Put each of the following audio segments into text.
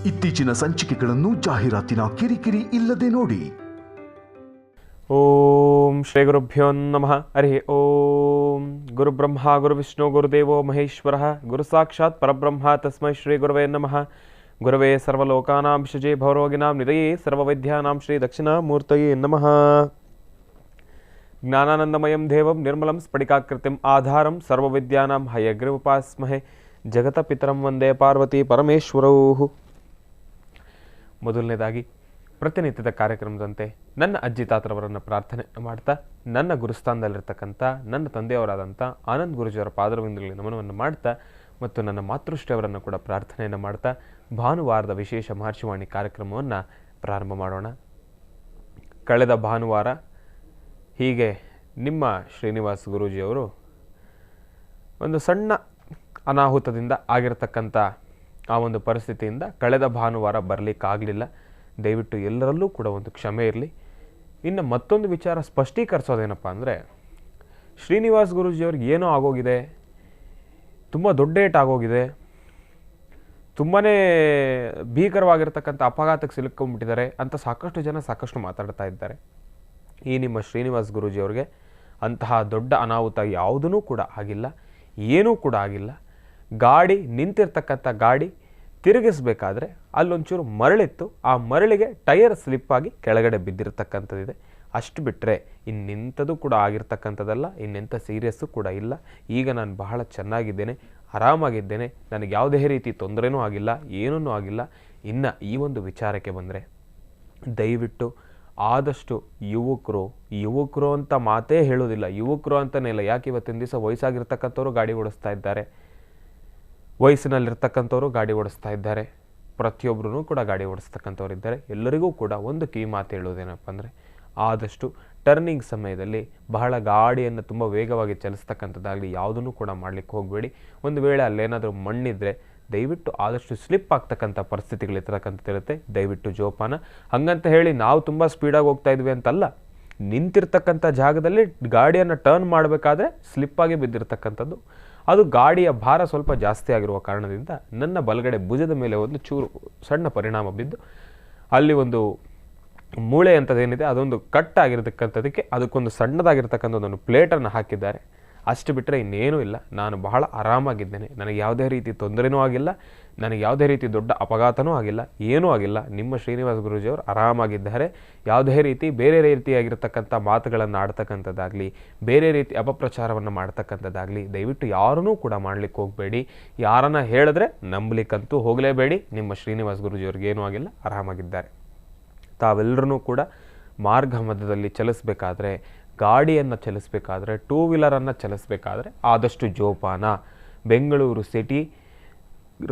ಇತ್ತೀಚಿನ ಸಂಚಿಕೆಗಳನ್ನು ಜಾಹೀರಾತಿನ ಕಿರಿಕಿರಿ ಇಲ್ಲದೆ ನೋಡಿ. ಓಂ ಶ್ರೀ ಗುರುಭ್ಯೋ ನಮಃ. ಹರಿ ಓಂ. ಗುರು ಬ್ರಹ್ಮ ಗುರು ವಿಷ್ಣು ಗುರುದೇವೋ ಮಹೇಶ್ವರ ಗುರು ಸಾಕ್ಷಾತ್ ಪರಬ್ರಹ್ಮ ತಸ್ಮೈ ಶ್ರೀ ಗುರವೇ ನಮಃ. ಗುರವೇ ಸರ್ವಲೋಕಾನಾಂ ವಿಷಜೇ ಭವರೋಗಿನಾಂ ನಿಧಯೇ ಸರ್ವವೈದ್ಯಾನಾಂ ಶ್ರೀ ದಕ್ಷಿಣಾಮೂರ್ತಯೇ ನಮಃ. ಜ್ಞಾನಾನಂದಮಯಂ ದೇವಂ ನಿರ್ಮಲಂ ಸ್ಫಟಿಕಾಕೃತಿಂ ಆಧಾರಂ ಸರ್ವವಿದ್ಯಾನಾಂ ಹಯಗ್ರೀವೋಪಾಸ್ಮಹೇ ಜಗತಪಿತರಂ ವಂದೇ ಪಾರ್ವತಿ ಪರಮೇಶ್ವರೌ. ಮೊದಲನೇದಾಗಿ ಪ್ರತಿನಿತ್ಯದ ಕಾರ್ಯಕ್ರಮದಂತೆ ನನ್ನ ಅಜ್ಜಿ ತಾತರವರನ್ನು ಪ್ರಾರ್ಥನೆ ಮಾಡ್ತಾ, ನನ್ನ ಗುರುಸ್ಥಾನದಲ್ಲಿರ್ತಕ್ಕಂಥ ನನ್ನ ತಂದೆಯವರಾದಂಥ ಆನಂದ್ ಗುರುಜಿಯವರ ಪಾದರವಿಂದಗಳಿಗೆ ನಮನವನ್ನು ಮಾಡ್ತಾ ಮತ್ತು ನನ್ನ ಮಾತೃಶ್ರೀಯವರನ್ನು ಕೂಡ ಪ್ರಾರ್ಥನೆಯನ್ನು ಮಾಡ್ತಾ ಭಾನುವಾರದ ವಿಶೇಷ ಮಹರ್ಷಿವಾಣಿ ಕಾರ್ಯಕ್ರಮವನ್ನು ಪ್ರಾರಂಭ ಮಾಡೋಣ. ಕಳೆದ ಭಾನುವಾರ ಹೀಗೆ ನಿಮ್ಮ ಶ್ರೀನಿವಾಸ್ ಗುರೂಜಿಯವರು ಒಂದು ಸಣ್ಣ ಅನಾಹುತದಿಂದ ಆಗಿರತಕ್ಕಂಥ ಆ ಒಂದು ಪರಿಸ್ಥಿತಿಯಿಂದ ಕಳೆದ ಭಾನುವಾರ ಬರಲಿಕ್ಕಾಗಲಿಲ್ಲ. ದಯವಿಟ್ಟು ಎಲ್ಲರಲ್ಲೂ ಕೂಡ ಒಂದು ಕ್ಷಮೆ ಇರಲಿ. ಇನ್ನು ಮತ್ತೊಂದು ವಿಚಾರ ಸ್ಪಷ್ಟೀಕರಿಸೋದೇನಪ್ಪ ಅಂದರೆ, ಶ್ರೀನಿವಾಸ್ ಗುರೂಜಿಯವ್ರಿಗೆ ಏನೋ ಆಗೋಗಿದೆ, ತುಂಬ ದೊಡ್ಡ ಏಟ್ ಆಗೋಗಿದೆ, ತುಂಬಾ ಭೀಕರವಾಗಿರ್ತಕ್ಕಂಥ ಅಪಘಾತಕ್ಕೆ ಸಿಲುಕೊಂಡ್ಬಿಟ್ಟಿದ್ದಾರೆ ಅಂತ ಸಾಕಷ್ಟು ಜನ ಸಾಕಷ್ಟು ಮಾತಾಡ್ತಾ ಇದ್ದಾರೆ. ಈ ನಿಮ್ಮ ಶ್ರೀನಿವಾಸ್ ಗುರೂಜಿಯವ್ರಿಗೆ ಅಂತಹ ದೊಡ್ಡ ಅನಾಹುತ ಯಾವುದೂ ಕೂಡ ಆಗಿಲ್ಲ, ಏನೂ ಕೂಡ ಆಗಿಲ್ಲ. ಗಾಡಿ ನಿಂತಿರ್ತಕ್ಕಂಥ ಗಾಡಿ ತಿರುಗಿಸ್ಬೇಕಾದ್ರೆ ಅಲ್ಲೊಂಚೂರು ಮರಳಿತ್ತು, ಆ ಮರಳಿಗೆ ಟೈರ್ ಸ್ಲಿಪ್ಪಾಗಿ ಕೆಳಗಡೆ ಬಿದ್ದಿರತಕ್ಕಂಥದ್ದಿದೆ. ಅಷ್ಟು ಬಿಟ್ಟರೆ ಇನ್ನೆಂಥದ್ದು ಕೂಡ ಆಗಿರ್ತಕ್ಕಂಥದ್ದಲ್ಲ, ಇನ್ನೆಂಥ ಸೀರಿಯಸ್ಸು ಕೂಡ ಇಲ್ಲ. ಈಗ ನಾನು ಬಹಳ ಚೆನ್ನಾಗಿದ್ದೇನೆ, ಆರಾಮಾಗಿದ್ದೇನೆ, ನನಗೆ ಯಾವುದೇ ರೀತಿ ತೊಂದರೆನೂ ಆಗಿಲ್ಲ, ಏನೂ ಆಗಿಲ್ಲ. ಇನ್ನು ಈ ಒಂದು ವಿಚಾರಕ್ಕೆ ಬಂದರೆ, ದಯವಿಟ್ಟು ಆದಷ್ಟು ಯುವಕರು ಅಂತ ಮಾತೇ ಹೇಳೋದಿಲ್ಲ, ಯುವಕರು ಅಂತಲೇ ಇಲ್ಲ. ಯಾಕೆ ಇವತ್ತಿನ ದಿವಸ ವಯಸ್ಸಾಗಿರ್ತಕ್ಕಂಥವ್ರು ಗಾಡಿ ಓಡಿಸ್ತಾ ಇದ್ದಾರೆ, ವಯಸ್ಸಿನಲ್ಲಿರ್ತಕ್ಕಂಥವ್ರು ಗಾಡಿ ಓಡಿಸ್ತಾ ಇದ್ದಾರೆ, ಪ್ರತಿಯೊಬ್ಬರೂ ಕೂಡ ಗಾಡಿ ಓಡಿಸ್ತಕ್ಕಂಥವ್ರು ಇದ್ದಾರೆ. ಎಲ್ಲರಿಗೂ ಕೂಡ ಒಂದು ಕಿವಿ ಮಾತು ಹೇಳೋದೇನಪ್ಪ ಅಂದರೆ, ಆದಷ್ಟು ಟರ್ನಿಂಗ್ ಸಮಯದಲ್ಲಿ ಬಹಳ ಗಾಡಿಯನ್ನು ತುಂಬ ವೇಗವಾಗಿ ಚಲಿಸ್ತಕ್ಕಂಥದ್ದಾಗಲಿ ಯಾವುದನ್ನು ಕೂಡ ಮಾಡಲಿಕ್ಕೆ ಹೋಗಬೇಡಿ. ಒಂದು ವೇಳೆ ಅಲ್ಲೇನಾದರೂ ಮಣ್ಣಿದ್ದರೆ ದಯವಿಟ್ಟು ಆದಷ್ಟು ಸ್ಲಿಪ್ ಆಗ್ತಕ್ಕಂಥ ಪರಿಸ್ಥಿತಿಗಳಿರ್ತಕ್ಕಂಥದ್ದಿರುತ್ತೆ. ದಯವಿಟ್ಟು ಜೋಪಾನ. ಹಾಗಂತ ಹೇಳಿ ನಾವು ತುಂಬ ಸ್ಪೀಡಾಗಿ ಹೋಗ್ತಾ ಇದ್ವಿ ಅಂತಲ್ಲ, ನಿಂತಿರ್ತಕ್ಕಂಥ ಜಾಗದಲ್ಲಿ ಗಾಡಿಯನ್ನು ಟರ್ನ್ ಮಾಡಬೇಕಾದ್ರೆ ಸ್ಲಿಪ್ಪಾಗಿ ಬಿದ್ದಿರ್ತಕ್ಕಂಥದ್ದು. ಅದು ಗಾಡಿಯ ಭಾರ ಸ್ವಲ್ಪ ಜಾಸ್ತಿ ಆಗಿರುವ ಕಾರಣದಿಂದ ನನ್ನ ಬಲಗಡೆ ಭುಜದ ಮೇಲೆ ಒಂದು ಚೂರು ಸಣ್ಣ ಪರಿಣಾಮ ಬಿದ್ದು ಅಲ್ಲಿ ಒಂದು ಮೂಳೆ ಅಂತದೇನಿದೆ ಅದೊಂದು ಕಟ್ ಆಗಿರತಕ್ಕಂಥದಕ್ಕೆ ಅದಕ್ಕೊಂದು ಸಣ್ಣದಾಗಿರ್ತಕ್ಕಂಥ ಒಂದು ಪ್ಲೇಟನ್ನು ಹಾಕಿದ್ದಾರೆ. ಅಷ್ಟು ಬಿಟ್ಟರೆ ಇನ್ನೇನೂ ಇಲ್ಲ. ನಾನು ಬಹಳ ಆರಾಮಾಗಿದ್ದೇನೆ, ನನಗೆ ಯಾವುದೇ ರೀತಿ ತೊಂದರೆನೂ ಆಗಿಲ್ಲ, ನನಗೆ ಯಾವುದೇ ರೀತಿ ದೊಡ್ಡ ಅಪಘಾತನೂ ಆಗಿಲ್ಲ, ಏನೂ ಆಗಿಲ್ಲ. ನಿಮ್ಮ ಶ್ರೀನಿವಾಸ್ ಗುರೂಜಿಯವರು ಆರಾಮಾಗಿದ್ದಾರೆ. ಯಾವುದೇ ರೀತಿ ಬೇರೆ ರೀತಿಯಾಗಿರ್ತಕ್ಕಂಥ ಮಾತುಗಳನ್ನು ಆಡ್ತಕ್ಕಂಥದ್ದಾಗಲಿ, ಬೇರೆ ರೀತಿ ಅಪಪ್ರಚಾರವನ್ನು ಮಾಡ್ತಕ್ಕಂಥದ್ದಾಗಲಿ ದಯವಿಟ್ಟು ಯಾರನ್ನೂ ಕೂಡ ಮಾಡಲಿಕ್ಕೆ ಹೋಗಬೇಡಿ. ಯಾರನ್ನ ಹೇಳಿದ್ರೆ ನಂಬಲಿಕ್ಕಂತೂ ಹೋಗಲೇಬೇಡಿ. ನಿಮ್ಮ ಶ್ರೀನಿವಾಸ್ ಗುರೂಜಿಯವ್ರಿಗೆ ಏನೂ ಆಗಿಲ್ಲ, ಆರಾಮಾಗಿದ್ದಾರೆ. ತಾವೆಲ್ಲರೂ ಕೂಡ ಮಾರ್ಗ ಮಧ್ಯದಲ್ಲಿ ಚಲಿಸಬೇಕಾದ್ರೆ, ಗಾಡಿಯನ್ನು ಚಲಿಸಬೇಕಾದ್ರೆ, ಟೂ ವೀಲರನ್ನು ಚಲಿಸಬೇಕಾದ್ರೆ ಆದಷ್ಟು ಜೋಪಾನ. ಬೆಂಗಳೂರು ಸಿಟಿ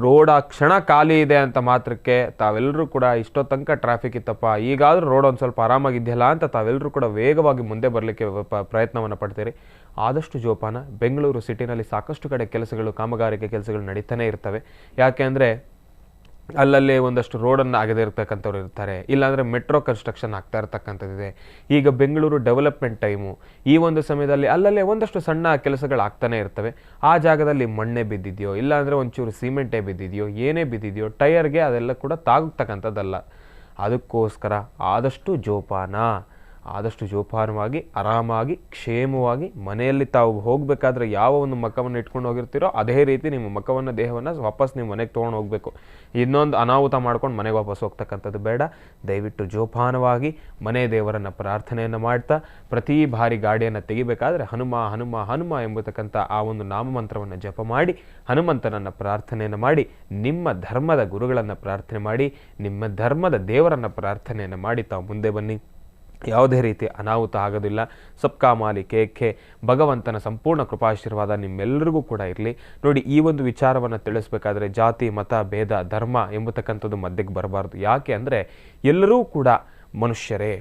ರೋಡ ಕ್ಷಣ ಖಾಲಿ ಇದೆ ಅಂತ ಮಾತ್ರಕ್ಕೆ ತಾವೆಲ್ಲರೂ ಕೂಡ ಇಷ್ಟೋ ತನಕ ಟ್ರಾಫಿಕ್ ಇತ್ತಪ್ಪ, ಈಗಾದರೂ ರೋಡ್ ಒಂದು ಸ್ವಲ್ಪ ಆರಾಮಾಗಿದೆಯಲ್ಲ ಅಂತ ತಾವೆಲ್ಲರೂ ಕೂಡ ವೇಗವಾಗಿ ಮುಂದೆ ಬರಲಿಕ್ಕೆ ಪ್ರಯತ್ನವನ್ನು ಪಡ್ತೀರಿ. ಆದಷ್ಟು ಜೋಪಾನ. ಬೆಂಗಳೂರು ಸಿಟಿನಲ್ಲಿ ಸಾಕಷ್ಟು ಕಡೆ ಕೆಲಸಗಳು, ಕಾಮಗಾರಿಕೆ ಕೆಲಸಗಳು ನಡೀತಾನೆ ಇರ್ತವೆ. ಯಾಕೆ ಅಂದರೆ ಅಲ್ಲಲ್ಲಿ ಒಂದಷ್ಟು ರೋಡನ್ನು ಆಗದೇ ಇರ್ತಕ್ಕಂಥವ್ರು ಇರ್ತಾರೆ, ಇಲ್ಲಾಂದರೆ ಮೆಟ್ರೋ ಕನ್ಸ್ಟ್ರಕ್ಷನ್ ಆಗ್ತಾ ಇರ್ತಕ್ಕಂಥದ್ದಿದೆ. ಈಗ ಬೆಂಗಳೂರು ಡೆವಲಪ್ಮೆಂಟ್ ಟೈಮು, ಈ ಒಂದು ಸಮಯದಲ್ಲಿ ಅಲ್ಲಲ್ಲೇ ಒಂದಷ್ಟು ಸಣ್ಣ ಕೆಲಸಗಳು ಆಗ್ತಾನೆ ಇರ್ತವೆ. ಆ ಜಾಗದಲ್ಲಿ ಮಣ್ಣೆ ಬಿದ್ದಿದೆಯೋ, ಇಲ್ಲಾಂದರೆ ಒಂಚೂರು ಸಿಮೆಂಟೇ ಬಿದ್ದಿದೆಯೋ, ಏನೇ ಬಿದ್ದಿದೆಯೋ ಟೈರ್ಗೆ ಅದೆಲ್ಲ ಕೂಡ ತಾಗತಕ್ಕಂಥದ್ದಲ್ಲ. ಅದಕ್ಕೋಸ್ಕರ ಆದಷ್ಟು ಜೋಪಾನವಾಗಿ ಆರಾಮಾಗಿ ಕ್ಷೇಮವಾಗಿ ಮನೆಯಲ್ಲಿ ತಾವು ಹೋಗಬೇಕಾದ್ರೆ ಯಾವ ಒಂದು ಮಖವನ್ನು ಇಟ್ಕೊಂಡು ಹೋಗಿರ್ತೀರೋ ಅದೇ ರೀತಿ ನಿಮ್ಮ ಮಖವನ್ನು, ದೇಹವನ್ನು ವಾಪಸ್ ನೀವು ಮನೆಗೆ ತೊಗೊಂಡು ಹೋಗಬೇಕು. ಇನ್ನೊಂದು ಅನಾಹುತ ಮಾಡ್ಕೊಂಡು ಮನೆಗೆ ವಾಪಸ್ ಹೋಗ್ತಕ್ಕಂಥದ್ದು ಬೇಡ. ದಯವಿಟ್ಟು ಜೋಪಾನವಾಗಿ ಮನೆ ದೇವರನ್ನು ಪ್ರಾರ್ಥನೆಯನ್ನು ಮಾಡ್ತಾ, ಪ್ರತಿ ಬಾರಿ ಗಾಡಿಯನ್ನು ತೆಗಿಬೇಕಾದ್ರೆ ಹನುಮ ಹನುಮ ಹನುಮ ಎಂಬತಕ್ಕಂಥ ಆ ಒಂದು ನಾಮಮಂತ್ರವನ್ನು ಜಪ ಮಾಡಿ, ಹನುಮಂತನನ್ನು ಪ್ರಾರ್ಥನೆಯನ್ನು ಮಾಡಿ, ನಿಮ್ಮ ಧರ್ಮದ ಗುರುಗಳನ್ನು ಪ್ರಾರ್ಥನೆ ಮಾಡಿ, ನಿಮ್ಮ ಧರ್ಮದ ದೇವರನ್ನು ಪ್ರಾರ್ಥನೆಯನ್ನು ಮಾಡಿ ತಾವು ಮುಂದೆ ಬನ್ನಿ. ಯಾವುದೇ ರೀತಿ ಅನಾಹುತ ಆಗೋದಿಲ್ಲ. ಸಬ್ಕಾ ಮಾಲಿಕ್ ಏಕ್ ಹೈ, ಭಗವಂತನ ಸಂಪೂರ್ಣ ಕೃಪಾಶೀರ್ವಾದ ನಿಮ್ಮೆಲ್ಲರಿಗೂ ಕೂಡ ಇರಲಿ. ನೋಡಿ, ಈ ಒಂದು ವಿಚಾರವನ್ನು ತಿಳಿಸ್ಬೇಕಾದ್ರೆ ಜಾತಿ, ಮತ, ಭೇದ, ಧರ್ಮ ಎಂಬತಕ್ಕಂಥದ್ದು ಮಧ್ಯಕ್ಕೆ ಬರಬಾರ್ದು. ಯಾಕೆ ಅಂದರೆ ಎಲ್ಲರೂ ಕೂಡ ಮನುಷ್ಯರೇ.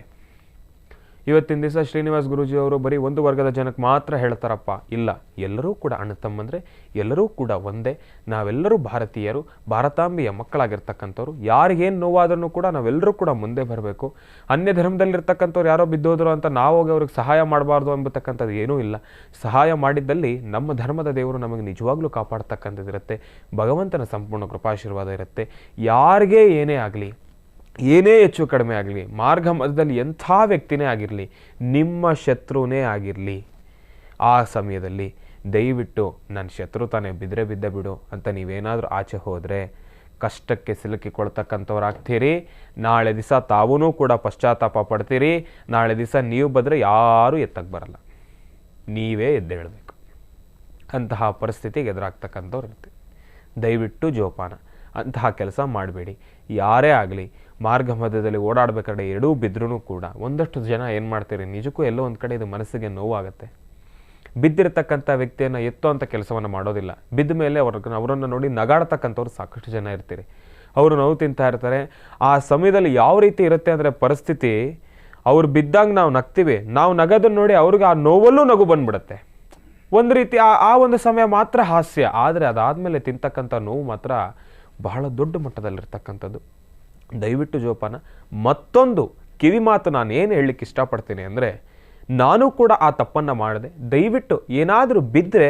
ಇವತ್ತಿನ ದಿವಸ ಶ್ರೀನಿವಾಸ್ ಗುರೂಜಿ ಅವರು ಬರೀ ಒಂದು ವರ್ಗದ ಜನಕ್ಕೆ ಮಾತ್ರ ಹೇಳ್ತಾರಪ್ಪ, ಇಲ್ಲ, ಎಲ್ಲರೂ ಕೂಡ ಅಣ್ಣ ತಮ್ಮಂದರೆ, ಎಲ್ಲರೂ ಕೂಡ ಒಂದೇ. ನಾವೆಲ್ಲರೂ ಭಾರತೀಯರು, ಭಾರತಾಂಬೆಯ ಮಕ್ಕಳಾಗಿರ್ತಕ್ಕಂಥವ್ರು. ಯಾರಿಗೇನು ನೋವಾದ್ರೂ ಕೂಡ ನಾವೆಲ್ಲರೂ ಕೂಡ ಮುಂದೆ ಬರಬೇಕು. ಅನ್ಯ ಧರ್ಮದಲ್ಲಿರ್ತಕ್ಕಂಥವ್ರು ಯಾರೋ ಬಿದ್ದೋದ್ರು ಅಂತ ನಾವು ಹೋಗಿ ಅವ್ರಿಗೆ ಸಹಾಯ ಮಾಡಬಾರ್ದು ಎಂಬತಕ್ಕಂಥದ್ದು ಏನೂ ಇಲ್ಲ. ಸಹಾಯ ಮಾಡಿದ್ದಲ್ಲಿ ನಮ್ಮ ಧರ್ಮದ ದೇವರು ನಮಗೆ ನಿಜವಾಗ್ಲೂ ಕಾಪಾಡ್ತಕ್ಕಂಥದ್ದಿರುತ್ತೆ. ಭಗವಂತನ ಸಂಪೂರ್ಣ ಕೃಪಾಶೀರ್ವಾದ ಇರುತ್ತೆ. ಯಾರಿಗೇ ಏನೇ ಆಗಲಿ, ಏನೇ ಹೆಚ್ಚು ಕಡಿಮೆ ಆಗಲಿ, ಮಾರ್ಗ ಮಧ್ಯದಲ್ಲಿ ಎಂಥ ವ್ಯಕ್ತಿನೇ ಆಗಿರಲಿ, ನಿಮ್ಮ ಶತ್ರುನೇ ಆಗಿರಲಿ, ಆ ಸಮಯದಲ್ಲಿ ದಯವಿಟ್ಟು ನನ್ನ ಶತ್ರು ತಾನೇ, ಬಿದ್ದರೆ ಬಿದ್ದ ಬಿಡು ಅಂತ ನೀವೇನಾದರೂ ಆಚೆ ಹೋದರೆ ಕಷ್ಟಕ್ಕೆ ಸಿಲುಕಿಕೊಳ್ತಕ್ಕಂಥವ್ರಾಗ್ತೀರಿ. ನಾಳೆ ದಿವಸ ತಾವೂ ಕೂಡ ಪಶ್ಚಾತ್ತಾಪ ಪಡ್ತೀರಿ. ನಾಳೆ ದಿವಸ ನೀವು ಬಂದರೆ ಯಾರೂ ಎತ್ತಕ್ಕೆ ಬರಲ್ಲ, ನೀವೇ ಎದ್ದೇಳಬೇಕು. ಅಂತಹ ಪರಿಸ್ಥಿತಿಗೆ ಎದುರಾಗ್ತಕ್ಕಂಥವ್ರು ಇರ್ತೀವಿ. ದಯವಿಟ್ಟು ಜೋಪಾನ, ಅಂತಹ ಕೆಲಸ ಮಾಡಬೇಡಿ. ಯಾರೇ ಆಗಲಿ ಮಾರ್ಗ ಮಧ್ಯದಲ್ಲಿ ಓಡಾಡಬೇಕಾದ್ರೆ ಎರಡೂ ಬಿದ್ದರೂ ಕೂಡ ಒಂದಷ್ಟು ಜನ ಏನು ಮಾಡ್ತೀರಿ, ನಿಜಕ್ಕೂ ಎಲ್ಲೋ ಒಂದು ಕಡೆ ಇದು ಮನಸ್ಸಿಗೆ ನೋವಾಗುತ್ತೆ. ಬಿದ್ದಿರತಕ್ಕಂಥ ವ್ಯಕ್ತಿಯನ್ನು ಎತ್ತುವಂಥ ಕೆಲಸವನ್ನು ಮಾಡೋದಿಲ್ಲ. ಬಿದ್ದ ಮೇಲೆ ಅವರನ್ನು ನೋಡಿ ನಗಾಡ್ತಕ್ಕಂಥವ್ರು ಸಾಕಷ್ಟು ಜನ ಇರ್ತೀರಿ. ಅವರು ನೋವು ತಿಂತಾ ಇರ್ತಾರೆ. ಆ ಸಮಯದಲ್ಲಿ ಯಾವ ರೀತಿ ಇರುತ್ತೆ ಅಂದರೆ ಪರಿಸ್ಥಿತಿ, ಅವ್ರು ಬಿದ್ದಾಗ ನಾವು ನಗ್ತೀವಿ, ನಾವು ನಗೋದನ್ನು ನೋಡಿ ಅವ್ರಿಗೆ ಆ ನೋವಲ್ಲೂ ನಗು ಬಂದ್ಬಿಡುತ್ತೆ. ಒಂದು ರೀತಿ ಆ ಒಂದು ಸಮಯ ಮಾತ್ರ ಹಾಸ್ಯ, ಆದರೆ ಅದಾದಮೇಲೆ ತಿಂತಕ್ಕಂಥ ನೋವು ಮಾತ್ರ ಬಹಳ ದೊಡ್ಡ ಮಟ್ಟದಲ್ಲಿರ್ತಕ್ಕಂಥದ್ದು. ದಯವಿಟ್ಟು ಜೋಪಾನ. ಮತ್ತೊಂದು ಕಿವಿ ಮಾತು ನಾನು ಏನು ಹೇಳಲಿಕ್ಕೆ ಇಷ್ಟಪಡ್ತೀನಿ ಅಂದರೆ, ನಾನು ಕೂಡ ಆ ತಪ್ಪನ್ನು ಮಾಡಿದೆ. ದಯವಿಟ್ಟು ಏನಾದರೂ ಬಿದ್ದರೆ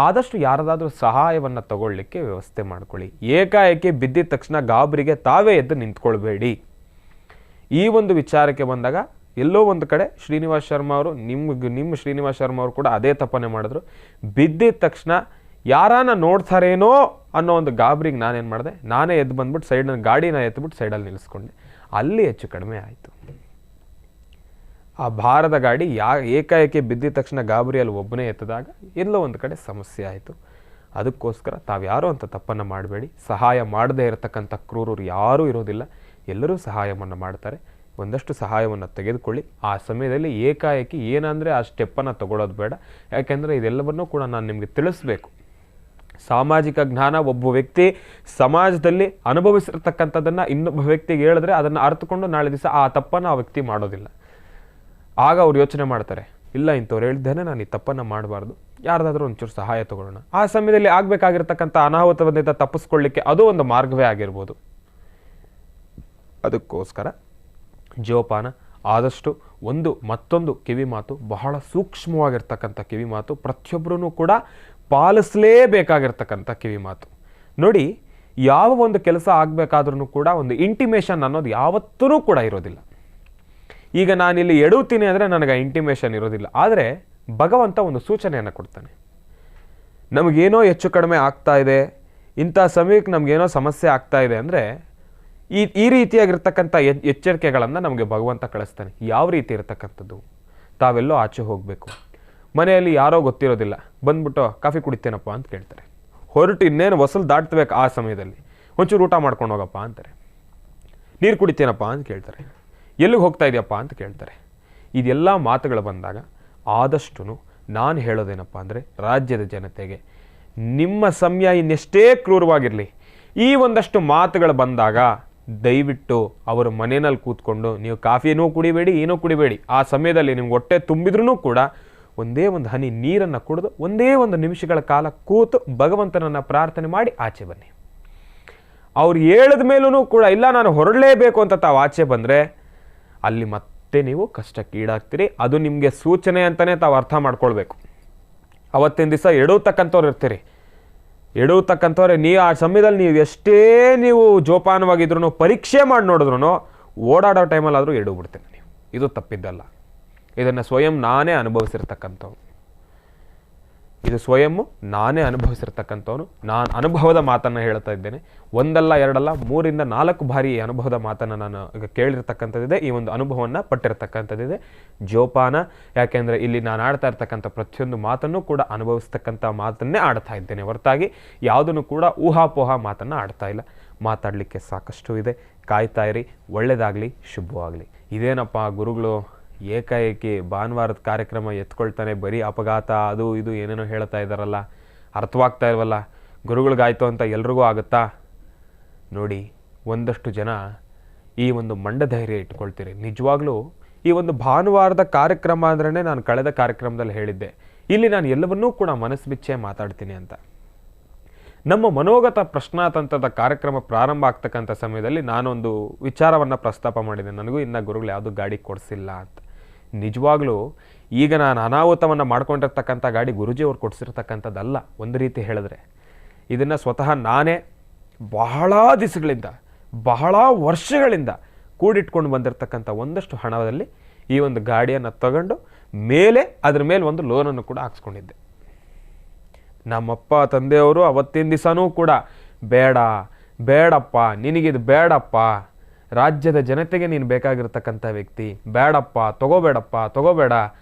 ಆದಷ್ಟು ಯಾರದಾದ್ರೂ ಸಹಾಯವನ್ನು ತಗೊಳ್ಳಿಕ್ಕೆ ವ್ಯವಸ್ಥೆ ಮಾಡ್ಕೊಳ್ಳಿ. ಏಕಾಏಕಿ ಬಿದ್ದಿದ ತಕ್ಷಣ ಗಾಬರಿಗೆ ತಾವೇ ಎದ್ದು ನಿಂತ್ಕೊಳ್ಬೇಡಿ. ಈ ಒಂದು ವಿಚಾರಕ್ಕೆ ಬಂದಾಗ ಎಲ್ಲೋ ಒಂದು ಕಡೆ ಶ್ರೀನಿವಾಸ್ ಶರ್ಮಾ ಅವರು, ನಿಮ್ಮ ಶ್ರೀನಿವಾಸ್ ಶರ್ಮಾ ಅವರು ಕೂಡ ಅದೇ ತಪ್ಪನ್ನೇ ಮಾಡಿದ್ರು. ಬಿದ್ದಿದ ತಕ್ಷಣ ಯಾರಾನ ನೋಡ್ತಾರೇನೋ ಅನ್ನೋ ಒಂದು ಗಾಬರಿಗೆ ನಾನೇನು ಮಾಡಿದೆ, ನಾನೇ ಎದ್ದು ಬಂದ್ಬಿಟ್ಟು ಸೈಡ್ನ ಗಾಡಿನ ಎತ್ಬಿಟ್ಟು ಸೈಡಲ್ಲಿ ನಿಲ್ಲಿಸ್ಕೊಂಡೆ. ಅಲ್ಲಿ ಹೆಚ್ಚು ಕಡಿಮೆ ಆಯಿತು. ಆ ಭಾರದ ಗಾಡಿ ಏಕಾಏಕಿ ಬಿದ್ದಿದ ತಕ್ಷಣ ಗಾಬರಿಯಲ್ಲಿ ಒಬ್ಬನೇ ಎತ್ತಿದಾಗ ಎಲ್ಲೋ ಒಂದು ಕಡೆ ಸಮಸ್ಯೆ ಆಯಿತು. ಅದಕ್ಕೋಸ್ಕರ ತಾವ್ಯಾರೋ ಅಂತ ತಪ್ಪನ್ನು ಮಾಡಬೇಡಿ. ಸಹಾಯ ಮಾಡದೇ ಇರತಕ್ಕಂಥ ಕ್ರೂರರು ಯಾರೂ ಇರೋದಿಲ್ಲ, ಎಲ್ಲರೂ ಸಹಾಯವನ್ನು ಮಾಡ್ತಾರೆ. ಒಂದಷ್ಟು ಸಹಾಯವನ್ನು ತೆಗೆದುಕೊಳ್ಳಿ. ಆ ಸಮಯದಲ್ಲಿ ಏಕಾಏಕಿ ಏನಂದರೆ ಆ ಸ್ಟೆಪ್ಪನ್ನು ತಗೊಳ್ಳೋದು ಬೇಡ. ಯಾಕೆಂದರೆ ಇದೆಲ್ಲವನ್ನೂ ಕೂಡ ನಾನು ನಿಮಗೆ ತಿಳಿಸ್ಬೇಕು. ಸಾಮಾಜಿಕ ಜ್ಞಾನ, ಒಬ್ಬ ವ್ಯಕ್ತಿ ಸಮಾಜದಲ್ಲಿ ಅನುಭವಿಸಿರ್ತಕ್ಕಂಥದ್ದನ್ನು ಇನ್ನೊಬ್ಬ ವ್ಯಕ್ತಿಗೆ ಹೇಳಿದ್ರೆ ಅದನ್ನು ಅರ್ಥಕೊಂಡು ನಾಳೆ ದಿವಸ ಆ ತಪ್ಪನ್ನು ಆ ವ್ಯಕ್ತಿ ಮಾಡೋದಿಲ್ಲ. ಆಗ ಅವ್ರು ಯೋಚನೆ ಮಾಡ್ತಾರೆ, ಇಲ್ಲ ಇಂಥವ್ರು ಹೇಳಿದ್ದೇನೆ, ನಾನು ಈ ತಪ್ಪನ್ನು ಮಾಡಬಾರ್ದು, ಯಾರ್ದಾದ್ರೂ ಒಂಚೂರು ಸಹಾಯ ತಗೊಳ್ಳೋಣ. ಆ ಸಮಯದಲ್ಲಿ ಆಗಬೇಕಾಗಿರ್ತಕ್ಕಂಥ ಅನಾಹುತದಿಂದ ತಪ್ಪಿಸ್ಕೊಳ್ಳಿಕ್ಕೆ ಅದು ಒಂದು ಮಾರ್ಗವೇ ಆಗಿರ್ಬೋದು. ಅದಕ್ಕೋಸ್ಕರ ಜೋಪಾನ. ಆದಷ್ಟು ಮತ್ತೊಂದು ಕಿವಿ ಮಾತು, ಬಹಳ ಸೂಕ್ಷ್ಮವಾಗಿರ್ತಕ್ಕಂಥ ಕಿವಿ ಮಾತು, ಪ್ರತಿಯೊಬ್ಬರೂ ಕೂಡ ಪಾಲಿಸಲೇಬೇಕಾಗಿರ್ತಕ್ಕಂಥ ಕಿವಿ ಮಾತು. ನೋಡಿ, ಯಾವ ಒಂದು ಕೆಲಸ ಆಗಬೇಕಾದ್ರೂ ಕೂಡ ಒಂದು ಇಂಟಿಮೇಷನ್ ಅನ್ನೋದು ಯಾವತ್ತೂ ಕೂಡ ಇರೋದಿಲ್ಲ. ಈಗ ನಾನಿಲ್ಲಿ ಎಡುತ್ತೀನಿ ಅಂದರೆ ನನಗೆ ಇಂಟಿಮೇಷನ್ ಇರೋದಿಲ್ಲ. ಆದರೆ ಭಗವಂತ ಒಂದು ಸೂಚನೆಯನ್ನು ಕೊಡ್ತಾನೆ. ನಮಗೇನೋ ಹೆಚ್ಚು ಕಡಿಮೆ ಆಗ್ತಾ ಇದೆ, ಇಂಥ ಸಮಯಕ್ಕೆ ನಮಗೇನೋ ಸಮಸ್ಯೆ ಆಗ್ತಾ ಇದೆ ಅಂದರೆ ಈ ರೀತಿಯಾಗಿರ್ತಕ್ಕಂಥ ಎಚ್ಚರಿಕೆಗಳನ್ನು ನಮಗೆ ಭಗವಂತ ಕಳಿಸ್ತಾನೆ. ಯಾವ ರೀತಿ ಇರತಕ್ಕಂಥದ್ದು, ತಾವೆಲ್ಲೋ ಆಚೆ ಹೋಗಬೇಕು, ಮನೆಯಲ್ಲಿ ಯಾರೋ ಗೊತ್ತಿರೋದಿಲ್ಲ, ಬಂದ್ಬಿಟ್ಟು ಕಾಫಿ ಕುಡಿತೇನಪ್ಪ ಅಂತ ಕೇಳ್ತಾರೆ. ಹೊರಟು ಇನ್ನೇನು ವಸಲು ದಾಟ್ತಬೇಕು, ಆ ಸಮಯದಲ್ಲಿ ಒಂಚೂರು ಊಟ ಮಾಡ್ಕೊಂಡು ಹೋಗಪ್ಪ ಅಂತಾರೆ. ನೀರು ಕುಡಿತೇನಪ್ಪ ಅಂತ ಕೇಳ್ತಾರೆ. ಎಲ್ಲಿಗೆ ಹೋಗ್ತಾ ಇದೆಯಪ್ಪ ಅಂತ ಕೇಳ್ತಾರೆ. ಇದೆಲ್ಲ ಮಾತುಗಳು ಬಂದಾಗ ಆದಷ್ಟು ನಾನು ಹೇಳೋದೇನಪ್ಪ ಅಂದರೆ, ರಾಜ್ಯದ ಜನತೆಗೆ ನಿಮ್ಮ ಸಮಯ ಇನ್ನೆಷ್ಟೇ ಕ್ರೂರವಾಗಿರಲಿ, ಈ ಒಂದಷ್ಟು ಮಾತುಗಳು ಬಂದಾಗ ದಯವಿಟ್ಟು ಅವರ ಮನೆಯಲ್ಲಿ ಕೂತ್ಕೊಂಡು ನೀವು ಕಾಫಿನೂ ಕುಡಿಬೇಡಿ, ಏನೂ ಕುಡಿಬೇಡಿ. ಆ ಸಮಯದಲ್ಲಿ ನಿಮ್ಗೆ ಹೊಟ್ಟೆ ತುಂಬಿದ್ರೂ ಕೂಡ ಒಂದೇ ಒಂದು ಹನಿ ನೀರನ್ನು ಕುಡಿದು ಒಂದೇ ಒಂದು ನಿಮಿಷಗಳ ಕಾಲ ಕೂತು ಭಗವಂತನನ್ನು ಪ್ರಾರ್ಥನೆ ಮಾಡಿ ಆಚೆ ಬನ್ನಿ. ಅವ್ರು ಹೇಳಿದ ಮೇಲೂ ಕೂಡ ಇಲ್ಲ ನಾನು ಹೊರಡಲೇಬೇಕು ಅಂತ ತಾವು ಆಚೆ ಬಂದರೆ ಅಲ್ಲಿ ಮತ್ತೆ ನೀವು ಕಷ್ಟಕ್ಕೆ ಈಡಾಗ್ತೀರಿ. ಅದು ನಿಮಗೆ ಸೂಚನೆ ಅಂತಲೇ ತಾವು ಅರ್ಥ ಮಾಡ್ಕೊಳ್ಬೇಕು. ಅವತ್ತಿನ ದಿವಸ ಎಡುವತಕ್ಕಂಥವ್ರು ಇರ್ತೀರಿ. ಎಡುವತಕ್ಕಂಥವ್ರೆ ನೀವು ಆ ಸಮಯದಲ್ಲಿ ನೀವು ಎಷ್ಟೇ ಜೋಪಾನವಾಗಿದ್ರು, ಪರೀಕ್ಷೆ ಮಾಡಿ ನೋಡಿದ್ರು, ಓಡಾಡೋ ಟೈಮಲ್ಲಾದರೂ ಎಡು ಬಿಡ್ತೇನೆ ನೀವು. ಇದು ತಪ್ಪಿದ್ದಲ್ಲ. ಇದನ್ನು ಸ್ವಯಂ ನಾನೇ ಅನುಭವಿಸಿರ್ತಕ್ಕಂಥವ್ನು. ಇದು ಸ್ವಯಂ ನಾನೇ ಅನುಭವಿಸಿರ್ತಕ್ಕಂಥವನು. ನಾನು ಅನುಭವದ ಮಾತನ್ನು ಹೇಳ್ತಾ ಇದ್ದೇನೆ. ಒಂದಲ್ಲ ಎರಡಲ್ಲ 3 ರಿಂದ 4 ಬಾರಿ ಈ ಅನುಭವದ ಮಾತನ್ನು ನಾನು ಕೇಳಿರ್ತಕ್ಕಂಥದ್ದಿದೆ. ಈ ಒಂದು ಅನುಭವವನ್ನು ಪಟ್ಟಿರ್ತಕ್ಕಂಥದ್ದಿದೆ. ಜೋಪಾನ. ಯಾಕೆಂದರೆ ಇಲ್ಲಿ ನಾನು ಆಡ್ತಾ ಇರ್ತಕ್ಕಂಥ ಪ್ರತಿಯೊಂದು ಮಾತನ್ನು ಕೂಡ ಅನುಭವಿಸ್ತಕ್ಕಂಥ ಮಾತನ್ನೇ ಆಡ್ತಾ ಇದ್ದೇನೆ ಹೊರತಾಗಿ ಯಾವುದನ್ನು ಕೂಡ ಊಹಾಪೋಹ ಮಾತನ್ನು ಆಡ್ತಾ ಇಲ್ಲ. ಮಾತಾಡಲಿಕ್ಕೆ ಸಾಕಷ್ಟು ಇದೆ. ಕಾಯ್ತಾ ಇರಿ. ಒಳ್ಳೆಯದಾಗಲಿ, ಶುಭವಾಗಲಿ. ಇದೇನಪ್ಪ ಗುರುಗಳು ಏಕಾಏಕಿ ಭಾನುವಾರದ ಕಾರ್ಯಕ್ರಮ ಎತ್ಕೊಳ್ತಾನೆ, ಬರೀ ಅಪಘಾತ ಅದು ಇದು ಏನೇನೋ ಹೇಳ್ತಾ ಇದ್ದಾರಲ್ಲ, ಅರ್ಥವಾಗ್ತಾ ಇಲ್ವಲ್ಲ, ಗುರುಗಳಿಗಾಯ್ತು ಅಂತ ಎಲ್ರಿಗೂ ಆಗುತ್ತಾ? ನೋಡಿ, ಒಂದಷ್ಟು ಜನ ಈ ಒಂದು ಮಂಡಧೈರ್ಯ ಇಟ್ಕೊಳ್ತೀರಿ. ನಿಜವಾಗ್ಲೂ ಈ ಒಂದು ಭಾನುವಾರದ ಕಾರ್ಯಕ್ರಮ ಅಂದ್ರೇ ನಾನು ಕಳೆದ ಕಾರ್ಯಕ್ರಮದಲ್ಲಿ ಹೇಳಿದ್ದೆ, ಇಲ್ಲಿ ನಾನು ಎಲ್ಲವನ್ನೂ ಕೂಡ ಮನಸ್ಸು ಬಿಚ್ಚೇ ಮಾತಾಡ್ತೀನಿ ಅಂತ. ನಮ್ಮ ಮನೋಗತ ಪ್ರಶ್ನಾತಂತ್ರದ ಕಾರ್ಯಕ್ರಮ ಪ್ರಾರಂಭ ಆಗ್ತಕ್ಕಂಥ ಸಮಯದಲ್ಲಿ ನಾನೊಂದು ವಿಚಾರವನ್ನು ಪ್ರಸ್ತಾಪ ಮಾಡಿದೆ, ನನಗೂ ಇನ್ನು ಗುರುಗಳು ಯಾವುದು ಗಾಡಿ ಕೊಡಿಸಿಲ್ಲ ಅಂತ. ನಿಜವಾಗ್ಲೂ ಈಗ ನಾನು ಅನಾಹುತವನ್ನು ಮಾಡ್ಕೊಂಡಿರ್ತಕ್ಕಂಥ ಗಾಡಿ ಗುರುಜಿಯವ್ರು ಕೊಡಿಸಿರ್ತಕ್ಕಂಥದ್ದಲ್ಲ. ಒಂದು ರೀತಿ ಹೇಳಿದ್ರೆ ಇದನ್ನು ಸ್ವತಃ ನಾನೇ ಬಹಳ ದಿವಸಗಳಿಂದ, ಬಹಳ ವರ್ಷಗಳಿಂದ ಕೂಡಿಟ್ಕೊಂಡು ಬಂದಿರತಕ್ಕಂಥ ಒಂದಷ್ಟು ಹಣದಲ್ಲಿ ಈ ಒಂದು ಗಾಡಿಯನ್ನು ತಗೊಂಡು ಮೇಲೆ ಅದ್ರ ಮೇಲೆ ಒಂದು ಲೋನನ್ನು ಕೂಡ ಹಾಕ್ಸ್ಕೊಂಡಿದ್ದೆ. ನಮ್ಮಪ್ಪ ತಂದೆಯವರು ಅವತ್ತಿನ ದಿವಸನೂ ಕೂಡ ಬೇಡಪ್ಪ ನಿನಗಿದು ಬೇಡಪ್ಪ, ರಾಜ್ಯದ ಜನತೆಗೆ ನೀನು ಬೇಕಾಗಿರ್ತಕ್ಕಂಥ ವ್ಯಕ್ತಿ, ಬೇಡಪ್ಪ ತಗೋಬೇಡ,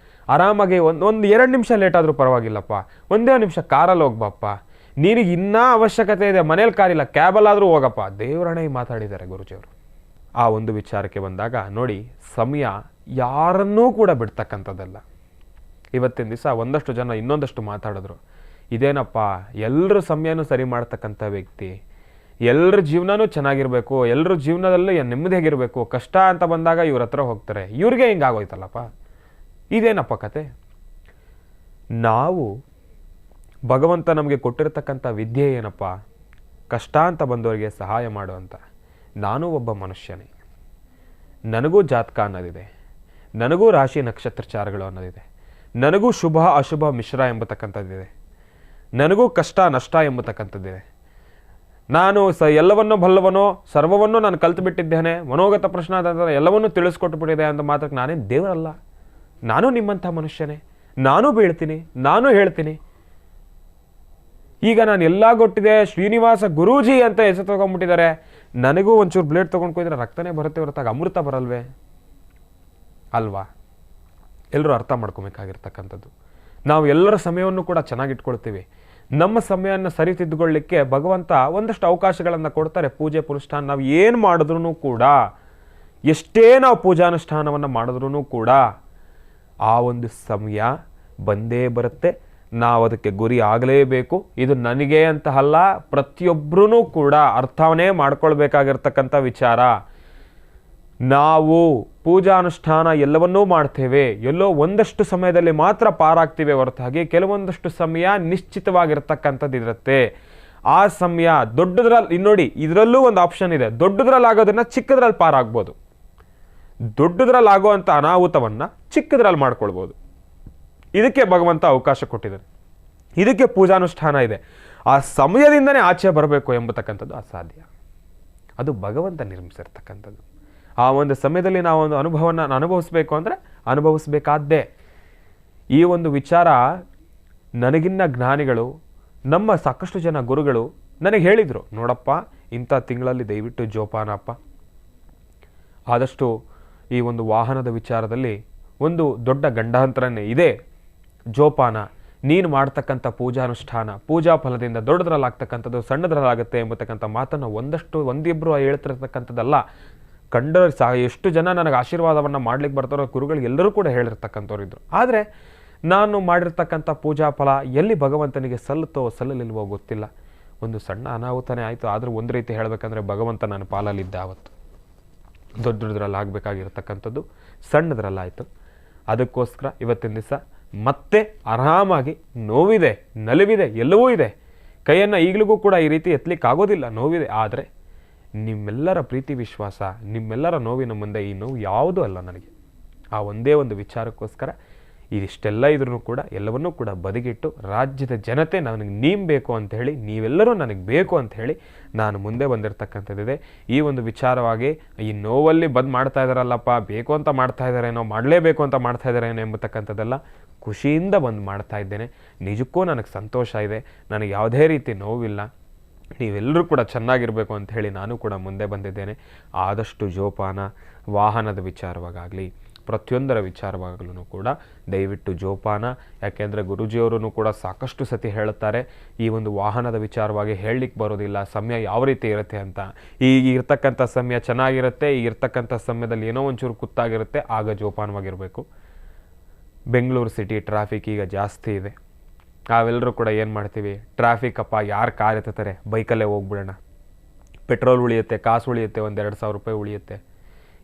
ಆರಾಮಾಗಿ ಒಂದು 2 ನಿಮಿಷ ಲೇಟ್ ಆದರೂ ಪರವಾಗಿಲ್ಲಪ್ಪ, ಒಂದೇ ನಿಮಿಷ ಕಾರಲ್ಲಿ ಹೋಗ್ಬಪ್ಪ, ನಿನಗೆ ಇನ್ನೂ ಅವಶ್ಯಕತೆ ಇದೆ, ಮನೇಲಿ ಕಾರಿಲ್ಲ ಕ್ಯಾಬಲ್ಲಾದರೂ ಹೋಗಪ್ಪ, ದೇವರಣೆ ಮಾತಾಡಿದ್ದಾರೆ ಗುರುಜಿಯವರು. ಆ ಒಂದು ವಿಚಾರಕ್ಕೆ ಬಂದಾಗ ನೋಡಿ, ಸಮಯ ಯಾರನ್ನೂ ಕೂಡ ಬಿಡ್ತಕ್ಕಂಥದ್ದಲ್ಲ. ಇವತ್ತಿನ ದಿವಸ ಒಂದಷ್ಟು ಜನ ಇನ್ನೊಂದಷ್ಟು ಮಾತಾಡಿದ್ರು, ಇದೇನಪ್ಪ ಎಲ್ಲರ ಸಮಯನೂ ಸರಿ ಮಾಡ್ತಕ್ಕಂಥ ವ್ಯಕ್ತಿ, ಎಲ್ಲರ ಜೀವನನೂ ಚೆನ್ನಾಗಿರಬೇಕು, ಎಲ್ಲರ ಜೀವನದಲ್ಲೂ ನೆಮ್ಮದಿಯಾಗಿರಬೇಕು, ಕಷ್ಟ ಅಂತ ಬಂದಾಗ ಇವ್ರ ಹತ್ರ ಹೋಗ್ತಾರೆ, ಇವ್ರಿಗೆ ಹಿಂಗಾಗೋಯ್ತಲ್ಲಪ್ಪ, ಇದೇನಪ್ಪ ಕತೆ. ನಾವು ಭಗವಂತ ನಮಗೆ ಕೊಟ್ಟಿರ್ತಕ್ಕಂಥ ವಿದ್ಯೆ ಏನಪ್ಪ, ಕಷ್ಟ ಅಂತ ಬಂದವರಿಗೆ ಸಹಾಯ ಮಾಡುವಂಥ. ನಾನು ಒಬ್ಬ ಮನುಷ್ಯನೇ, ನನಗೂ ಜಾತಕ ಅನ್ನೋದಿದೆ, ನನಗೂ ರಾಶಿ ನಕ್ಷತ್ರ ಚಾರಗಳು ಅನ್ನೋದಿದೆ, ನನಗೂ ಶುಭ ಅಶುಭ ಮಿಶ್ರ ಎಂಬತಕ್ಕಂಥದ್ದಿದೆ, ನನಗೂ ಕಷ್ಟ ನಷ್ಟ ಎಂಬತಕ್ಕಂಥದ್ದಿದೆ. ನಾನು ಎಲ್ಲವನ್ನೂ ಬಲ್ಲವನೋ ಸರ್ವವನ್ನೂ ನಾನು ಕಲ್ತು ಬಿಟ್ಟಿದ್ದೇನೆ, ಮನೋಗತ ಪ್ರಶ್ನಾತಂತ್ರ ಎಲ್ಲವನ್ನೂ ತಿಳಿಸ್ಕೊಟ್ಟು ಬಿಟ್ಟಿದೆ ಅಂತ ಮಾತ್ರಕ್ಕೆ ನಾನೇನು ದೇವರಲ್ಲ, ನಾನು ನಿಮ್ಮಂಥ ಮನುಷ್ಯನೇ, ನಾನು ಬೀಳ್ತೀನಿ, ನಾನು ಹೇಳ್ತೀನಿ. ಈಗ ನಾನು ಎಲ್ಲ ಕೊಟ್ಟಿದೆ ಶ್ರೀನಿವಾಸ ಗುರೂಜಿ ಅಂತ ಹೆಸರು ತೊಗೊಂಡ್ಬಿಟ್ಟಿದ್ದಾರೆ, ನನಗೂ ಒಂಚೂರು ಬ್ಲೇಡ್ ತೊಗೊಂಡು ಹೋಗಿದ್ರೆ ರಕ್ತನೇ ಬರುತ್ತೆ ಹೊರತಾಗ ಅಮೃತ ಬರಲ್ವೇ ಅಲ್ವಾ? ಎಲ್ಲರೂ ಅರ್ಥ ಮಾಡ್ಕೊಬೇಕಾಗಿರ್ತಕ್ಕಂಥದ್ದು. ನಾವು ಎಲ್ಲರ ಸಮಯವನ್ನು ಕೂಡ ಚೆನ್ನಾಗಿಟ್ಕೊಳ್ತೀವಿ. ನಮ್ಮ ಸಮಯವನ್ನು ಸರಿತಿದ್ದುಕೊಳ್ಳಿಕ್ಕೆ ಭಗವಂತ ಒಂದಷ್ಟು ಅವಕಾಶಗಳನ್ನು ಕೊಡ್ತಾರೆ. ಪೂಜೆ ಪುನಷ್ಠಾನ ನಾವು ಏನು ಮಾಡಿದ್ರೂ ಕೂಡ, ಎಷ್ಟೇ ನಾವು ಪೂಜಾನುಷ್ಠಾನವನ್ನು ಮಾಡಿದ್ರೂ ಕೂಡ ಆ ಒಂದು ಸಮಯ ಬಂದೇ ಬರುತ್ತೆ. ನಾವು ಅದಕ್ಕೆ ಗುರಿ ಆಗಲೇಬೇಕು. ಇದು ನನಗೆ ಅಂತ ಅಲ್ಲ, ಪ್ರತಿಯೊಬ್ಬರೂ ಕೂಡ ಅರ್ಥವನ್ನೇ ಮಾಡ್ಕೊಳ್ಬೇಕಾಗಿರ್ತಕ್ಕಂಥ ವಿಚಾರ. ನಾವು ಪೂಜಾನುಷ್ಠಾನ ಎಲ್ಲವನ್ನೂ ಮಾಡ್ತೇವೆ, ಎಲ್ಲೋ ಒಂದಷ್ಟು ಸಮಯದಲ್ಲಿ ಮಾತ್ರ ಪಾರಾಗ್ತೀವಿ ಹೊರತಾಗಿ ಕೆಲವೊಂದಷ್ಟು ಸಮಯ ನಿಶ್ಚಿತವಾಗಿರ್ತಕ್ಕಂಥದ್ದು ಇರುತ್ತೆ. ಆ ಸಮಯ ದೊಡ್ಡದ್ರಲ್ಲಿ ನೋಡಿ, ಇದರಲ್ಲೂ ಒಂದು ಆಪ್ಷನ್ ಇದೆ, ದೊಡ್ಡದ್ರಲ್ಲಿ ಆಗೋದನ್ನ ಚಿಕ್ಕದ್ರಲ್ಲಿ ಪಾರಾಗ್ಬೋದು, ದೊಡ್ಡದ್ರಲ್ಲಿ ಆಗುವಂಥ ಅನಾಹುತವನ್ನು ಚಿಕ್ಕದ್ರಲ್ಲಿ ಮಾಡ್ಕೊಳ್ಬೋದು. ಇದಕ್ಕೆ ಭಗವಂತ ಅವಕಾಶ ಕೊಟ್ಟಿದ್ದಾನೆ, ಇದಕ್ಕೆ ಪೂಜಾನುಷ್ಠಾನ ಇದೆ. ಆ ಸಮಯದಿಂದನೇ ಆಚೆ ಬರಬೇಕು ಎಂಬತಕ್ಕಂಥದ್ದು ಅಸಾಧ್ಯ, ಅದು ಭಗವಂತ ನಿರ್ಮಿಸಿರ್ತಕ್ಕಂಥದ್ದು. ಆ ಒಂದು ಸಮಯದಲ್ಲಿ ನಾವು ಒಂದು ಅನುಭವವನ್ನು ಅನುಭವಿಸ್ಬೇಕು ಅಂದರೆ ಅನುಭವಿಸ್ಬೇಕಾದ್ದೇ. ಈ ಒಂದು ವಿಚಾರ ನನಗಿನ್ನ ಜ್ಞಾನಿಗಳು, ನಮ್ಮ ಸಾಕಷ್ಟು ಜನ ಗುರುಗಳು ನನಗೆ ಹೇಳಿದರು, ನೋಡಪ್ಪ ಇಂಥ ತಿಂಗಳಲ್ಲಿ ದಯವಿಟ್ಟು ಜೋಪಾನಪ್ಪ, ಆದಷ್ಟು ಈ ಒಂದು ವಾಹನದ ವಿಚಾರದಲ್ಲಿ ಒಂದು ದೊಡ್ಡ ಗಂಡಾಂತರನೇ ಇದೆ, ಜೋಪಾನ, ನೀನು ಮಾಡ್ತಕ್ಕಂಥ ಪೂಜಾನುಷ್ಠಾನ ಪೂಜಾ ಫಲದಿಂದ ದೊಡ್ಡದ್ರಲ್ಲಾಗ್ತಕ್ಕಂಥದ್ದು ಸಣ್ಣದ್ರಲ್ಲಾಗುತ್ತೆ ಎಂಬತಕ್ಕಂಥ ಮಾತನ್ನು ಒಂದಿಬ್ಬರು ಹೇಳ್ತಿರ್ತಕ್ಕಂಥದ್ದಲ್ಲ. ಎಷ್ಟು ಜನ ನನಗೆ ಆಶೀರ್ವಾದವನ್ನು ಮಾಡ್ಲಿಕ್ಕೆ ಬರ್ತಾರೋ ಗುರುಗಳು ಎಲ್ಲರೂ ಕೂಡ ಹೇಳಿರ್ತಕ್ಕಂಥವ್ರು ಇದ್ರು. ಆದರೆ ನಾನು ಮಾಡಿರ್ತಕ್ಕಂಥ ಪೂಜಾ ಫಲ ಎಲ್ಲಿ ಭಗವಂತನಿಗೆ ಸಲ್ಲಲಿಲ್ವೋ ಗೊತ್ತಿಲ್ಲ. ಒಂದು ಸಣ್ಣ ಅನಾಹುತನೇ ಆಯಿತು, ಆದರೂ ಒಂದು ರೀತಿ ಹೇಳಬೇಕಂದ್ರೆ ಭಗವಂತ ನನ್ನ ಪಾಲಲ್ಲಿದ್ದ. ಅವತ್ತು ದೊಡ್ಡದ್ರಲ್ಲಿ ಆಗಬೇಕಾಗಿರ್ತಕ್ಕಂಥದ್ದು ಸಣ್ಣದ್ರಲ್ಲಾಯಿತು. ಅದಕ್ಕೋಸ್ಕರ ಇವತ್ತಿನ ದಿವಸ ಮತ್ತೆ ಆರಾಮಾಗಿ, ನೋವಿದೆ, ನಲಿವಿದೆ, ಎಲ್ಲವೂ ಇದೆ, ಕೈಯನ್ನು ಈಗಲಿಗೂ ಕೂಡ ಈ ರೀತಿ ಎತ್ತಲಿಕ್ಕಾಗೋದಿಲ್ಲ, ನೋವಿದೆ. ಆದರೆ ನಿಮ್ಮೆಲ್ಲರ ಪ್ರೀತಿ ವಿಶ್ವಾಸ, ನಿಮ್ಮೆಲ್ಲರ ನೋವಿನ ಮುಂದೆ ಈ ನೋವು ಯಾವುದೂ ಅಲ್ಲ ನನಗೆ. ಆ ಒಂದೇ ಒಂದು ವಿಚಾರಕ್ಕೋಸ್ಕರ ಇದಿಷ್ಟೆಲ್ಲ ಇದ್ರೂ ಕೂಡ ಎಲ್ಲವನ್ನೂ ಕೂಡ ಬದಿಗಿಟ್ಟು ರಾಜ್ಯದ ಜನತೆ ನನಗೆ ನೀನು ಬೇಕು ಅಂಥೇಳಿ, ನೀವೆಲ್ಲರೂ ನನಗೆ ಬೇಕು ಅಂಥೇಳಿ ನಾನು ಮುಂದೆ ಬಂದಿರತಕ್ಕಂಥದ್ದಿದೆ. ಈ ಒಂದು ವಿಚಾರವಾಗಿ ಈ ನೋವಲ್ಲಿ ಬಂದು ಮಾಡ್ತಾ ಇದ್ದಾರಲ್ಲಪ್ಪ, ಬೇಕು ಅಂತ ಮಾಡ್ತಾ ಇದ್ದಾರೇನೋ, ಮಾಡಲೇಬೇಕು ಅಂತ ಮಾಡ್ತಾ ಇದ್ದಾರೇನೋ ಎಂಬತಕ್ಕಂಥದ್ದೆಲ್ಲ ಖುಷಿಯಿಂದ ಬಂದು ಮಾಡ್ತಾ ಇದ್ದೇನೆ. ನಿಜಕ್ಕೂ ನನಗೆ ಸಂತೋಷ ಇದೆ, ನನಗೆ ಯಾವುದೇ ರೀತಿ ನೋವಿಲ್ಲ. ನೀವೆಲ್ಲರೂ ಕೂಡ ಚೆನ್ನಾಗಿರಬೇಕು ಅಂತ ಹೇಳಿ ನಾನು ಕೂಡ ಮುಂದೆ ಬಂದಿದ್ದೇನೆ. ಆದಷ್ಟು ಜೋಪಾನ, ವಾಹನದ ವಿಚಾರವಾಗಲಿ ಪ್ರತಿಯೊಂದರ ವಿಚಾರವಾಗಲೂ ಕೂಡ ದಯವಿಟ್ಟು ಜೋಪಾನ. ಯಾಕೆಂದರೆ ಗುರೂಜಿಯವರು ಕೂಡ ಸಾಕಷ್ಟು ಸತಿ ಹೇಳುತ್ತಾರೆ, ಈ ಒಂದು ವಾಹನದ ವಿಚಾರವಾಗಿ ಹೇಳಲಿಕ್ಕೆ ಬರೋದಿಲ್ಲ, ಸಮಯ ಯಾವ ರೀತಿ ಇರುತ್ತೆ ಅಂತ. ಈಗ ಇರ್ತಕ್ಕಂಥ ಸಮಯ ಚೆನ್ನಾಗಿರುತ್ತೆ, ಈಗ ಇರ್ತಕ್ಕಂಥ ಸಮಯದಲ್ಲಿ ಏನೋ ಒಂಚೂರು ಕುತ್ತಾಗಿರುತ್ತೆ, ಆಗ ಜೋಪಾನವಾಗಿರಬೇಕು. ಬೆಂಗಳೂರು ಸಿಟಿ ಟ್ರಾಫಿಕ್ ಈಗ ಜಾಸ್ತಿ ಇದೆ. ನಾವೆಲ್ಲರೂ ಕೂಡ ಏನು ಮಾಡ್ತೀವಿ, ಟ್ರಾಫಿಕ್ ಅಪ್ಪ ಯಾರು ಕಾರ್ ಎತ್ತಾರೆ, ಬೈಕಲ್ಲೇ ಹೋಗ್ಬಿಡೋಣ, ಪೆಟ್ರೋಲ್ ಉಳಿಯುತ್ತೆ, ಕಾಸು ಉಳಿಯುತ್ತೆ, ಒಂದು 2,000 ರೂಪಾಯಿ ಉಳಿಯುತ್ತೆ.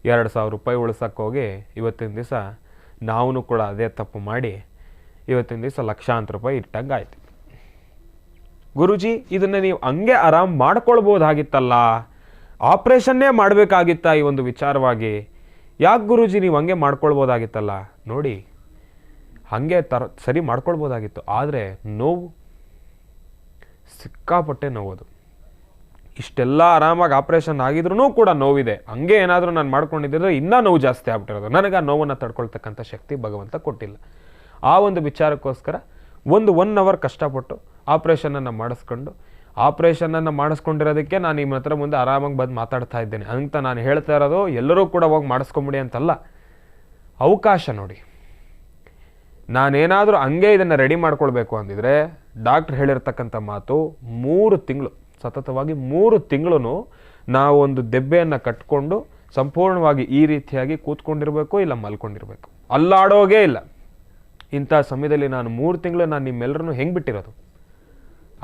2,000 ರೂಪಾಯಿ ಉಳಿಸೋಕ್ಕೆ ಹೋಗಿ ಇವತ್ತಿನ ದಿವಸ ನಾವು ಕೂಡ ಅದೇ ತಪ್ಪು ಮಾಡಿ ಇವತ್ತಿನ ದಿವಸ ಲಕ್ಷಾಂತರ ರೂಪಾಯಿ ಇಟ್ಟಂಗಾಯ್ತು. ಗುರುಜಿ ಇದನ್ನು ನೀವು ಹಂಗೆ ಆರಾಮ್ ಮಾಡ್ಕೊಳ್ಬೋದಾಗಿತ್ತಲ್ಲ, ಆಪ್ರೇಷನ್ನೇ ಮಾಡಬೇಕಾಗಿತ್ತಾ ಈ ಒಂದು ವಿಚಾರವಾಗಿ, ಯಾಕೆ ಗುರುಜಿ ನೀವು ಹಂಗೆ ಮಾಡ್ಕೊಳ್ಬೋದಾಗಿತ್ತಲ್ಲ? ನೋಡಿ, ಹಾಗೆ ಸರಿ ಮಾಡ್ಕೊಳ್ಬೋದಾಗಿತ್ತು, ಆದರೆ ನೋವು ಸಿಕ್ಕಾಪಟ್ಟೆ ನೋವೋದು. ಇಷ್ಟೆಲ್ಲ ಆರಾಮಾಗಿ ಆಪ್ರೇಷನ್ ಆಗಿದ್ರೂ ಕೂಡ ನೋವಿದೆ. ಹಂಗೆ ಏನಾದರೂ ನಾನು ಮಾಡ್ಕೊಂಡಿದ್ದರೆ ಇನ್ನೂ ನೋವು ಜಾಸ್ತಿ ಆಗ್ಬಿಟ್ಟಿರೋದು. ನನಗೆ ಆ ನೋವನ್ನು ತಡ್ಕೊಳ್ತಕ್ಕಂಥ ಶಕ್ತಿ ಭಗವಂತ ಕೊಟ್ಟಿಲ್ಲ. ಆ ಒಂದು ವಿಚಾರಕ್ಕೋಸ್ಕರ 1 ಅವರ್ ಕಷ್ಟಪಟ್ಟು ಆಪ್ರೇಷನನ್ನು ಮಾಡಿಸ್ಕೊಂಡಿರೋದಕ್ಕೆ ನಾನು ನಿಮ್ಮ ಹತ್ರ ಮುಂದೆ ಆರಾಮಾಗಿ ಬಂದು ಮಾತಾಡ್ತಾ ಇದ್ದೇನೆ ಅಂತ ನಾನು ಹೇಳ್ತಾ ಇರೋದು. ಎಲ್ಲರೂ ಕೂಡ ಹೋಗಿ ಮಾಡಿಸ್ಕೊಂಬಿಡಿ ಅಂತಲ್ಲ, ಅವಕಾಶ ನೋಡಿ. ನಾನೇನಾದರೂ ಹಂಗೆ ಇದನ್ನು ರೆಡಿ ಮಾಡ್ಕೊಳ್ಬೇಕು ಅಂದಿದ್ರೆ ಡಾಕ್ಟ್ರ್ ಹೇಳಿರ್ತಕ್ಕಂಥ ಮಾತು 3 ತಿಂಗಳು ಸತತವಾಗಿ 3 ತಿಂಗಳು ನಾವು ಒಂದು ದೆಬ್ಬೆಯನ್ನು ಕಟ್ಕೊಂಡು ಸಂಪೂರ್ಣವಾಗಿ ಈ ರೀತಿಯಾಗಿ ಕೂತ್ಕೊಂಡಿರಬೇಕು, ಇಲ್ಲ ಮಲ್ಕೊಂಡಿರಬೇಕು, ಅಲ್ಲಾಡೋಗೇ ಇಲ್ಲ. ಇಂಥ ಸಮಯದಲ್ಲಿ ನಾನು 3 ತಿಂಗಳು ನಾನು ನಿಮ್ಮೆಲ್ಲರನ್ನು ಹೆಂಗೆ ಬಿಟ್ಟಿರೋದು?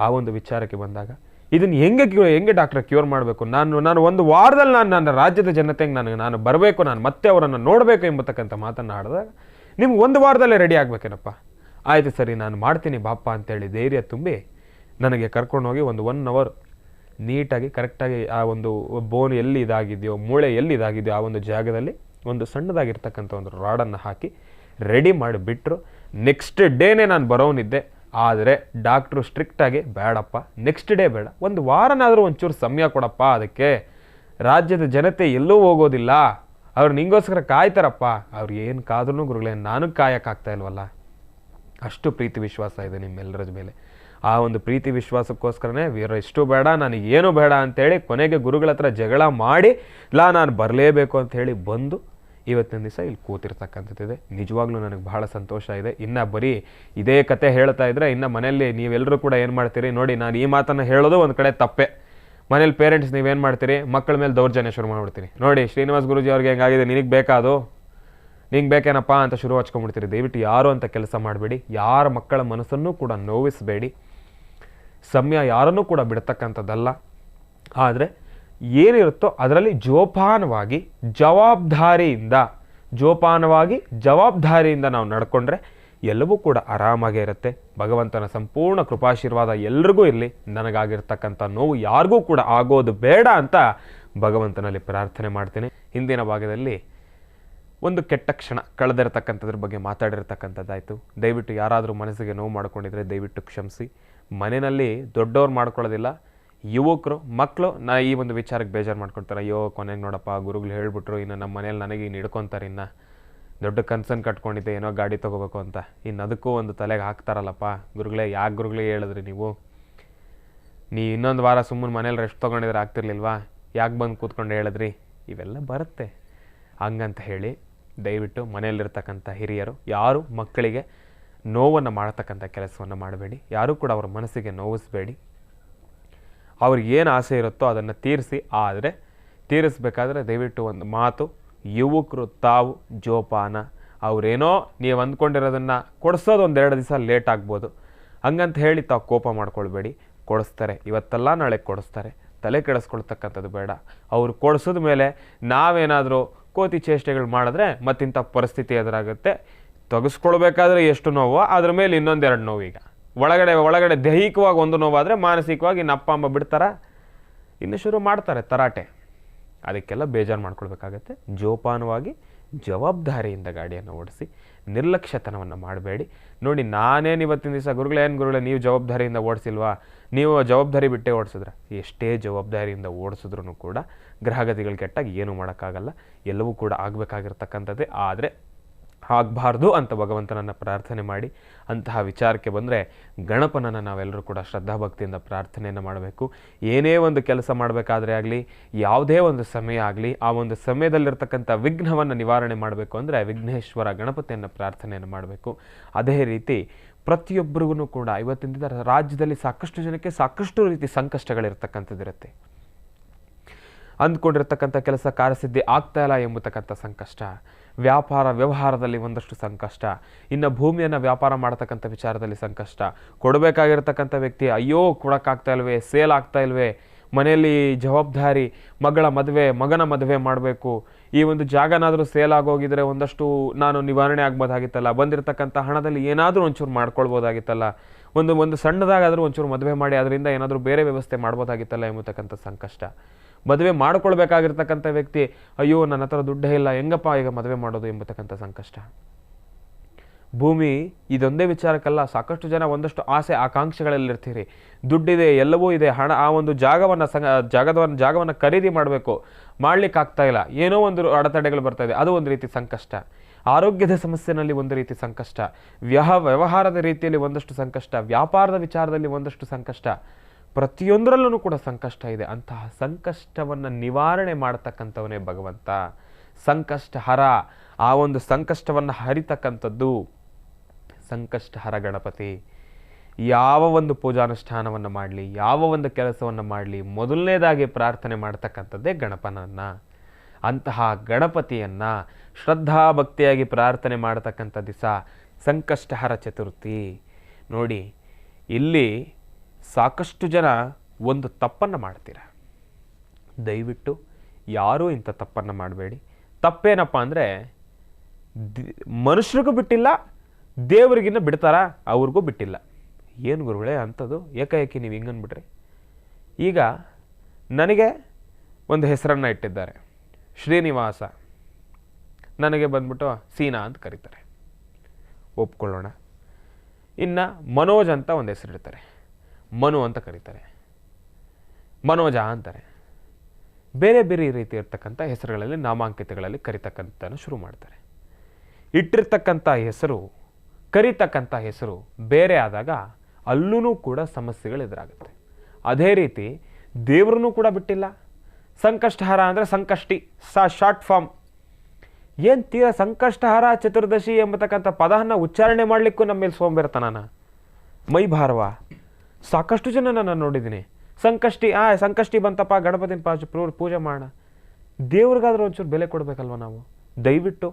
ಆ ಒಂದು ವಿಚಾರಕ್ಕೆ ಬಂದಾಗ ಇದನ್ನು ಹೆಂಗೆ ಡಾಕ್ಟ್ರ್ ಕ್ಯೂರ್ ಮಾಡಬೇಕು? ನಾನು 1 ವಾರದಲ್ಲಿ ನನ್ನ ರಾಜ್ಯದ ಜನತೆಗೆ ನಾನು ಬರಬೇಕು, ನಾನು ಮತ್ತೆ ಅವರನ್ನು ನೋಡಬೇಕು ಎಂಬತಕ್ಕಂಥ ಮಾತನ್ನು ಆಡಿದಾಗ ನಿಮ್ಗೆ 1 ವಾರದಲ್ಲೇ ರೆಡಿ ಆಗಬೇಕೇನಪ್ಪ? ಆಯಿತು ಸರಿ, ನಾನು ಮಾಡ್ತೀನಿ ಬಾಪ್ಪ ಅಂತೇಳಿ ಧೈರ್ಯ ತುಂಬಿ ನನಗೆ ಕರ್ಕೊಂಡೋಗಿ 1 ಅವರ್ ನೀಟಾಗಿ ಕರೆಕ್ಟಾಗಿ ಆ ಒಂದು ಬೋನ್ ಎಲ್ಲಿ ಇದಾಗಿದೆಯೋ, ಮೂಳೆ ಎಲ್ಲಿ ಇದಾಗಿದೆಯೋ ಆ ಒಂದು ಜಾಗದಲ್ಲಿ ಒಂದು ಸಣ್ಣದಾಗಿರ್ತಕ್ಕಂಥ ಒಂದು ರಾಡನ್ನು ಹಾಕಿ ರೆಡಿ ಮಾಡಿಬಿಟ್ರು. ನೆಕ್ಸ್ಟ್ ಡೇನೇ ನಾನು ಬರೋನಿದ್ದೆ. ಆದರೆ ಡಾಕ್ಟ್ರು ಸ್ಟ್ರಿಕ್ಟಾಗಿ ಬೇಡಪ್ಪ, ನೆಕ್ಸ್ಟ್ ಡೇ ಬೇಡ, 1 ವಾರನಾದರೂ ಒಂಚೂರು ಸಮಯ ಕೊಡಪ್ಪ, ಅದಕ್ಕೆ ರಾಜ್ಯದ ಜನತೆ ಎಲ್ಲೂ ಹೋಗೋದಿಲ್ಲ, ಅವ್ರು ನಿಂಗೋಸ್ಕರ ಕಾಯ್ತಾರಪ್ಪ. ಅವ್ರು ಏನು ಕಾದ್ರೂ ಗುರುಗಳೇ ನಾನು ಕಾಯಕ್ಕಾಗ್ತಾ ಇಲ್ವಲ್ಲ. ಅಷ್ಟು ಪ್ರೀತಿ ವಿಶ್ವಾಸ ಇದೆ ನಿಮ್ಮೆಲ್ಲರ ಮೇಲೆ. ಆ ಒಂದು ಪ್ರೀತಿ ವಿಶ್ವಾಸಕ್ಕೋಸ್ಕರನೇ ಇಷ್ಟು ಬೇಡ, ನನಗೇನು ಬೇಡ ಅಂತೇಳಿ ಕೊನೆಗೆ ಗುರುಗಳ ಹತ್ರ ಜಗಳ ಮಾಡಿ ನಾನು ಬರಲೇಬೇಕು ಅಂತ ಹೇಳಿ ಬಂದು ಇವತ್ತಿನ ದಿವಸ ಇಲ್ಲಿ ಕೂತಿರ್ತಕ್ಕಂಥದ್ದಿದೆ. ನಿಜವಾಗ್ಲೂ ನನಗೆ ಬಹಳ ಸಂತೋಷ ಇದೆ. ಇನ್ನು ಬರೀ ಇದೇ ಕತೆ ಹೇಳ್ತಾ ಇದ್ರೆ ಇನ್ನು ಮನೆಯಲ್ಲಿ ನೀವೆಲ್ಲರೂ ಕೂಡ ಏನು ಮಾಡ್ತೀರಿ ನೋಡಿ, ನಾನು ಈ ಮಾತನ್ನು ಹೇಳೋದು ಒಂದು ಕಡೆ ತಪ್ಪೆ. ಮನೇಲಿ ಪೇರೆಂಟ್ಸ್ ನೀವೇನು ಮಾಡ್ತೀರಿ, ಮಕ್ಕಳ ಮೇಲೆ ದೌರ್ಜನ್ಯ ಶುರು ಮಾಡಿಬಿಡ್ತೀರಿ. ನೋಡಿ ಶ್ರೀನಿವಾಸ್ ಗುರುಜಿ ಅವ್ರಿಗೆ ಹೆಂಗಾಗಿದೆ, ನಿನಗೆ ಬೇಕಾದು, ನಿಂಗೆ ಬೇಕೇನಪ್ಪ ಅಂತ ಶುರು ಹಚ್ಕೊಂಡ್ಬಿಡ್ತೀರಿ. ದಯವಿಟ್ಟು ಯಾರು ಅಂತ ಕೆಲಸ ಮಾಡಬೇಡಿ. ಯಾರ ಮಕ್ಕಳ ಮನಸ್ಸನ್ನು ಕೂಡ ನೋವಿಸಬೇಡಿ. ಸಮಯ ಯಾರನ್ನೂ ಕೂಡ ಬಿಡ್ತಕ್ಕಂಥದ್ದಲ್ಲ. ಆದರೆ ಏನಿರುತ್ತೋ ಅದರಲ್ಲಿ ಜವಾಬ್ದಾರಿಯಿಂದ ನಾವು ನಡ್ಕೊಂಡ್ರೆ ಎಲ್ಲವೂ ಕೂಡ ಆರಾಮಾಗೇ ಇರುತ್ತೆ. ಭಗವಂತನ ಸಂಪೂರ್ಣ ಕೃಪಾಶೀರ್ವಾದ ಎಲ್ರಿಗೂ ಇರಲಿ. ನನಗಾಗಿರ್ತಕ್ಕಂಥ ನೋವು ಯಾರಿಗೂ ಕೂಡ ಆಗೋದು ಬೇಡ ಅಂತ ಭಗವಂತನಲ್ಲಿ ಪ್ರಾರ್ಥನೆ ಮಾಡ್ತೀನಿ. ಹಿಂದಿನ ಭಾಗದಲ್ಲಿ ಒಂದು ಕೆಟ್ಟ ಕ್ಷಣ ಕಳೆದಿರ್ತಕ್ಕಂಥದ್ರ ಬಗ್ಗೆ ಮಾತಾಡಿರ್ತಕ್ಕಂಥದ್ದಾಯಿತು. ದಯವಿಟ್ಟು ಯಾರಾದರೂ ಮನಸ್ಸಿಗೆ ನೋವು ಮಾಡ್ಕೊಂಡಿದ್ರೆ ದಯವಿಟ್ಟು ಕ್ಷಮಿಸಿ. ಮನೆಯಲ್ಲಿ ದೊಡ್ಡವ್ರು ಮಾಡ್ಕೊಳ್ಳೋದಿಲ್ಲ, ಯುವಕರು ಮಕ್ಕಳು ಈ ಒಂದು ವಿಚಾರಕ್ಕೆ ಬೇಜಾರು ಮಾಡ್ಕೊಳ್ತಾರೆ. ಅಯ್ಯೋ ಕೊನೆಗೆ ನೋಡಪ್ಪ ಗುರುಗಳು ಹೇಳ್ಬಿಟ್ರು, ಇನ್ನು ನಮ್ಮ ಮನೇಲಿ ನನಗೆ ಇನ್ನು ಹಿಡ್ಕೊತಾರೆ, ಇನ್ನು ದೊಡ್ಡ ಕನ್ಸನ್ ಕಟ್ಕೊಂಡಿದ್ದೆ ಏನೋ ಗಾಡಿ ತೊಗೋಬೇಕು ಅಂತ, ಇನ್ನು ಅದಕ್ಕೂ ಒಂದು ತಲೆಗೆ ಹಾಕ್ತಾರಲ್ಲಪ್ಪ ಗುರುಗಳೇ. ಯಾಕೆ ಗುರುಗಳೇ ಹೇಳಿದ್ರಿ ನೀವು ಇನ್ನೊಂದು ವಾರ ಸುಮ್ಮನೆ ಮನೇಲಿ ರೆಸ್ಟ್ ತೊಗೊಂಡಿದ್ರೆ ಆಗ್ತಿರ್ಲಿಲ್ವಾ, ಯಾಕೆ ಬಂದು ಕೂತ್ಕೊಂಡು ಹೇಳಿದ್ರಿ? ಇವೆಲ್ಲ ಬರುತ್ತೆ. ಹಂಗಂತ ಹೇಳಿ ದಯವಿಟ್ಟು ಮನೆಯಲ್ಲಿರ್ತಕ್ಕಂಥ ಹಿರಿಯರು ಯಾರು ಮಕ್ಕಳಿಗೆ ನೋವನ್ನು ಮಾಡ್ತಕ್ಕಂಥ ಕೆಲಸವನ್ನು ಮಾಡಬೇಡಿ. ಯಾರೂ ಕೂಡ ಅವ್ರ ಮನಸ್ಸಿಗೆ ನೋವಿಸಬೇಡಿ. ಅವ್ರಿಗೇನು ಆಸೆ ಇರುತ್ತೋ ಅದನ್ನು ತೀರಿಸಿ. ಆದರೆ ತೀರಿಸ್ಬೇಕಾದ್ರೆ ದಯವಿಟ್ಟು ಒಂದು ಮಾತು, ಯುವಕರು ತಾವು ಜೋಪಾನ. ಅವರೇನೋ ನೀವು ಅಂದ್ಕೊಂಡಿರೋದನ್ನು ಕೊಡಿಸೋದು 1-2 ದಿವಸ ಲೇಟ್ ಆಗ್ಬೋದು. ಹಂಗಂತ ಹೇಳಿ ತಾವು ಕೋಪ ಮಾಡ್ಕೊಳ್ಬೇಡಿ. ಕೊಡಿಸ್ತಾರೆ, ಇವತ್ತಲ್ಲ ನಾಳೆ ಕೊಡಿಸ್ತಾರೆ. ತಲೆ ಕೆಡಿಸ್ಕೊಳ್ತಕ್ಕಂಥದ್ದು ಬೇಡ. ಅವ್ರು ಕೊಡಿಸಿದ ಮೇಲೆ ನಾವೇನಾದರೂ ಕೋತಿ ಚೇಷ್ಟೆಗಳು ಮಾಡಿದ್ರೆ ಮತ್ತಿಂಥ ಪರಿಸ್ಥಿತಿ ಎದುರಾಗುತ್ತೆ. ತೆಗೆಸ್ಕೊಳ್ಬೇಕಾದ್ರೆ ಎಷ್ಟು ನೋವು, ಅದ್ರ ಮೇಲೆ ಇನ್ನೊಂದೆರಡು ನೋವು. ಈಗ ಒಳಗಡೆ ದೈಹಿಕವಾಗಿ ಒಂದು ನೋವಾದರೆ ಮಾನಸಿಕವಾಗಿ ಇನ್ನು ಅಪ್ಪ ಅಮ್ಮ ಬಿಡ್ತಾರ, ಇನ್ನು ಶುರು ಮಾಡ್ತಾರೆ ತರಾಟೆ. ಅದಕ್ಕೆಲ್ಲ ಬೇಜಾರು ಮಾಡ್ಕೊಳ್ಬೇಕಾಗತ್ತೆ. ಜೋಪಾನವಾಗಿ ಜವಾಬ್ದಾರಿಯಿಂದ ಗಾಡಿಯನ್ನು ಓಡಿಸಿ, ನಿರ್ಲಕ್ಷ್ಯತನವನ್ನು ಮಾಡಬೇಡಿ. ನೋಡಿ, ನಾನೇನು ಇವತ್ತಿನ ದಿವಸ ಗುರುಗಳೇ ನೀವು ಜವಾಬ್ದಾರಿಯಿಂದ ಓಡಿಸಿಲ್ವಾ, ನೀವು ಜವಾಬ್ದಾರಿ ಬಿಟ್ಟೇ ಓಡಿಸಿದ್ರೆ, ಎಷ್ಟೇ ಜವಾಬ್ದಾರಿಯಿಂದ ಓಡಿಸಿದ್ರೂ ಕೂಡ ಗ್ರಹಗತಿಗಳು ಕೆಟ್ಟಾಗಿ ಏನೂ ಮಾಡೋಕ್ಕಾಗಲ್ಲ. ಎಲ್ಲವೂ ಕೂಡ ಆಗಬೇಕಾಗಿರ್ತಕ್ಕಂಥದ್ದೇ. ಆದರೆ ಆಗಬಾರ್ದು ಅಂತ ಭಗವಂತನನ್ನು ಪ್ರಾರ್ಥನೆ ಮಾಡಿ. ಅಂತಹ ವಿಚಾರಕ್ಕೆ ಬಂದರೆ ಗಣಪನನ್ನು ನಾವೆಲ್ಲರೂ ಕೂಡ ಶ್ರದ್ಧಾಭಕ್ತಿಯಿಂದ ಪ್ರಾರ್ಥನೆಯನ್ನು ಮಾಡಬೇಕು. ಏನೇ ಒಂದು ಕೆಲಸ ಮಾಡಬೇಕಾದ್ರೆ ಆಗಲಿ, ಯಾವುದೇ ಒಂದು ಸಮಯ ಆಗಲಿ, ಆ ಒಂದು ಸಮಯದಲ್ಲಿರ್ತಕ್ಕಂಥ ವಿಘ್ನವನ್ನು ನಿವಾರಣೆ ಮಾಡಬೇಕು ಅಂದರೆ ವಿಘ್ನೇಶ್ವರ ಗಣಪತಿಯನ್ನು ಪ್ರಾರ್ಥನೆಯನ್ನು ಮಾಡಬೇಕು. ಅದೇ ರೀತಿ ಪ್ರತಿಯೊಬ್ಬರಿಗೂ ಕೂಡ ಇವತ್ತಿನ ದಿನ ರಾಜ್ಯದಲ್ಲಿ ಸಾಕಷ್ಟು ಜನಕ್ಕೆ ಸಾಕಷ್ಟು ರೀತಿ ಸಂಕಷ್ಟಗಳಿರ್ತಕ್ಕಂಥದ್ದಿರುತ್ತೆ. ಅಂದ್ಕೊಂಡಿರ್ತಕ್ಕಂಥ ಕೆಲಸ ಕಾರ್ಯಸಿದ್ಧಿ ಆಗ್ತಾ ಇಲ್ಲ ಎಂಬತಕ್ಕಂಥ ಸಂಕಷ್ಟ, ವ್ಯಾಪಾರ ವ್ಯವಹಾರದಲ್ಲಿ ಒಂದಷ್ಟು ಸಂಕಷ್ಟ, ಇನ್ನು ಭೂಮಿಯನ್ನು ವ್ಯಾಪಾರ ಮಾಡ್ತಕ್ಕಂಥ ವಿಚಾರದಲ್ಲಿ ಸಂಕಷ್ಟ, ಕೊಡಬೇಕಾಗಿರ್ತಕ್ಕಂಥ ವ್ಯಕ್ತಿ ಅಯ್ಯೋ ಕೊಡೋಕ್ಕಾಗ್ತಾ ಇಲ್ವೇ, ಸೇಲ್ ಆಗ್ತಾ ಇಲ್ವೇ, ಮನೆಯಲ್ಲಿ ಜವಾಬ್ದಾರಿ, ಮಗಳ ಮದುವೆ ಮಗನ ಮದುವೆ ಮಾಡಬೇಕು, ಈ ಒಂದು ಜಾಗನಾದರೂ ಸೇಲ್ ಆಗೋಗಿದ್ರೆ ಒಂದಷ್ಟು ನಾನು ನಿವಾರಣೆ ಆಗ್ಬೋದಾಗಿತ್ತಲ್ಲ, ಬಂದಿರತಕ್ಕಂಥ ಹಣದಲ್ಲಿ ಏನಾದರೂ ಒಂಚೂರು ಮಾಡ್ಕೊಳ್ಬೋದಾಗಿತ್ತಲ್ಲ, ಒಂದು ಸಣ್ಣದಾಗಾದರೂ ಒಂಚೂರು ಮದುವೆ ಮಾಡಿ ಅದರಿಂದ ಏನಾದರೂ ಬೇರೆ ವ್ಯವಸ್ಥೆ ಮಾಡ್ಬೋದಾಗಿತ್ತಲ್ಲ ಎಂಬತಕ್ಕಂಥ ಸಂಕಷ್ಟ. ಮದುವೆ ಮಾಡ್ಕೊಳ್ಬೇಕಾಗಿರ್ತಕ್ಕಂಥ ವ್ಯಕ್ತಿ ಅಯ್ಯೋ ನನ್ನ ಹತ್ರ ದುಡ್ಡೇ ಇಲ್ಲ, ಹೆಂಗಪ್ಪ ಈಗ ಮದುವೆ ಮಾಡೋದು ಎಂಬತಕ್ಕಂಥ ಸಂಕಷ್ಟ. ಭೂಮಿ ಇದೊಂದೇ ವಿಚಾರಕ್ಕಲ್ಲ, ಸಾಕಷ್ಟು ಜನ ಒಂದಷ್ಟು ಆಸೆ ಆಕಾಂಕ್ಷೆಗಳಲ್ಲಿರ್ತೀರಿ. ದುಡ್ಡಿದೆ, ಎಲ್ಲವೂ ಇದೆ, ಹಣ, ಆ ಒಂದು ಜಾಗವನ್ನು ಖರೀದಿ ಮಾಡಬೇಕು, ಮಾಡ್ಲಿಕ್ಕಾಗ್ತಾ ಇಲ್ಲ, ಏನೋ ಒಂದು ಅಡೆತಡೆಗಳು ಬರ್ತಾ ಇದೆ, ಅದು ಒಂದು ರೀತಿ ಸಂಕಷ್ಟ. ಆರೋಗ್ಯದ ಸಮಸ್ಯೆನಲ್ಲಿ ಒಂದು ರೀತಿ ಸಂಕಷ್ಟ, ವ್ಯವಹಾರದ ರೀತಿಯಲ್ಲಿ ಒಂದಷ್ಟು ಸಂಕಷ್ಟ, ವ್ಯಾಪಾರದ ವಿಚಾರದಲ್ಲಿ ಒಂದಷ್ಟು ಸಂಕಷ್ಟ, ಪ್ರತಿಯೊಂದರಲ್ಲೂ ಕೂಡ ಸಂಕಷ್ಟ ಇದೆ. ಅಂತಹ ಸಂಕಷ್ಟವನ್ನು ನಿವಾರಣೆ ಮಾಡತಕ್ಕಂಥವನೇ ಭಗವಂತ, ಸಂಕಷ್ಟಹರ. ಆ ಒಂದು ಸಂಕಷ್ಟವನ್ನು ಹರಿತಕ್ಕಂಥದ್ದು ಸಂಕಷ್ಟಹರ ಗಣಪತಿ. ಯಾವ ಒಂದು ಪೂಜಾನುಷ್ಠಾನವನ್ನು ಮಾಡಲಿ, ಯಾವ ಒಂದು ಕೆಲಸವನ್ನು ಮಾಡಲಿ, ಮೊದಲನೇದಾಗಿ ಪ್ರಾರ್ಥನೆ ಮಾಡ್ತಕ್ಕಂಥದ್ದೇ ಗಣಪನನ್ನ. ಅಂತಹ ಗಣಪತಿಯನ್ನು ಶ್ರದ್ಧಾ ಭಕ್ತಿಯಾಗಿ ಪ್ರಾರ್ಥನೆ ಮಾಡತಕ್ಕಂಥ ದಿವಸ ಸಂಕಷ್ಟಹರ ಚತುರ್ಥಿ. ನೋಡಿ, ಇಲ್ಲಿ ಸಾಕಷ್ಟು ಜನ ಒಂದು ತಪ್ಪನ್ನು ಮಾಡ್ತೀರ. ದಯವಿಟ್ಟು ಯಾರೂ ಇಂಥ ತಪ್ಪನ್ನು ಮಾಡಬೇಡಿ. ತಪ್ಪೇನಪ್ಪ ಅಂದರೆ, ಮನುಷ್ಯರಿಗೂ ಬಿಟ್ಟಿಲ್ಲ, ದೇವರಿಗಿನ್ನ ಬಿಡ್ತಾರ, ಅವ್ರಿಗೂ ಬಿಟ್ಟಿಲ್ಲ. ಏನು ಗುರುಗಳೇ ಅಂಥದ್ದು, ಏಕಾಏಕಿ ನೀವು ಹಿಂಗನ್ಬಿಟ್ರಿ? ಈಗ ನನಗೆ ಒಂದು ಹೆಸರನ್ನು ಇಟ್ಟಿದ್ದಾರೆ, ಶ್ರೀನಿವಾಸ. ನನಗೆ ಬಂದ್ಬಿಟ್ಟು ಸೀನಾ ಅಂತ ಕರೀತಾರೆ, ಒಪ್ಕೊಳ್ಳೋಣ. ಇನ್ನು ಮನೋಜ್ ಅಂತ ಒಂದು ಹೆಸರಿಡ್ತಾರೆ, ಮನು ಅಂತ ಕರೀತಾರೆ, ಮನೋಜ ಅಂತಾರೆ. ಬೇರೆ ಬೇರೆ ರೀತಿ ಇರ್ತಕ್ಕಂಥ ಹೆಸರುಗಳಲ್ಲಿ, ನಾಮಾಂಕಿತಗಳಲ್ಲಿ ಕರಿತಕ್ಕಂಥ ಶುರು ಮಾಡ್ತಾರೆ. ಇಟ್ಟಿರ್ತಕ್ಕಂಥ ಹೆಸರು, ಕರಿತಕ್ಕಂಥ ಹೆಸರು ಬೇರೆ ಆದಾಗ ಅಲ್ಲೂ ಕೂಡ ಸಮಸ್ಯೆಗಳು ಎದುರಾಗುತ್ತೆ. ಅದೇ ರೀತಿ ದೇವ್ರನ್ನೂ ಕೂಡ ಬಿಟ್ಟಿಲ್ಲ. ಸಂಕಷ್ಟಹರ ಅಂದರೆ ಸಂಕಷ್ಟಿ, ಶಾರ್ಟ್ ಫಾರ್ಮ್. ಏನು ತೀರಾ ಸಂಕಷ್ಟಹರ ಚತುರ್ದಶಿ ಎಂಬತಕ್ಕಂಥ ಪದವನ್ನು ಉಚ್ಚಾರಣೆ ಮಾಡಲಿಕ್ಕೂ ನಮ್ಮ ಮೇಲೆ ಸೋಂಬೇರ್ತನ, ಮೈ ಭಾರವ. ಸಾಕಷ್ಟು ಜನ ನಾನು ನೋಡಿದ್ದೀನಿ, ಸಂಕಷ್ಟಿ ಬಂತಪ್ಪ, ಗಣಪತಿನ ಪೂಜೆ ಮಾಡೋಣ. ದೇವ್ರಿಗಾದ್ರೂ ಒಂಚೂರು ಬೆಲೆ ಕೊಡಬೇಕಲ್ವ ನಾವು? ದಯವಿಟ್ಟು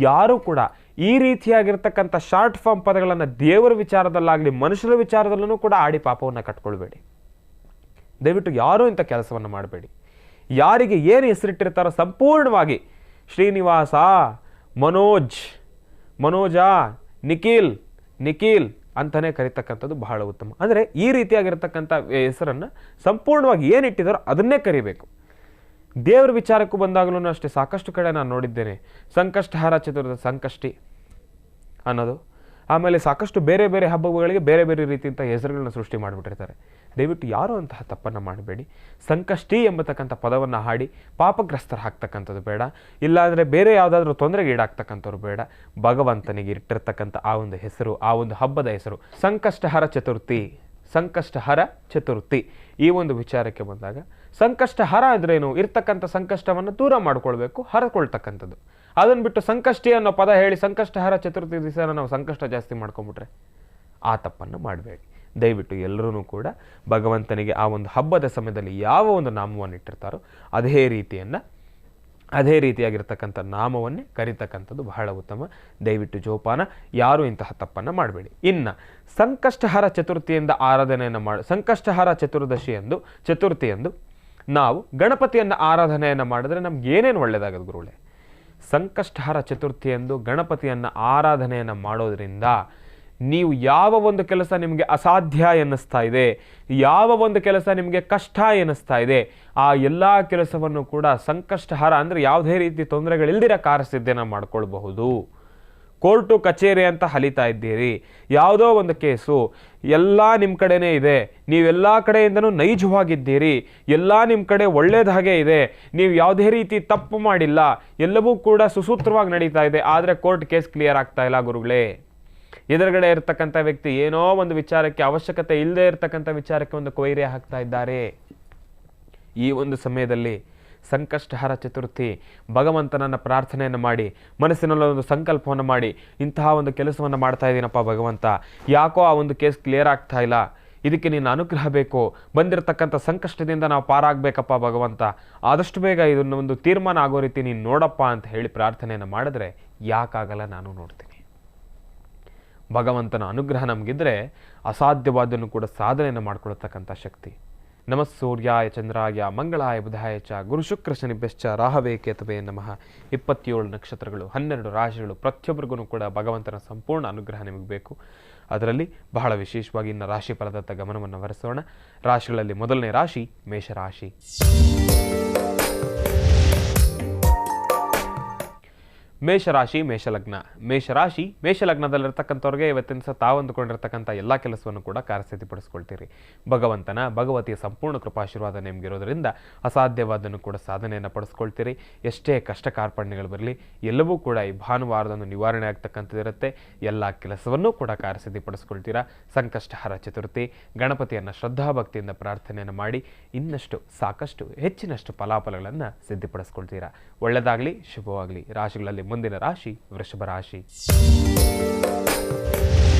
ಯಾರೂ ಕೂಡ ಈ ರೀತಿಯಾಗಿರ್ತಕ್ಕಂಥ ಶಾರ್ಟ್ ಫಾರ್ಮ್ ಪದಗಳನ್ನು ದೇವರ ವಿಚಾರದಲ್ಲಾಗಲಿ ಮನುಷ್ಯರ ವಿಚಾರದಲ್ಲೂ ಕೂಡ ಆಡಿ ಪಾಪವನ್ನು ಕಟ್ಕೊಳ್ಬೇಡಿ. ದಯವಿಟ್ಟು ಯಾರೂ ಇಂಥ ಕೆಲಸವನ್ನು ಮಾಡಬೇಡಿ. ಯಾರಿಗೆ ಏನು ಹೆಸರಿಟ್ಟಿರ್ತಾರೋ ಸಂಪೂರ್ಣವಾಗಿ ಶ್ರೀನಿವಾಸ, ಮನೋಜ, ನಿಖಿಲ್ ಅಂತಲೇ ಕರಿತಕ್ಕಂಥದ್ದು ಬಹಳ ಉತ್ತಮ. ಅಂದರೆ ಈ ರೀತಿಯಾಗಿರ್ತಕ್ಕಂಥ ಹೆಸರನ್ನು ಸಂಪೂರ್ಣವಾಗಿ ಏನಿಟ್ಟಿದಾರೋ ಅದನ್ನೇ ಕರಿಬೇಕು. ದೇವರ ವಿಚಾರಕ್ಕೂ ಬಂದಾಗಲೂ ಅಷ್ಟೇ ಸಾಕಷ್ಟು ಕಡೆ ನಾನು ನೋಡಿದ್ದೇನೆ, ಸಂಕಷ್ಟಹರ ಸಂಕಷ್ಟಿ ಅನ್ನೋದು. ಆಮೇಲೆ ಸಾಕಷ್ಟು ಬೇರೆ ಬೇರೆ ಹಬ್ಬಗಳಿಗೆ ಬೇರೆ ಬೇರೆ ರೀತಿಯಂಥ ಹೆಸರುಗಳನ್ನ ಸೃಷ್ಟಿ ಮಾಡಿಬಿಟ್ಟಿರ್ತಾರೆ. ದಯವಿಟ್ಟು ಯಾರೂ ಅಂತಹ ತಪ್ಪನ್ನು ಮಾಡಬೇಡಿ. ಸಂಕಷ್ಟಿ ಎಂಬತಕ್ಕಂಥ ಪದವನ್ನು ಹಾಡಿ ಪಾಪಗ್ರಸ್ತರಾಗ್ತಕ್ಕಂಥದ್ದು ಬೇಡ, ಇಲ್ಲಾಂದರೆ ಬೇರೆ ಯಾವುದಾದ್ರೂ ತೊಂದರೆಗೆ ಈಡಾಗ್ತಕ್ಕಂಥವ್ರು ಬೇಡ. ಭಗವಂತನಿಗೆ ಇಟ್ಟಿರ್ತಕ್ಕಂಥ ಆ ಒಂದು ಹೆಸರು, ಆ ಒಂದು ಹಬ್ಬದ ಹೆಸರು ಸಂಕಷ್ಟಹರ ಚತುರ್ಥಿ. ಈ ಒಂದು ವಿಚಾರಕ್ಕೆ ಬಂದಾಗ ಸಂಕಷ್ಟಹರ ಅಂದ್ರೇನು? ಇರ್ತಕ್ಕಂಥ ಸಂಕಷ್ಟವನ್ನು ದೂರ ಮಾಡ್ಕೊಳ್ಬೇಕು, ಹರಕೊಳ್ತಕ್ಕಂಥದ್ದು. ಅದನ್ನು ಬಿಟ್ಟು ಸಂಕಷ್ಟಿ ಅನ್ನೋ ಪದ ಹೇಳಿ ಸಂಕಷ್ಟಹರ ಚತುರ್ಥಿ ದಿವಸ ನಾವು ಸಂಕಷ್ಟ ಜಾಸ್ತಿ ಮಾಡ್ಕೊಂಬಿಟ್ರೆ ಆ ತಪ್ಪನ್ನು ಮಾಡಬೇಡಿ. ದಯವಿಟ್ಟು ಎಲ್ಲರೂ ಕೂಡ ಭಗವಂತನಿಗೆ ಆ ಒಂದು ಹಬ್ಬದ ಸಮಯದಲ್ಲಿ ಯಾವ ಒಂದು ನಾಮವನ್ನು ಇಟ್ಟಿರ್ತಾರೋ ಅದೇ ರೀತಿಯಾಗಿರ್ತಕ್ಕಂಥ ನಾಮವನ್ನೇ ಕರಿತಕ್ಕಂಥದ್ದು ಬಹಳ ಉತ್ತಮ. ದಯವಿಟ್ಟು ಜೋಪಾನ, ಯಾರೂ ಇಂತಹ ತಪ್ಪನ್ನು ಮಾಡಬೇಡಿ. ಇನ್ನು ಸಂಕಷ್ಟಹರ ಚತುರ್ಥಿಯಿಂದ ಸಂಕಷ್ಟಹರ ಚತುರ್ಥಿಯಂದು ನಾವು ಗಣಪತಿಯನ್ನು ಆರಾಧನೆಯನ್ನು ಮಾಡಿದ್ರೆ ನಮ್ಗೆ ಏನೇನು ಒಳ್ಳೆಯದಾಗದು ಗುರುಗಳೇ? ಸಂಕಷ್ಟಹರ ಚತುರ್ಥಿಯಂದು ಗಣಪತಿಯನ್ನು ಆರಾಧನೆಯನ್ನು ಮಾಡೋದ್ರಿಂದ ನೀವು ಯಾವ ಒಂದು ಕೆಲಸ ನಿಮಗೆ ಅಸಾಧ್ಯ ಎನ್ನಿಸ್ತಾ ಇದೆ, ಯಾವ ಒಂದು ಕೆಲಸ ನಿಮಗೆ ಕಷ್ಟ ಎನ್ನಿಸ್ತಾ ಇದೆ, ಆ ಎಲ್ಲ ಕೆಲಸವನ್ನು ಕೂಡ ಸಂಕಷ್ಟಹರ ಅಂದರೆ ಯಾವುದೇ ರೀತಿ ತೊಂದರೆಗಳಿಲ್ದಿರ ಕಾರ್ಯಸಿದ್ಧಿಯನ್ನು ಮಾಡ್ಕೊಳ್ಬಹುದು. ಕೋರ್ಟು ಕಚೇರಿ ಅಂತ ಹಲಿತಾ ಇದ್ದೀರಿ, ಯಾವುದೋ ಒಂದು ಕೇಸು, ಎಲ್ಲ ನಿಮ್ಮ ಕಡೆನೇ ಇದೆ, ನೀವೆಲ್ಲ ಕಡೆಯಿಂದನೂ ನೈಜವಾಗಿದ್ದೀರಿ, ಎಲ್ಲ ನಿಮ್ಮ ಕಡೆ ಒಳ್ಳೇದಾಗೇ ಇದೆ, ನೀವು ಯಾವುದೇ ರೀತಿ ತಪ್ಪು ಮಾಡಿಲ್ಲ, ಎಲ್ಲವೂ ಕೂಡ ಸುಸೂತ್ರವಾಗಿ ನಡೀತಾ ಇದೆ, ಆದರೆ ಕೋರ್ಟ್ ಕೇಸ್ ಕ್ಲಿಯರ್ ಆಗ್ತಾ ಇಲ್ಲ ಗುರುಗಳೇ. ಎದುರುಗಡೆ ಇರತಕ್ಕಂಥ ವ್ಯಕ್ತಿ ಏನೋ ಒಂದು ವಿಚಾರಕ್ಕೆ, ಅವಶ್ಯಕತೆ ಇಲ್ಲದೆ ಇರತಕ್ಕಂಥ ವಿಚಾರಕ್ಕೆ ಒಂದು ಕೊಯ್ರೆ ಹಾಕ್ತಾ ಇದ್ದಾರೆ. ಈ ಒಂದು ಸಮಯದಲ್ಲಿ ಸಂಕಷ್ಟಹರ ಚತುರ್ಥಿ ಭಗವಂತನನ್ನು ಪ್ರಾರ್ಥನೆಯನ್ನು ಮಾಡಿ, ಮನಸ್ಸಿನಲ್ಲಿ ಒಂದು ಸಂಕಲ್ಪವನ್ನು ಮಾಡಿ, ಇಂತಹ ಒಂದು ಕೆಲಸವನ್ನು ಮಾಡ್ತಾ ಇದ್ದೀನಪ್ಪ ಭಗವಂತ, ಯಾಕೋ ಆ ಒಂದು ಕೇಸ್ ಕ್ಲಿಯರ್ ಆಗ್ತಾ ಇಲ್ಲ, ಇದಕ್ಕೆ ನೀನು ಅನುಗ್ರಹ ಬೇಕು, ಬಂದಿರತಕ್ಕಂಥ ಸಂಕಷ್ಟದಿಂದ ನಾವು ಪಾರಾಗಬೇಕಪ್ಪ ಭಗವಂತ, ಆದಷ್ಟು ಬೇಗ ಇದನ್ನು ಒಂದು ತೀರ್ಮಾನ ಆಗೋ ರೀತಿ ನೀನು ನೋಡಪ್ಪ ಅಂತ ಹೇಳಿ ಪ್ರಾರ್ಥನೆಯನ್ನು ಮಾಡಿದ್ರೆ ಯಾಕಾಗಲ್ಲ, ನಾನು ನೋಡ್ತೀನಿ. ಭಗವಂತನ ಅನುಗ್ರಹ ನಮಗಿದ್ರೆ ಅಸಾಧ್ಯವಾದನ್ನು ಕೂಡ ಸಾಧನೆಯನ್ನು ಮಾಡ್ಕೊಳ್ತಕ್ಕಂಥ ಶಕ್ತಿ. ನಮಃ ಸೂರ್ಯಾಯ ಚಂದ್ರಾಯ ಮಂಗಳಾಯ ಬುಧಾಯ ಚ ಗುರು ಶುಕ್ರ ಶನಿಭ್ಯಶ್ಚ ರಾಹವೇ ಕೇತವೇ ನಮಃ. 27 ನಕ್ಷತ್ರಗಳು, 12 ರಾಶಿಗಳು, ಪ್ರತಿಯೊಬ್ಬರಿಗೂ ಕೂಡ ಭಗವಂತನ ಸಂಪೂರ್ಣ ಅನುಗ್ರಹ ನಿಮಗೆ ಬೇಕು. ಅದರಲ್ಲಿ ಬಹಳ ವಿಶೇಷವಾಗಿ ಇನ್ನು ರಾಶಿ ಫಲದತ್ತ ಗಮನವನ್ನು ಹರಿಸೋಣ. ರಾಶಿಗಳಲ್ಲಿ ಮೊದಲನೇ ರಾಶಿ ಮೇಷರಾಶಿ. ಮೇಷರಾಶಿ ಮೇಷಲಗ್ನ. ಮೇಷರಾಶಿ ಮೇಷಲಗ್ನದಲ್ಲಿರ್ತಕ್ಕಂಥವ್ರಿಗೆ ಇವತ್ತಿನ ದಿವಸ ತಾವು ಅಂದುಕೊಂಡಿರ್ತಕ್ಕಂಥ ಎಲ್ಲ ಕೆಲಸವನ್ನು ಕೂಡ ಕಾರ್ಯಸಿದ್ಧಿಪಡಿಸ್ಕೊಳ್ತೀರಿ. ಭಗವತಿಯ ಸಂಪೂರ್ಣ ಕೃಪಾಶೀರ್ವಾದ ನಿಮಗಿರೋದ್ರಿಂದ ಅಸಾಧ್ಯವಾದನ್ನು ಕೂಡ ಸಾಧನೆಯನ್ನು ಪಡಿಸ್ಕೊಳ್ತೀರಿ. ಎಷ್ಟೇ ಕಷ್ಟ ಕಾರ್ಪಣ್ಯಗಳು ಬರಲಿ ಎಲ್ಲವೂ ಕೂಡ ಈ ಭಾನುವಾರದಂದು ನಿವಾರಣೆ ಆಗ್ತಕ್ಕಂಥದ್ದಿರುತ್ತೆ. ಎಲ್ಲ ಕೆಲಸವನ್ನೂ ಕೂಡ ಕಾರ್ಯಸಿದ್ಧಿಪಡಿಸ್ಕೊಳ್ತೀರಾ. ಸಂಕಷ್ಟಹರ ಚತುರ್ಥಿ, ಗಣಪತಿಯನ್ನು ಶ್ರದ್ಧಾಭಕ್ತಿಯಿಂದ ಪ್ರಾರ್ಥನೆಯನ್ನು ಮಾಡಿ ಇನ್ನಷ್ಟು ಸಾಕಷ್ಟು ಹೆಚ್ಚಿನಷ್ಟು ಫಲಾಫಲಗಳನ್ನು ಸಿದ್ಧಿಪಡಿಸ್ಕೊಳ್ತೀರಾ. ಒಳ್ಳೆಯದಾಗಲಿ, ಶುಭವಾಗಲಿ. ರಾಶಿಗಳಲ್ಲಿ ಮುಂದಿನ ರಾಶಿ ವೃಷಭ ರಾಶಿ.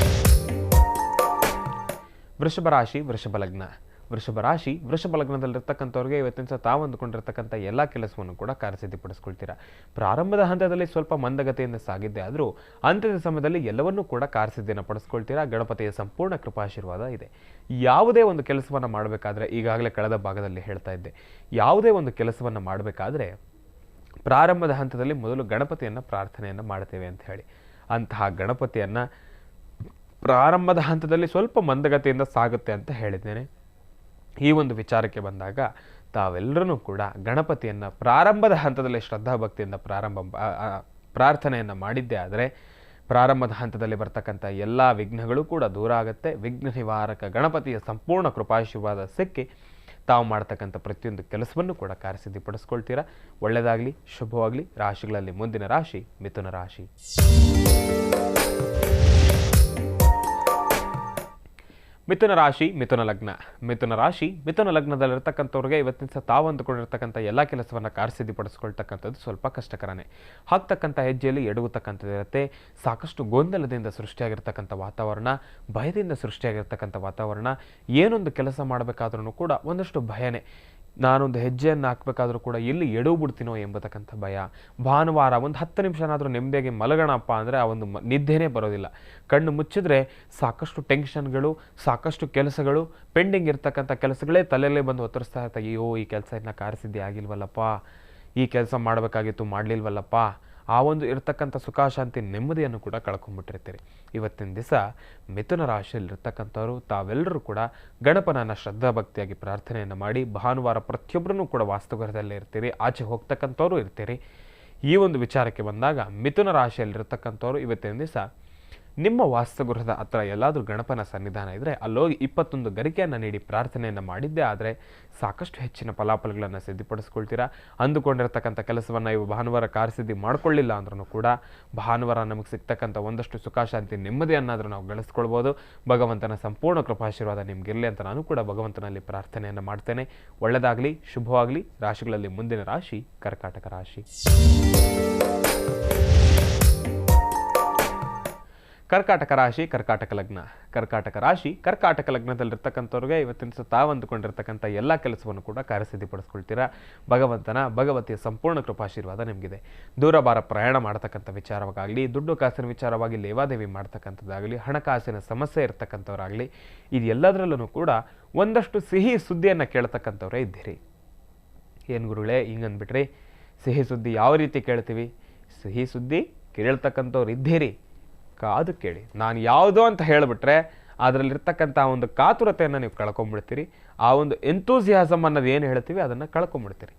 ವೃಷಭ ರಾಶಿ ವೃಷಭ ಲಗ್ನ. ವೃಷಭ ರಾಶಿ ವೃಷಭ ಲಗ್ನದಲ್ಲಿರ್ತಕ್ಕಂಥವ್ರಿಗೆ ಇವತ್ತಿನ ಸಹ ತಾವು ಅಂದುಕೊಂಡಿರ್ತಕ್ಕಂಥ ಎಲ್ಲ ಕೆಲಸವನ್ನು ಕೂಡ ಕಾರ್ಯಸಿದ್ಧಿಪಡಿಸ್ಕೊಳ್ತೀರಾ. ಪ್ರಾರಂಭದ ಹಂತದಲ್ಲಿ ಸ್ವಲ್ಪ ಮಂದಗತಿಯಿಂದ ಸಾಗಿದ್ದೆ ಆದರೂ ಅಂತ್ಯದ ಸಮಯದಲ್ಲಿ ಎಲ್ಲವನ್ನೂ ಕೂಡ ಕಾರ್ಯಸಿದ್ಧಿಯನ್ನು ಪಡಿಸ್ಕೊಳ್ತೀರಾ. ಗಣಪತಿಯ ಸಂಪೂರ್ಣ ಕೃಪಾಶೀರ್ವಾದ ಇದೆ. ಯಾವುದೇ ಒಂದು ಕೆಲಸವನ್ನು ಮಾಡಬೇಕಾದ್ರೆ, ಈಗಾಗಲೇ ಕಳೆದ ಭಾಗದಲ್ಲಿ ಹೇಳ್ತಾ ಇದ್ದೆ, ಯಾವುದೇ ಒಂದು ಕೆಲಸವನ್ನು ಮಾಡಬೇಕಾದ್ರೆ ಪ್ರಾರಂಭದ ಹಂತದಲ್ಲಿ ಮೊದಲು ಗಣಪತಿಯನ್ನು ಪ್ರಾರ್ಥನೆಯನ್ನು ಮಾಡ್ತೇವೆ ಅಂತ ಹೇಳಿ. ಅಂತಹ ಗಣಪತಿಯನ್ನು ಪ್ರಾರಂಭದ ಹಂತದಲ್ಲಿ ಸ್ವಲ್ಪ ಮಂದಗತಿಯಿಂದ ಸಾಗುತ್ತೆ ಅಂತ ಹೇಳಿದ್ದೇನೆ. ಈ ಒಂದು ವಿಚಾರಕ್ಕೆ ಬಂದಾಗ ತಾವೆಲ್ಲರೂ ಕೂಡ ಗಣಪತಿಯನ್ನು ಪ್ರಾರಂಭದ ಹಂತದಲ್ಲಿ ಶ್ರದ್ಧಾಭಕ್ತಿಯಿಂದ ಪ್ರಾರ್ಥನೆಯನ್ನು ಮಾಡಿದ್ದೇ ಆದರೆ ಪ್ರಾರಂಭದ ಹಂತದಲ್ಲಿ ಬರ್ತಕ್ಕಂಥ ಎಲ್ಲ ವಿಘ್ನಗಳು ಕೂಡ ದೂರ ಆಗುತ್ತೆ. ವಿಘ್ನ ನಿವಾರಕ ಗಣಪತಿಯ ಸಂಪೂರ್ಣ ಕೃಪಾಶೀರ್ವಾದ ಸಿಕ್ಕಿ ತಾವು ಮಾಡ್ತಕ್ಕಂಥ ಪ್ರತಿಯೊಂದು ಕೆಲಸವನ್ನು ಕೂಡ ಕಾರ್ಯಸಿದ್ಧಿಪಡಿಸ್ಕೊಳ್ತೀರಾ. ಒಳ್ಳೆಯದಾಗಲಿ, ಶುಭವಾಗಲಿ. ರಾಶಿಗಳಲ್ಲಿ ಮುಂದಿನ ರಾಶಿ ಮಿಥುನ ರಾಶಿ. ಮಿಥುನ ರಾಶಿ ಮಿಥುನ ಲಗ್ನ. ಮಿಥುನ ರಾಶಿ ಮಿಥುನ ಲಗ್ನದಲ್ಲಿರ್ತಕ್ಕಂಥವ್ರಿಗೆ ಇವತ್ತಿನ ಸಹ ತಾವು ಅಂದುಕೊಂಡಿರ್ತಕ್ಕಂಥ ಎಲ್ಲ ಕೆಲಸವನ್ನು ಕಾರ್ಯಸಿದ್ಧಿಪಡಿಸ್ಕೊಳ್ತಕ್ಕಂಥದ್ದು ಸ್ವಲ್ಪ ಕಷ್ಟಕರನೇ. ಹಾಕ್ತಕ್ಕಂಥ ಹೆಜ್ಜೆಯಲ್ಲಿ ಎಡಗುತ್ತಕ್ಕಂಥದ್ದಿರುತ್ತೆ. ಸಾಕಷ್ಟು ಗೊಂದಲದಿಂದ ಸೃಷ್ಟಿಯಾಗಿರ್ತಕ್ಕಂಥ ವಾತಾವರಣ, ಭಯದಿಂದ ಸೃಷ್ಟಿಯಾಗಿರ್ತಕ್ಕಂಥ ವಾತಾವರಣ. ಏನೊಂದು ಕೆಲಸ ಮಾಡಬೇಕಾದ್ರೂ ಕೂಡ ಒಂದಷ್ಟು ಭಯನೇ. ನಾನೊಂದು ಹೆಜ್ಜೆಯನ್ನು ಹಾಕಬೇಕಾದ್ರೂ ಕೂಡ ಎಲ್ಲಿ ಎಡವು ಬಿಡ್ತೀನೋ ಎಂಬತಕ್ಕಂಥ ಭಯ. ಭಾನುವಾರ ಒಂದು 10 ನಿಮಿಷನಾದರೂ ನೆಮ್ಮದಿಯಾಗಿ ಮಲಗೋಣಪ್ಪ ಅಂದರೆ ಆ ಒಂದು ನಿದ್ದೆನೇ ಬರೋದಿಲ್ಲ. ಕಣ್ಣು ಮುಚ್ಚಿದ್ರೆ ಸಾಕಷ್ಟು ಟೆನ್ಷನ್ಗಳು, ಸಾಕಷ್ಟು ಕೆಲಸಗಳು, ಪೆಂಡಿಂಗ್ ಇರ್ತಕ್ಕಂಥ ಕೆಲಸಗಳೇ ತಲೆಯಲ್ಲೇ ಬಂದು ಒತ್ತರಿಸ್ತಾ ಇರ್ತಾರೆ. ಅಯ್ಯೋ, ಈ ಕೆಲಸ ಇನ್ನು ಕಾರ್ಯಸಿದ್ಧಿ ಆಗಿಲ್ವಲ್ಲಪ್ಪ, ಈ ಕೆಲಸ ಮಾಡಬೇಕಾಗಿತ್ತು ಮಾಡಲಿಲ್ವಲ್ಲಪ್ಪ. ಆ ಒಂದು ಇರ್ತಕ್ಕಂಥ ಸುಖಾಶಾಂತಿ ನೆಮ್ಮದಿಯನ್ನು ಕೂಡ ಕಳ್ಕೊಂಡ್ಬಿಟ್ಟಿರ್ತೀರಿ. ಇವತ್ತಿನ ದಿವಸ ಮಿಥುನ ರಾಶಿಯಲ್ಲಿರ್ತಕ್ಕಂಥವ್ರು ತಾವೆಲ್ಲರೂ ಕೂಡ ಗಣಪನನ್ನು ಶ್ರದ್ಧಾಭಕ್ತಿಯಾಗಿ ಪ್ರಾರ್ಥನೆಯನ್ನು ಮಾಡಿ, ಭಾನುವಾರ ಪ್ರತಿಯೊಬ್ಬರೂ ಕೂಡ ವಾಸ್ತುಗೃಹದಲ್ಲೇ ಇರ್ತೀರಿ, ಆಚೆ ಹೋಗ್ತಕ್ಕಂಥವ್ರು ಇರ್ತೀರಿ. ಈ ಒಂದು ವಿಚಾರಕ್ಕೆ ಬಂದಾಗ ಮಿಥುನ ರಾಶಿಯಲ್ಲಿರ್ತಕ್ಕಂಥವ್ರು ಇವತ್ತಿನ ದಿವಸ ನಿಮ್ಮ ವಾಸ್ತುಗೃಹದ ಹತ್ರ ಎಲ್ಲಾದರೂ ಗಣಪನ ಸನ್ನಿಧಾನ ಇದ್ದರೆ ಅಲ್ಲೋಗಿ 21 ಗರಿಕೆಯನ್ನು ನೀಡಿ ಪ್ರಾರ್ಥನೆಯನ್ನು ಮಾಡಿದ್ದೇ ಆದರೆ ಸಾಕಷ್ಟು ಹೆಚ್ಚಿನ ಫಲಾಫಲಗಳನ್ನು ಸಿದ್ಧಿಪಡಿಸ್ಕೊಳ್ತೀರಾ. ಅಂದುಕೊಂಡಿರ್ತಕ್ಕಂಥ ಕೆಲಸವನ್ನು ಇವು ಭಾನುವಾರ ಕಾರ್ಯಸಿದ್ಧಿ ಮಾಡ್ಕೊಳ್ಳಿಲ್ಲ ಅಂದ್ರೂ ಕೂಡ ಭಾನುವಾರ ನಮಗೆ ಸಿಗ್ತಕ್ಕಂಥ ಒಂದಷ್ಟು ಸುಖಾಶಾಂತಿ ನೆಮ್ಮದಿಯನ್ನಾದರೂ ನಾವು ಗಳಿಸ್ಕೊಳ್ಬೋದು. ಭಗವಂತನ ಸಂಪೂರ್ಣ ಕೃಪಾಶೀರ್ವಾದ ನಿಮಗಿರಲಿ ಅಂತ ನಾನು ಕೂಡ ಭಗವಂತನಲ್ಲಿ ಪ್ರಾರ್ಥನೆಯನ್ನು ಮಾಡ್ತೇನೆ. ಒಳ್ಳೆಯದಾಗಲಿ, ಶುಭವಾಗಲಿ. ರಾಶಿಗಳಲ್ಲಿ ಮುಂದಿನ ರಾಶಿ ಕರ್ಕಾಟಕ ರಾಶಿ. ಕರ್ಕಾಟಕ ರಾಶಿ ಕರ್ಕಾಟಕ ಲಗ್ನ. ಕರ್ಕಾಟಕ ರಾಶಿ ಕರ್ಕಾಟಕ ಲಗ್ನದಲ್ಲಿರ್ತಕ್ಕಂಥವ್ರಿಗೆ ಇವತ್ತಿನ ತಾವು ಅಂದುಕೊಂಡಿರ್ತಕ್ಕಂಥ ಎಲ್ಲ ಕೆಲಸವನ್ನು ಕೂಡ ಕಾರ್ಯಸಿದ್ಧಿಪಡಿಸ್ಕೊಳ್ತೀರಾ. ಭಗವತಿಯ ಸಂಪೂರ್ಣ ಕೃಪಾಶೀರ್ವಾದ ನಿಮಗಿದೆ. ದೂರಭಾರ ಪ್ರಯಾಣ ಮಾಡ್ತಕ್ಕಂಥ ವಿಚಾರವಾಗಲಿ, ದುಡ್ಡು ಕಾಸಿನ ವಿಚಾರವಾಗಿ ಲೇವಾದೇವಿ ಮಾಡ್ತಕ್ಕಂಥದ್ದಾಗಲಿ, ಹಣಕಾಸಿನ ಸಮಸ್ಯೆ ಇರ್ತಕ್ಕಂಥವ್ರಾಗಲಿ, ಇದೆಲ್ಲದರಲ್ಲೂ ಕೂಡ ಒಂದಷ್ಟು ಸಿಹಿ ಸುದ್ದಿಯನ್ನು ಕೇಳ್ತಕ್ಕಂಥವರೇ ಇದ್ದೀರಿ. ಏನು ಗುರುಗಳೇ ಹಿಂಗಂದ್ಬಿಟ್ರಿ, ಸಿಹಿ ಸುದ್ದಿ ಯಾವ ರೀತಿ ಕೇಳ್ತೀವಿ? ಸಿಹಿ ಸುದ್ದಿ ಕೇಳ್ತಕ್ಕಂಥವ್ರು ಇದ್ದೀರಿ, ಕಾದು ಕೇಳಿ. ನಾನು ಯಾವುದೋ ಅಂತ ಹೇಳಿಬಿಟ್ರೆ ಅದರಲ್ಲಿರ್ತಕ್ಕಂಥ ಒಂದು ಕಾತುರತೆಯನ್ನು ನೀವು ಕಳ್ಕೊಂಡ್ಬಿಡ್ತೀರಿ. ಆ ಒಂದು ಎಂತೂಸಿಯಾಸಮ್ ಅನ್ನೋದು ಏನು ಹೇಳ್ತೀವಿ ಅದನ್ನು ಕಳ್ಕೊಂಡ್ಬಿಡ್ತೀರಿ.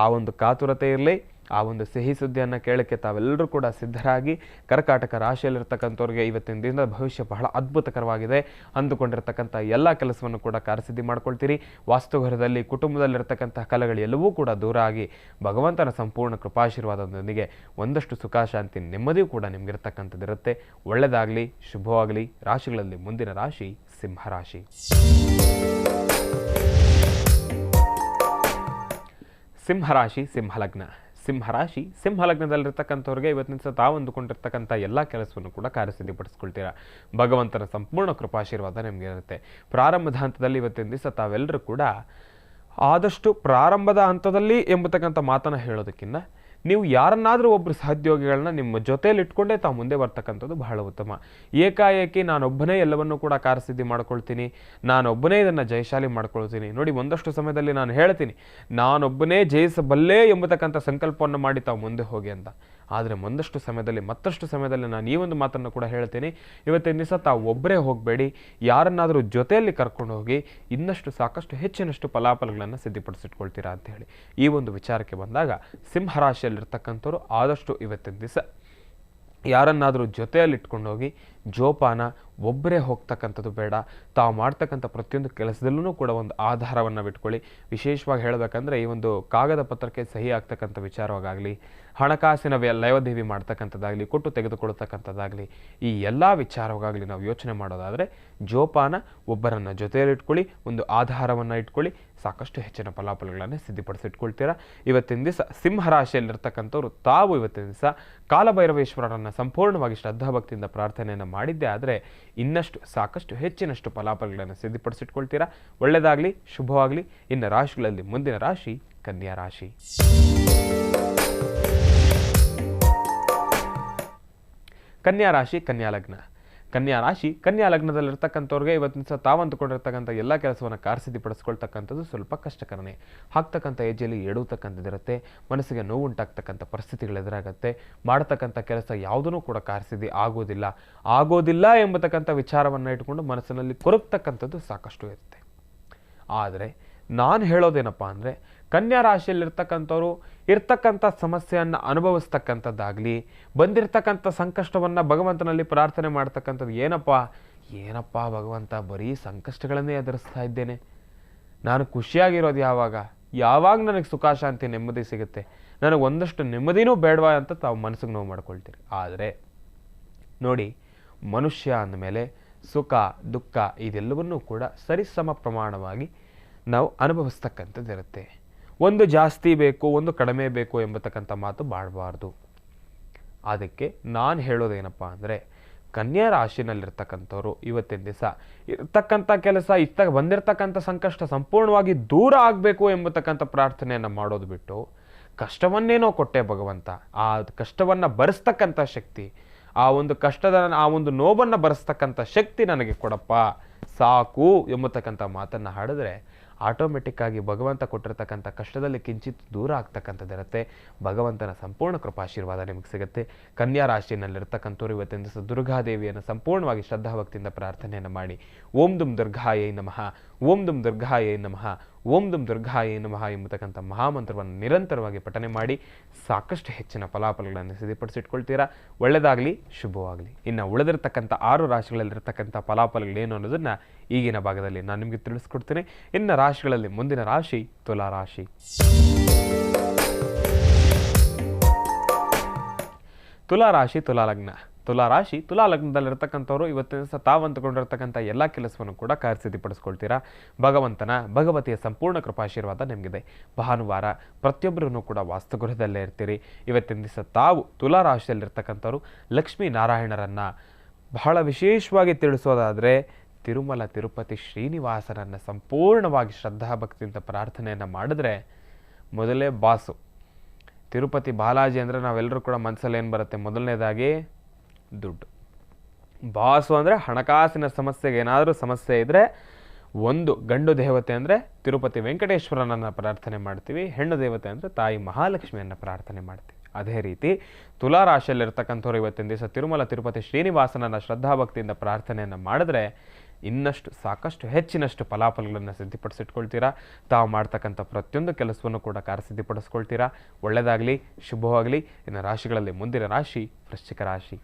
ಆ ಒಂದು ಕಾತುರತೆ ಇರಲಿ, ಆ ಒಂದು ಸಿಹಿ ಸುದ್ದಿಯನ್ನು ಕೇಳೋಕ್ಕೆ ತಾವೆಲ್ಲರೂ ಕೂಡ ಸಿದ್ಧರಾಗಿ. ಕರ್ಕಾಟಕ ರಾಶಿಯಲ್ಲಿರ್ತಕ್ಕಂಥವ್ರಿಗೆ ಇವತ್ತಿನ ದಿನದ ಭವಿಷ್ಯ ಬಹಳ ಅದ್ಭುತಕರವಾಗಿದೆ. ಅಂದುಕೊಂಡಿರ್ತಕ್ಕಂಥ ಎಲ್ಲ ಕೆಲಸವನ್ನು ಕೂಡ ಕಾರ್ಯಸಿದ್ಧಿ ಮಾಡ್ಕೊಳ್ತೀರಿ. ವಾಸ್ತುಗೃಹದಲ್ಲಿ ಕುಟುಂಬದಲ್ಲಿರ್ತಕ್ಕಂಥ ಕಲೆಗಳು ಎಲ್ಲವೂ ಕೂಡ ದೂರ ಆಗಿ ಭಗವಂತನ ಸಂಪೂರ್ಣ ಕೃಪಾಶೀರ್ವಾದದೊಂದಿಗೆ ಒಂದಷ್ಟು ಸುಖಾಶಾಂತಿ ನೆಮ್ಮದಿಯೂ ಕೂಡ ನಿಮಗಿರ್ತಕ್ಕಂಥದ್ದಿರುತ್ತೆ. ಒಳ್ಳೆಯದಾಗಲಿ, ಶುಭವಾಗಲಿ. ರಾಶಿಗಳಲ್ಲಿ ಮುಂದಿನ ರಾಶಿ ಸಿಂಹರಾಶಿ. ಸಿಂಹರಾಶಿ ಸಿಂಹಲಗ್ನ. ಸಿಂಹರಾಶಿ ಸಿಂಹಲಗ್ನದಲ್ಲಿರ್ತಕ್ಕಂಥವ್ರಿಗೆ ಇವತ್ತಿನ ದಿವಸ ತಾವು ಅಂದುಕೊಂಡಿರ್ತಕ್ಕಂಥ ಎಲ್ಲ ಕೆಲಸವನ್ನು ಕೂಡ ಕಾರ್ಯಸಿದ್ಧಿಪಡಿಸ್ಕೊಳ್ತೀರಾ. ಭಗವಂತನ ಸಂಪೂರ್ಣ ಕೃಪಾಶೀರ್ವಾದ ನಿಮಗೆ ಇರುತ್ತೆ. ಪ್ರಾರಂಭದ ಹಂತದಲ್ಲಿ ಇವತ್ತಿನ ದಿವಸ ತಾವೆಲ್ಲರೂ ಕೂಡ ಆದಷ್ಟು ಪ್ರಾರಂಭದ ಹಂತದಲ್ಲಿ ಎಂಬತಕ್ಕಂಥ ಮಾತನ್ನು ಹೇಳೋದಕ್ಕಿಂತ ನೀವು ಯಾರನ್ನಾದರೂ ಒಬ್ಬರು ಸಹೋದ್ಯೋಗಿಗಳನ್ನ ನಿಮ್ಮ ಜೊತೆಯಲ್ಲಿ ಇಟ್ಕೊಂಡೇ ತಾವು ಮುಂದೆ ಬರ್ತಕ್ಕಂಥದ್ದು ಬಹಳ ಉತ್ತಮ. ಏಕಾಏಕಿ ನಾನೊಬ್ಬನೇ ಎಲ್ಲವನ್ನೂ ಕೂಡ ಕಾರ್ಯಸಿದ್ಧಿ ಮಾಡ್ಕೊಳ್ತೀನಿ, ನಾನೊಬ್ಬನೇ ಇದನ್ನು ಜಯಶಾಲಿ ಮಾಡ್ಕೊಳ್ತೀನಿ. ನೋಡಿ, ಒಂದಷ್ಟು ಸಮಯದಲ್ಲಿ ನಾನು ಹೇಳ್ತೀನಿ ನಾನೊಬ್ಬನೇ ಜಯಿಸಬಲ್ಲೆ ಎಂಬತಕ್ಕಂಥ ಸಂಕಲ್ಪವನ್ನು ಮಾಡಿ ತಾವು ಮುಂದೆ ಹೋಗಿ ಅಂತ. ಆದರೆ ಮತ್ತಷ್ಟು ಸಮಯದಲ್ಲಿ ನಾನು ಈ ಒಂದು ಮಾತನ್ನು ಕೂಡ ಹೇಳ್ತೀನಿ, ಇವತ್ತಿನ ದಿವಸ ತಾವು ಒಬ್ಬರೇ ಹೋಗಬೇಡಿ, ಯಾರನ್ನಾದರೂ ಜೊತೆಯಲ್ಲಿ ಕರ್ಕೊಂಡು ಹೋಗಿ ಇನ್ನಷ್ಟು ಸಾಕಷ್ಟು ಹೆಚ್ಚಿನಷ್ಟು ಫಲಾಫಲಗಳನ್ನು ಸಿದ್ಧಪಡಿಸಿಟ್ಕೊಳ್ತೀರಾ ಅಂತ ಹೇಳಿ. ಈ ಒಂದು ವಿಚಾರಕ್ಕೆ ಬಂದಾಗ ಸಿಂಹರಾಶಿಯಲ್ಲಿರ್ತಕ್ಕಂಥವ್ರು ಆದಷ್ಟು ಇವತ್ತಿನ ದಿವಸ ಯಾರನ್ನಾದರೂ ಜೊತೆಯಲ್ಲಿ ಇಟ್ಕೊಂಡು ಹೋಗಿ ಜೋಪಾನ, ಒಬ್ಬರೇ ಹೋಗ್ತಕ್ಕಂಥದ್ದು ಬೇಡ. ತಾವು ಮಾಡ್ತಕ್ಕಂಥ ಪ್ರತಿಯೊಂದು ಕೆಲಸದಲ್ಲೂ ಕೂಡ ಒಂದು ಆಧಾರವನ್ನು ಬಿಟ್ಕೊಳ್ಳಿ. ವಿಶೇಷವಾಗಿ ಹೇಳಬೇಕಂದ್ರೆ ಈ ಒಂದು ಕಾಗದ ಪತ್ರಕ್ಕೆ ಸಹಿ ಆಗ್ತಕ್ಕಂಥ ವಿಚಾರವಾಗಲಿ, ಹಣಕಾಸಿನ ಲೇವಾದೇವಿ ಮಾಡ್ತಕ್ಕಂಥದ್ದಾಗಲಿ, ಕೊಟ್ಟು ತೆಗೆದುಕೊಳ್ತಕ್ಕಂಥದ್ದಾಗಲಿ, ಈ ಎಲ್ಲ ವಿಚಾರವಾಗಲಿ ನಾವು ಯೋಚನೆ ಮಾಡೋದಾದರೆ ಜೋಪಾನ, ಒಬ್ಬರನ್ನು ಜೊತೆಯಲ್ಲಿ ಇಟ್ಕೊಳ್ಳಿ, ಒಂದು ಆಧಾರವನ್ನು ಇಟ್ಕೊಳ್ಳಿ, ಸಾಕಷ್ಟು ಹೆಚ್ಚಿನ ಫಲಾಫಲಗಳನ್ನು ಸಿದ್ಧಪಡಿಸಿಟ್ಕೊಳ್ತೀರಾ. ಇವತ್ತಿನ ದಿವಸ ಸಿಂಹರಾಶಿಯಲ್ಲಿರ್ತಕ್ಕಂಥವ್ರು ತಾವು ಇವತ್ತಿನ ದಿವಸ ಕಾಲಭೈರವೇಶ್ವರರನ್ನು ಸಂಪೂರ್ಣವಾಗಿ ಶ್ರದ್ಧಾಭಕ್ತಿಯಿಂದ ಪ್ರಾರ್ಥನೆಯನ್ನು ಮಾಡಿದ್ದೆ ಆದರೆ ಇನ್ನಷ್ಟು ಸಾಕಷ್ಟು ಹೆಚ್ಚಿನಷ್ಟು ಫಲಾಫಲಗಳನ್ನು ಸಿದ್ಧಪಡಿಸಿಟ್ಕೊಳ್ತೀರಾ. ಒಳ್ಳೆಯದಾಗಲಿ, ಶುಭವಾಗಲಿ. ಇನ್ನು ರಾಶಿಗಳಲ್ಲಿ ಮುಂದಿನ ರಾಶಿ ಕನ್ಯಾ ರಾಶಿ. ಕನ್ಯಾ ರಾಶಿ, ಕನ್ಯಾ ಲಗ್ನ. ಕನ್ಯಾ ರಾಶಿ, ಕನ್ಯಾ ಲಗ್ನದಲ್ಲಿರ್ತಕ್ಕಂಥವ್ರಿಗೆ ಇವತ್ತಿನ ಸಹ ತಾವು ಅಂದುಕೊಂಡಿರ್ತಕ್ಕಂಥ ಎಲ್ಲ ಕೆಲಸವನ್ನು ಕಾರ್ಯಸಿದ್ಧಿಪಡಿಸ್ಕೊಳ್ತಕ್ಕಂಥದ್ದು ಸ್ವಲ್ಪ ಕಷ್ಟಕರನೇ. ಹಾಕ್ತಕ್ಕಂಥ ಹೆಜ್ಜೆಯಲ್ಲಿ ಎಡುವತಕ್ಕಂಥದ್ದಿರುತ್ತೆ, ಮನಸ್ಸಿಗೆ ನೋವು ಉಂಟಾಗ್ತಕ್ಕಂಥ ಪರಿಸ್ಥಿತಿಗಳು ಎದುರಾಗುತ್ತೆ. ಮಾಡತಕ್ಕಂಥ ಕೆಲಸ ಯಾವುದೂ ಕೂಡ ಕಾರ್ಯಸಿದ್ಧಿ ಆಗೋದಿಲ್ಲ ಎಂಬತಕ್ಕಂಥ ವಿಚಾರವನ್ನು ಇಟ್ಕೊಂಡು ಮನಸ್ಸಿನಲ್ಲಿ ಕೊರಗ್ತಕ್ಕಂಥದ್ದು ಸಾಕಷ್ಟು ಇರುತ್ತೆ. ಆದರೆ ನಾನು ಹೇಳೋದೇನಪ್ಪ ಅಂದರೆ, ಕನ್ಯಾ ರಾಶಿಯಲ್ಲಿರ್ತಕ್ಕಂಥವ್ರು ಇರ್ತಕ್ಕಂಥ ಸಮಸ್ಯೆಯನ್ನು ಅನುಭವಿಸ್ತಕ್ಕಂಥದ್ದಾಗಲಿ, ಬಂದಿರತಕ್ಕಂಥ ಸಂಕಷ್ಟವನ್ನು ಭಗವಂತನಲ್ಲಿ ಪ್ರಾರ್ಥನೆ ಮಾಡ್ತಕ್ಕಂಥದ್ದು, ಏನಪ್ಪ ಭಗವಂತ, ಬರೀ ಸಂಕಷ್ಟಗಳನ್ನೇ ಎದುರಿಸ್ತಾ ಇದ್ದೇನೆ, ನಾನು ಖುಷಿಯಾಗಿರೋದು ಯಾವಾಗ ನನಗೆ ಸುಖ ಶಾಂತಿ ನೆಮ್ಮದಿ ಸಿಗುತ್ತೆ, ನನಗೆ ಒಂದಷ್ಟು ನೆಮ್ಮದಿನೂ ಬೇಡವಾ ಅಂತ ತಾವು ಮನಸ್ಸಿಗೆ ನೋವು ಮಾಡ್ಕೊಳ್ತೀರಿ. ಆದರೆ ನೋಡಿ, ಮನುಷ್ಯ ಅಂದಮೇಲೆ ಸುಖ ದುಃಖ ಇದೆಲ್ಲವನ್ನೂ ಕೂಡ ಸರಿಸಮ ಪ್ರಮಾಣವಾಗಿ ನಾವು ಅನುಭವಿಸ್ತಕ್ಕಂಥದ್ದಿರುತ್ತೆ. ಒಂದು ಜಾಸ್ತಿ ಬೇಕು, ಒಂದು ಕಡಿಮೆ ಬೇಕು ಎಂಬತಕ್ಕಂಥ ಮಾತು ಬಾಳಬಾರ್ದು. ಅದಕ್ಕೆ ನಾನು ಹೇಳೋದೇನಪ್ಪ ಅಂದರೆ, ಕನ್ಯಾ ರಾಶಿನಲ್ಲಿರ್ತಕ್ಕಂಥವ್ರು ಇವತ್ತಿನ ದಿವಸ ಇರ್ತಕ್ಕಂಥ ಕೆಲಸ, ಬಂದಿರತಕ್ಕಂಥ ಸಂಕಷ್ಟ ಸಂಪೂರ್ಣವಾಗಿ ದೂರ ಆಗಬೇಕು ಎಂಬತಕ್ಕಂಥ ಪ್ರಾರ್ಥನೆಯನ್ನು ಮಾಡೋದು ಬಿಟ್ಟು, ಕಷ್ಟವನ್ನೇನೋ ಕೊಟ್ಟೆ ಭಗವಂತ, ಆ ಕಷ್ಟವನ್ನು ಭರಿಸ್ತಕ್ಕಂಥ ಶಕ್ತಿ, ಆ ಒಂದು ನೋವನ್ನು ಭರಿಸ್ತಕ್ಕಂಥ ಶಕ್ತಿ ನನಗೆ ಕೊಡಪ್ಪ ಸಾಕು ಎಂಬತಕ್ಕಂಥ ಮಾತನ್ನು ಹಾಡಿದ್ರೆ ಆಟೋಮೆಟಿಕ್ ಆಗಿ ಭಗವಂತ ಕೊಟ್ಟಿರ್ತಕ್ಕಂಥ ಕಷ್ಟದಲ್ಲಿ ಕಿಂಚಿತ್ ದೂರ ಆಗ್ತಕ್ಕಂಥದ್ದಿರುತ್ತೆ. ಭಗವಂತನ ಸಂಪೂರ್ಣ ಕೃಪಾಶೀರ್ವಾದ ನಿಮಗೆ ಸಿಗುತ್ತೆ. ಕನ್ಯಾ ರಾಶಿಯಲ್ಲಿರ್ತಕ್ಕಂಥವ್ರು ಇವತ್ತಿನ ದಿವಸ ದುರ್ಗಾದೇವಿಯನ್ನು ಸಂಪೂರ್ಣವಾಗಿ ಶ್ರದ್ಧಾಭಕ್ತಿಯಿಂದ ಪ್ರಾರ್ಥನೆಯನ್ನು ಮಾಡಿ ಓಂ ದುಂ ದುರ್ಗಾಯೈ ನಮಃ, ಓಂ ದುಂ ದುರ್ಗಾಯೈ ನಮಃ, ಓಂ ದುಂ ದುರ್ಗಾಯೈ ನಮಃ ಎಂಬತಕ್ಕಂಥ ಮಹಾಮಂತ್ರವನ್ನು ನಿರಂತರವಾಗಿ ಪಠನೆ ಮಾಡಿ ಸಾಕಷ್ಟು ಹೆಚ್ಚಿನ ಫಲಾಫಲಗಳನ್ನು ಸಿದ್ಧಪಡಿಸಿಟ್ಕೊಳ್ತೀರಾ. ಒಳ್ಳೆಯದಾಗಲಿ, ಶುಭವಾಗಲಿ. ಇನ್ನು ಉಳಿದಿರ್ತಕ್ಕಂಥ 6 ರಾಶಿಗಳಲ್ಲಿರ್ತಕ್ಕಂಥ ಫಲಾಫಲಗಳೇನು ಅನ್ನೋದನ್ನು ಈಗಿನ ಭಾಗದಲ್ಲಿ ನಾನು ನಿಮಗೆ ತಿಳಿಸ್ಕೊಡ್ತೀನಿ. ಇನ್ನು ರಾಶಿಗಳಲ್ಲಿ ಮುಂದಿನ ರಾಶಿ ತುಲಾ ರಾಶಿ. ತುಲಾ ರಾಶಿ, ತುಲಾ ಲಗ್ನ. ತುಲಾ ರಾಶಿ, ತುಲಾ ಲಗ್ನದಲ್ಲಿರ್ತಕ್ಕಂಥವ್ರು ಇವತ್ತಿನ ದಿವಸ ತಾವು ಅಂದುಕೊಂಡಿರ್ತಕ್ಕಂಥ ಎಲ್ಲ ಕೆಲಸವನ್ನು ಕೂಡ ಕಾರ್ಯಸಿದ್ಧಿಪಡಿಸ್ಕೊಳ್ತೀರಾ. ಭಗವತಿಯ ಸಂಪೂರ್ಣ ಕೃಪಾಶೀರ್ವಾದ ನಿಮಗಿದೆ. ಭಾನುವಾರ ಪ್ರತಿಯೊಬ್ಬರೂ ಕೂಡ ವಾಸ್ತುಗೃಹದಲ್ಲೇ ಇರ್ತೀರಿ. ಇವತ್ತಿನ ದಿವಸ ತಾವು ತುಲಾ ರಾಶಿಯಲ್ಲಿರ್ತಕ್ಕಂಥವ್ರು ಲಕ್ಷ್ಮೀ ನಾರಾಯಣರನ್ನು ಬಹಳ ವಿಶೇಷವಾಗಿ ತಿಳಿಸೋದಾದರೆ ತಿರುಮಲ ತಿರುಪತಿ ಶ್ರೀನಿವಾಸನನ್ನು ಸಂಪೂರ್ಣವಾಗಿ ಶ್ರದ್ಧಾಭಕ್ತಿಯಿಂದ ಪ್ರಾರ್ಥನೆಯನ್ನು ಮಾಡಿದ್ರೆ ಮೊದಲೇ ಬಾಸು. ತಿರುಪತಿ ಬಾಲಾಜಿ ಅಂದರೆ ನಾವೆಲ್ಲರೂ ಕೂಡ ಮನಸ್ಸಲ್ಲಿ ಏನು ಬರುತ್ತೆ? ಮೊದಲನೇದಾಗಿ ದುಡ್ಡು. ಬಾಸು ಅಂದರೆ ಹಣಕಾಸಿನ ಸಮಸ್ಯೆಗೆ ಏನಾದರೂ ಸಮಸ್ಯೆ ಇದ್ದರೆ ಒಂದು ಗಂಡು ದೇವತೆ ಅಂದರೆ ತಿರುಪತಿ ವೆಂಕಟೇಶ್ವರನನ್ನು ಪ್ರಾರ್ಥನೆ ಮಾಡ್ತೀವಿ, ಹೆಣ್ಣು ದೇವತೆ ಅಂದರೆ ತಾಯಿ ಮಹಾಲಕ್ಷ್ಮಿಯನ್ನು ಪ್ರಾರ್ಥನೆ ಮಾಡ್ತೀವಿ. ಅದೇ ರೀತಿ ತುಲಾ ರಾಶಿಯಲ್ಲಿರ್ತಕ್ಕಂಥವ್ರು ಇವತ್ತಿನ ದಿವಸ ತಿರುಮಲ ತಿರುಪತಿ ಶ್ರೀನಿವಾಸನನ್ನು ಶ್ರದ್ಧಾಭಕ್ತಿಯಿಂದ ಪ್ರಾರ್ಥನೆಯನ್ನು ಮಾಡಿದ್ರೆ ಇನ್ನಷ್ಟು ಸಾಕಷ್ಟು ಹೆಚ್ಚಿನಷ್ಟು ಫಲಾಫಲಗಳನ್ನು ಸಿದ್ಧಪಡಿಸಿಟ್ಕೊಳ್ತೀರಾ. ತಾವು ಮಾಡ್ತಕ್ಕಂಥ ಪ್ರತಿಯೊಂದು ಕೆಲಸವನ್ನು ಕೂಡ ಕಾರ್ಯಸಿದ್ಧಿಪಡಿಸ್ಕೊಳ್ತೀರಾ. ಒಳ್ಳೆಯದಾಗಲಿ, ಶುಭವಾಗಲಿ. ಇನ್ನು ರಾಶಿಗಳಲ್ಲಿ ಮುಂದಿನ ರಾಶಿ ವೃಶ್ಚಿಕ ರಾಶಿ.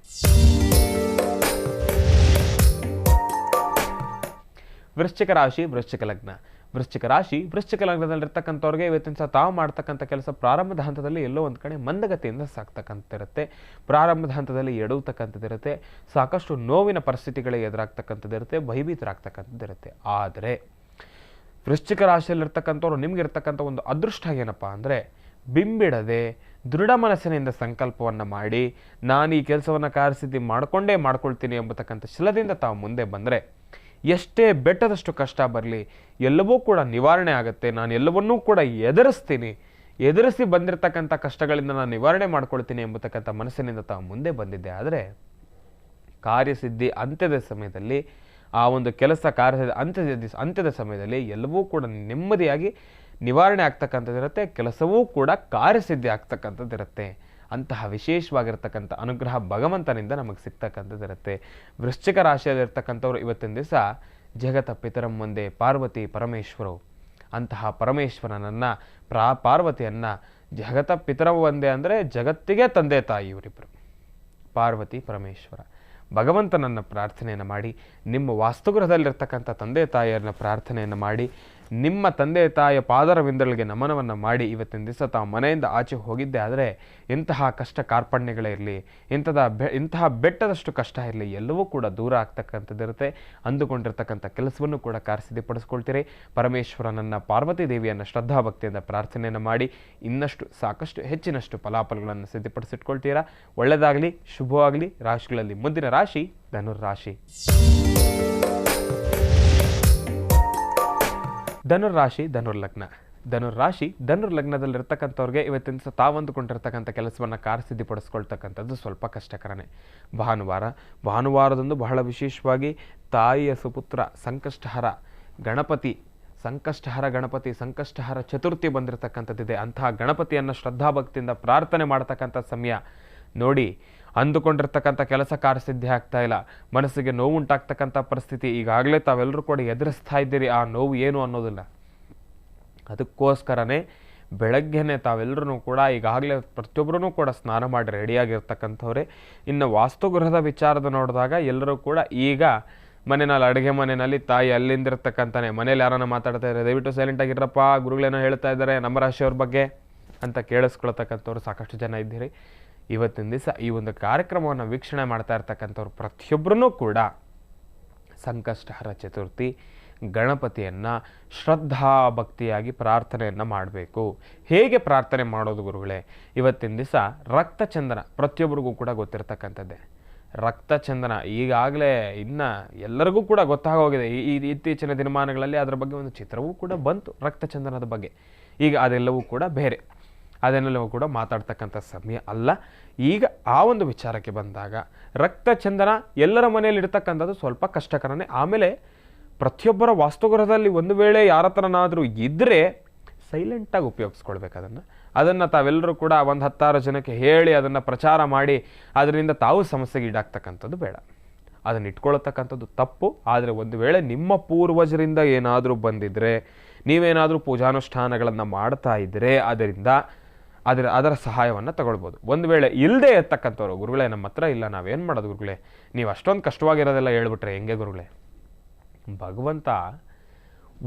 ವೃಶ್ಚಿಕ ರಾಶಿ, ವೃಶ್ಚಿಕ ಲಗ್ನ. ವೃಶ್ಚಿಕ ರಾಶಿ, ವೃಶ್ಚಿಕ ಲಗ್ನದಲ್ಲಿರ್ತಕ್ಕಂಥವ್ರಿಗೆ ಇವತ್ತಿನ ಸಹ ತಾವು ಮಾಡ್ತಕ್ಕಂಥ ಕೆಲಸ ಪ್ರಾರಂಭದ ಹಂತದಲ್ಲಿ ಎಲ್ಲೋ ಒಂದು ಕಡೆ ಮಂದಗತಿಯಿಂದ ಸಾಕ್ತಕ್ಕಂಥದ್ದಿರುತ್ತೆ. ಪ್ರಾರಂಭದ ಹಂತದಲ್ಲಿ ಎಡುವತಕ್ಕಂಥದ್ದಿರುತ್ತೆ. ಸಾಕಷ್ಟು ನೋವಿನ ಪರಿಸ್ಥಿತಿಗಳಿಗೆ ಎದುರಾಗ್ತಕ್ಕಂಥದ್ದಿರುತ್ತೆ, ಭಯಭೀತರಾಗ್ತಕ್ಕಂಥದ್ದಿರುತ್ತೆ. ಆದರೆ ವೃಶ್ಚಿಕ ರಾಶಿಯಲ್ಲಿರ್ತಕ್ಕಂಥವ್ರು ನಿಮಗಿರ್ತಕ್ಕಂಥ ಒಂದು ಅದೃಷ್ಟ ಏನಪ್ಪ ಅಂದರೆ, ಬಿಂಬಿಡದೆ ದೃಢ ಮನಸ್ಸಿನಿಂದ ಸಂಕಲ್ಪವನ್ನು ಮಾಡಿ ನಾನು ಈ ಕೆಲಸವನ್ನು ಕಾರ್ಯಸಿದ್ಧಿ ಮಾಡ್ಕೊಳ್ತೀನಿ ಎಂಬತಕ್ಕಂಥ ಛಲದಿಂದ ತಾವು ಮುಂದೆ ಬಂದರೆ ಎಷ್ಟೇ ಬೆಟ್ಟದಷ್ಟು ಕಷ್ಟ ಬರಲಿ ಎಲ್ಲವೂ ಕೂಡ ನಿವಾರಣೆ ಆಗುತ್ತೆ. ನಾನು ಎಲ್ಲವನ್ನೂ ಕೂಡ ಎದುರಿಸ್ತೀನಿ ಎದುರಿಸಿ ಬಂದಿರತಕ್ಕಂಥ ಕಷ್ಟಗಳಿಂದ ನಾನು ನಿವಾರಣೆ ಮಾಡ್ಕೊಳ್ತೀನಿ ಎಂಬತಕ್ಕಂಥ ಮನಸ್ಸಿನಿಂದ ತಾವು ಮುಂದೆ ಬಂದಿದ್ದೆ. ಆದರೆ ಕಾರ್ಯಸಿದ್ಧಿ ಅಂತ್ಯದ ಸಮಯದಲ್ಲಿ, ಆ ಒಂದು ಕೆಲಸ ಕಾರ್ಯದ ಅಂತ್ಯದ ಸಮಯದಲ್ಲಿ ಎಲ್ಲವೂ ಕೂಡ ನೆಮ್ಮದಿಯಾಗಿ ನಿವಾರಣೆ ಆಗ್ತಕ್ಕಂಥದ್ದಿರುತ್ತೆ, ಕೆಲಸವೂ ಕೂಡ ಕಾರ್ಯಸಿದ್ಧಿ ಆಗ್ತಕ್ಕಂಥದ್ದಿರುತ್ತೆ. ಅಂತಹ ವಿಶೇಷವಾಗಿರ್ತಕ್ಕಂಥ ಅನುಗ್ರಹ ಭಗವಂತನಿಂದ ನಮಗೆ ಸಿಗ್ತಕ್ಕಂಥದ್ದಿರುತ್ತೆ. ವೃಶ್ಚಿಕ ರಾಶಿಯಲ್ಲಿರ್ತಕ್ಕಂಥವ್ರು ಇವತ್ತಿನ ದಿವಸ ಜಗತ ಪಿತರಂ ಒಂದೇ ಪಾರ್ವತಿ ಪರಮೇಶ್ವರವು. ಅಂತಹ ಪರಮೇಶ್ವರನನ್ನು ಪಾರ್ವತಿಯನ್ನು ಜಗತ ಪಿತರಂ ಒಂದೇ ಅಂದರೆ ಜಗತ್ತಿಗೆ ತಂದೆ ತಾಯಿ ಇವರಿಬ್ಬರು, ಪಾರ್ವತಿ ಪರಮೇಶ್ವರ. ಭಗವಂತನನ್ನು ಪ್ರಾರ್ಥನೆಯನ್ನು ಮಾಡಿ, ನಿಮ್ಮ ವಾಸ್ತುಗೃಹದಲ್ಲಿರ್ತಕ್ಕಂಥ ತಂದೆ ತಾಯಿಯರನ್ನ ಪ್ರಾರ್ಥನೆಯನ್ನು ಮಾಡಿ, ನಿಮ್ಮ ತಂದೆ ತಾಯಿಯ ಪಾದರವಿಂದಗಳಿಗೆ ನಮನವನ್ನು ಮಾಡಿ ಇವತ್ತಿನ ದಿವಸ ತಾವು ಮನೆಯಿಂದ ಆಚೆ ಹೋಗಿದ್ದೆ ಆದರೆ ಇಂತಹ ಕಷ್ಟ ಕಾರ್ಪಣ್ಯಗಳೇ ಇರಲಿ, ಇಂತಹ ಬೆಟ್ಟದಷ್ಟು ಕಷ್ಟ ಇರಲಿ, ಎಲ್ಲವೂ ಕೂಡ ದೂರ ಆಗ್ತಕ್ಕಂಥದ್ದಿರುತ್ತೆ. ಅಂದುಕೊಂಡಿರ್ತಕ್ಕಂಥ ಕೆಲಸವನ್ನು ಕೂಡ ಕಾರ್ಯಸಿದ್ಧಿಪಡಿಸ್ಕೊಳ್ತೀರಿ. ಪರಮೇಶ್ವರನನ್ನು, ಪಾರ್ವತಿ ದೇವಿಯನ್ನು ಶ್ರದ್ಧಾಭಕ್ತಿಯಿಂದ ಪ್ರಾರ್ಥನೆಯನ್ನು ಮಾಡಿ ಇನ್ನಷ್ಟು ಸಾಕಷ್ಟು ಹೆಚ್ಚಿನಷ್ಟು ಫಲಾಫಲಗಳನ್ನು ಸಿದ್ಧಪಡಿಸಿಟ್ಕೊಳ್ತೀರಾ. ಒಳ್ಳೆಯದಾಗಲಿ, ಶುಭವಾಗಲಿ. ರಾಶಿಗಳಲ್ಲಿ ಮುಂದಿನ ರಾಶಿ ಧನುರ್ರಾಶಿ. ಧನುರ್ರಾಶಿ ಧನುರ್ಲಗ್ನ. ಧನುರ್ರಾಶಿ ಧನುರ್ಲಗ್ನದಲ್ಲಿರ್ತಕ್ಕಂಥವ್ರಿಗೆ ಇವತ್ತಿನ ತಾವಂದುಕೊಂಡಿರ್ತಕ್ಕಂಥ ಕೆಲಸವನ್ನು ಕಾರ್ಯಸಿದ್ಧಿಪಡಿಸ್ಕೊಳ್ತಕ್ಕಂಥದ್ದು ಸ್ವಲ್ಪ ಕಷ್ಟಕರನೇ. ಭಾನುವಾರದಂದು ಬಹಳ ವಿಶೇಷವಾಗಿ ತಾಯಿಯ ಸುಪುತ್ರ ಸಂಕಷ್ಟಹರ ಗಣಪತಿ, ಸಂಕಷ್ಟಹರ ಚತುರ್ಥಿ ಬಂದಿರತಕ್ಕಂಥದ್ದಿದೆ. ಅಂತಹ ಗಣಪತಿಯನ್ನು ಶ್ರದ್ಧಾಭಕ್ತಿಯಿಂದ ಪ್ರಾರ್ಥನೆ ಮಾಡ್ತಕ್ಕಂಥ ಸಮಯ ನೋಡಿ. ಅಂದುಕೊಂಡಿರ್ತಕ್ಕಂಥ ಕೆಲಸ ಕಾರ್ಯಸಿದ್ಧಿ ಆಗ್ತಾ ಇಲ್ಲ, ಮನಸ್ಸಿಗೆ ನೋವು ಉಂಟಾಗ್ತಕ್ಕಂಥ ಪರಿಸ್ಥಿತಿ ಈಗಾಗಲೇ ತಾವೆಲ್ಲರೂ ಕೂಡ ಎದುರಿಸ್ತಾ ಇದ್ದೀರಿ. ಆ ನೋವು ಏನು ಅನ್ನೋದಿಲ್ಲ. ಅದಕ್ಕೋಸ್ಕರನೇ ಬೆಳಗ್ಗೆನೆ ತಾವೆಲ್ಲರೂ ಕೂಡ ಈಗಾಗಲೇ ಪ್ರತಿಯೊಬ್ಬರೂ ಕೂಡ ಸ್ನಾನ ಮಾಡಿ ರೆಡಿಯಾಗಿರ್ತಕ್ಕಂಥವ್ರೆ. ಇನ್ನು ವಾಸ್ತುಗೃಹದ ವಿಚಾರದ ನೋಡಿದಾಗ ಎಲ್ಲರೂ ಕೂಡ ಈಗ ಮನೆಯಲ್ಲಿ, ಅಡುಗೆ ಮನೆಯಲ್ಲಿ ತಾಯಿ ಅಲ್ಲಿಂದಿರ್ತಕ್ಕಂಥನೇ ಮನೇಲಿ ಯಾರನ್ನ ಮಾತಾಡ್ತಾ ಇದ್ದಾರೆ, ದಯವಿಟ್ಟು ಸೈಲೆಂಟಾಗಿರಪ್ಪ, ಗುರುಗಳೇನೋ ಹೇಳ್ತಾ ಇದ್ದಾರೆ ನಮ್ಮ ರಾಶಿಯವ್ರ ಬಗ್ಗೆ ಅಂತ ಕೇಳಿಸ್ಕೊಳ್ತಕ್ಕಂಥವ್ರು ಸಾಕಷ್ಟು ಜನ ಇದ್ದೀರಿ. ಇವತ್ತಿನ ದಿವಸ ಈ ಒಂದು ಕಾರ್ಯಕ್ರಮವನ್ನು ವೀಕ್ಷಣೆ ಮಾಡ್ತಾ ಇರ್ತಕ್ಕಂಥವ್ರು ಪ್ರತಿಯೊಬ್ಬರೂ ಕೂಡ ಸಂಕಷ್ಟಹರ ಚತುರ್ಥಿ ಗಣಪತಿಯನ್ನು ಶ್ರದ್ಧಾ ಭಕ್ತಿಯಾಗಿ ಪ್ರಾರ್ಥನೆಯನ್ನು ಮಾಡಬೇಕು. ಹೇಗೆ ಪ್ರಾರ್ಥನೆ ಮಾಡೋದು ಗುರುಗಳೇ? ಇವತ್ತಿನ ದಿವಸ ರಕ್ತಚಂದನ ಪ್ರತಿಯೊಬ್ಬರಿಗೂ ಕೂಡ ಗೊತ್ತಿರ್ತಕ್ಕಂಥದ್ದೇ. ರಕ್ತಚಂದನ ಈಗಾಗಲೇ ಇನ್ನು ಎಲ್ಲರಿಗೂ ಕೂಡ ಗೊತ್ತಾಗೋಗಿದೆ. ಈ ಇತ್ತೀಚಿನ ದಿನಮಾನಗಳಲ್ಲಿ ಅದರ ಬಗ್ಗೆ ಒಂದು ಚಿತ್ರವೂ ಕೂಡ ಬಂತು, ರಕ್ತಚಂದನದ ಬಗ್ಗೆ. ಈಗ ಅದೆಲ್ಲವೂ ಕೂಡ ಬೇರೆ, ಅದನ್ನೆಲ್ಲವೂ ಕೂಡ ಮಾತಾಡ್ತಕ್ಕಂಥ ಸಮಯ ಅಲ್ಲ. ಈಗ ಆ ಒಂದು ವಿಚಾರಕ್ಕೆ ಬಂದಾಗ ರಕ್ತಚಂದನ ಎಲ್ಲರ ಮನೆಯಲ್ಲಿ ಇರ್ತಕ್ಕಂಥದ್ದು ಸ್ವಲ್ಪ ಕಷ್ಟಕರನೇ. ಆಮೇಲೆ ಪ್ರತಿಯೊಬ್ಬರ ವಾಸ್ತುಗೃಹದಲ್ಲಿ ಒಂದು ವೇಳೆ ಯಾರ ಹತ್ರನಾದರೂ ಇದ್ದರೆ ಸೈಲೆಂಟಾಗಿ ಉಪಯೋಗಿಸ್ಕೊಳ್ಬೇಕು. ಅದನ್ನು ತಾವೆಲ್ಲರೂ ಕೂಡ ಒಂದು 10 ಜನಕ್ಕೆ ಹೇಳಿ ಅದನ್ನು ಪ್ರಚಾರ ಮಾಡಿ ಅದರಿಂದ ತಾವು ಸಮಸ್ಯೆಗೆ ಈಡಾಗ್ತಕ್ಕಂಥದ್ದು ಬೇಡ. ಅದನ್ನು ಇಟ್ಕೊಳ್ತಕ್ಕಂಥದ್ದು ತಪ್ಪು. ಆದರೆ ಒಂದು ವೇಳೆ ನಿಮ್ಮ ಪೂರ್ವಜರಿಂದ ಏನಾದರೂ ಬಂದಿದ್ದರೆ, ನೀವೇನಾದರೂ ಪೂಜಾನುಷ್ಠಾನಗಳನ್ನು ಮಾಡ್ತಾ ಇದ್ದರೆ ಅದರ ಸಹಾಯವನ್ನು ತಗೊಳ್ಬೋದು. ಒಂದು ವೇಳೆ ಇಲ್ಲದೆ ಇರ್ತಕ್ಕಂಥವ್ರು, ಗುರುಗಳೇ ನಮ್ಮ ಹತ್ರ ಇಲ್ಲ, ನಾವೇನು ಮಾಡೋದು ಗುರುಗಳೇ, ನೀವು ಅಷ್ಟೊಂದು ಕಷ್ಟವಾಗಿರೋದೆಲ್ಲ ಹೇಳ್ಬಿಟ್ರೆ ಹೆಂಗೆ ಗುರುಗಳೇ? ಭಗವಂತ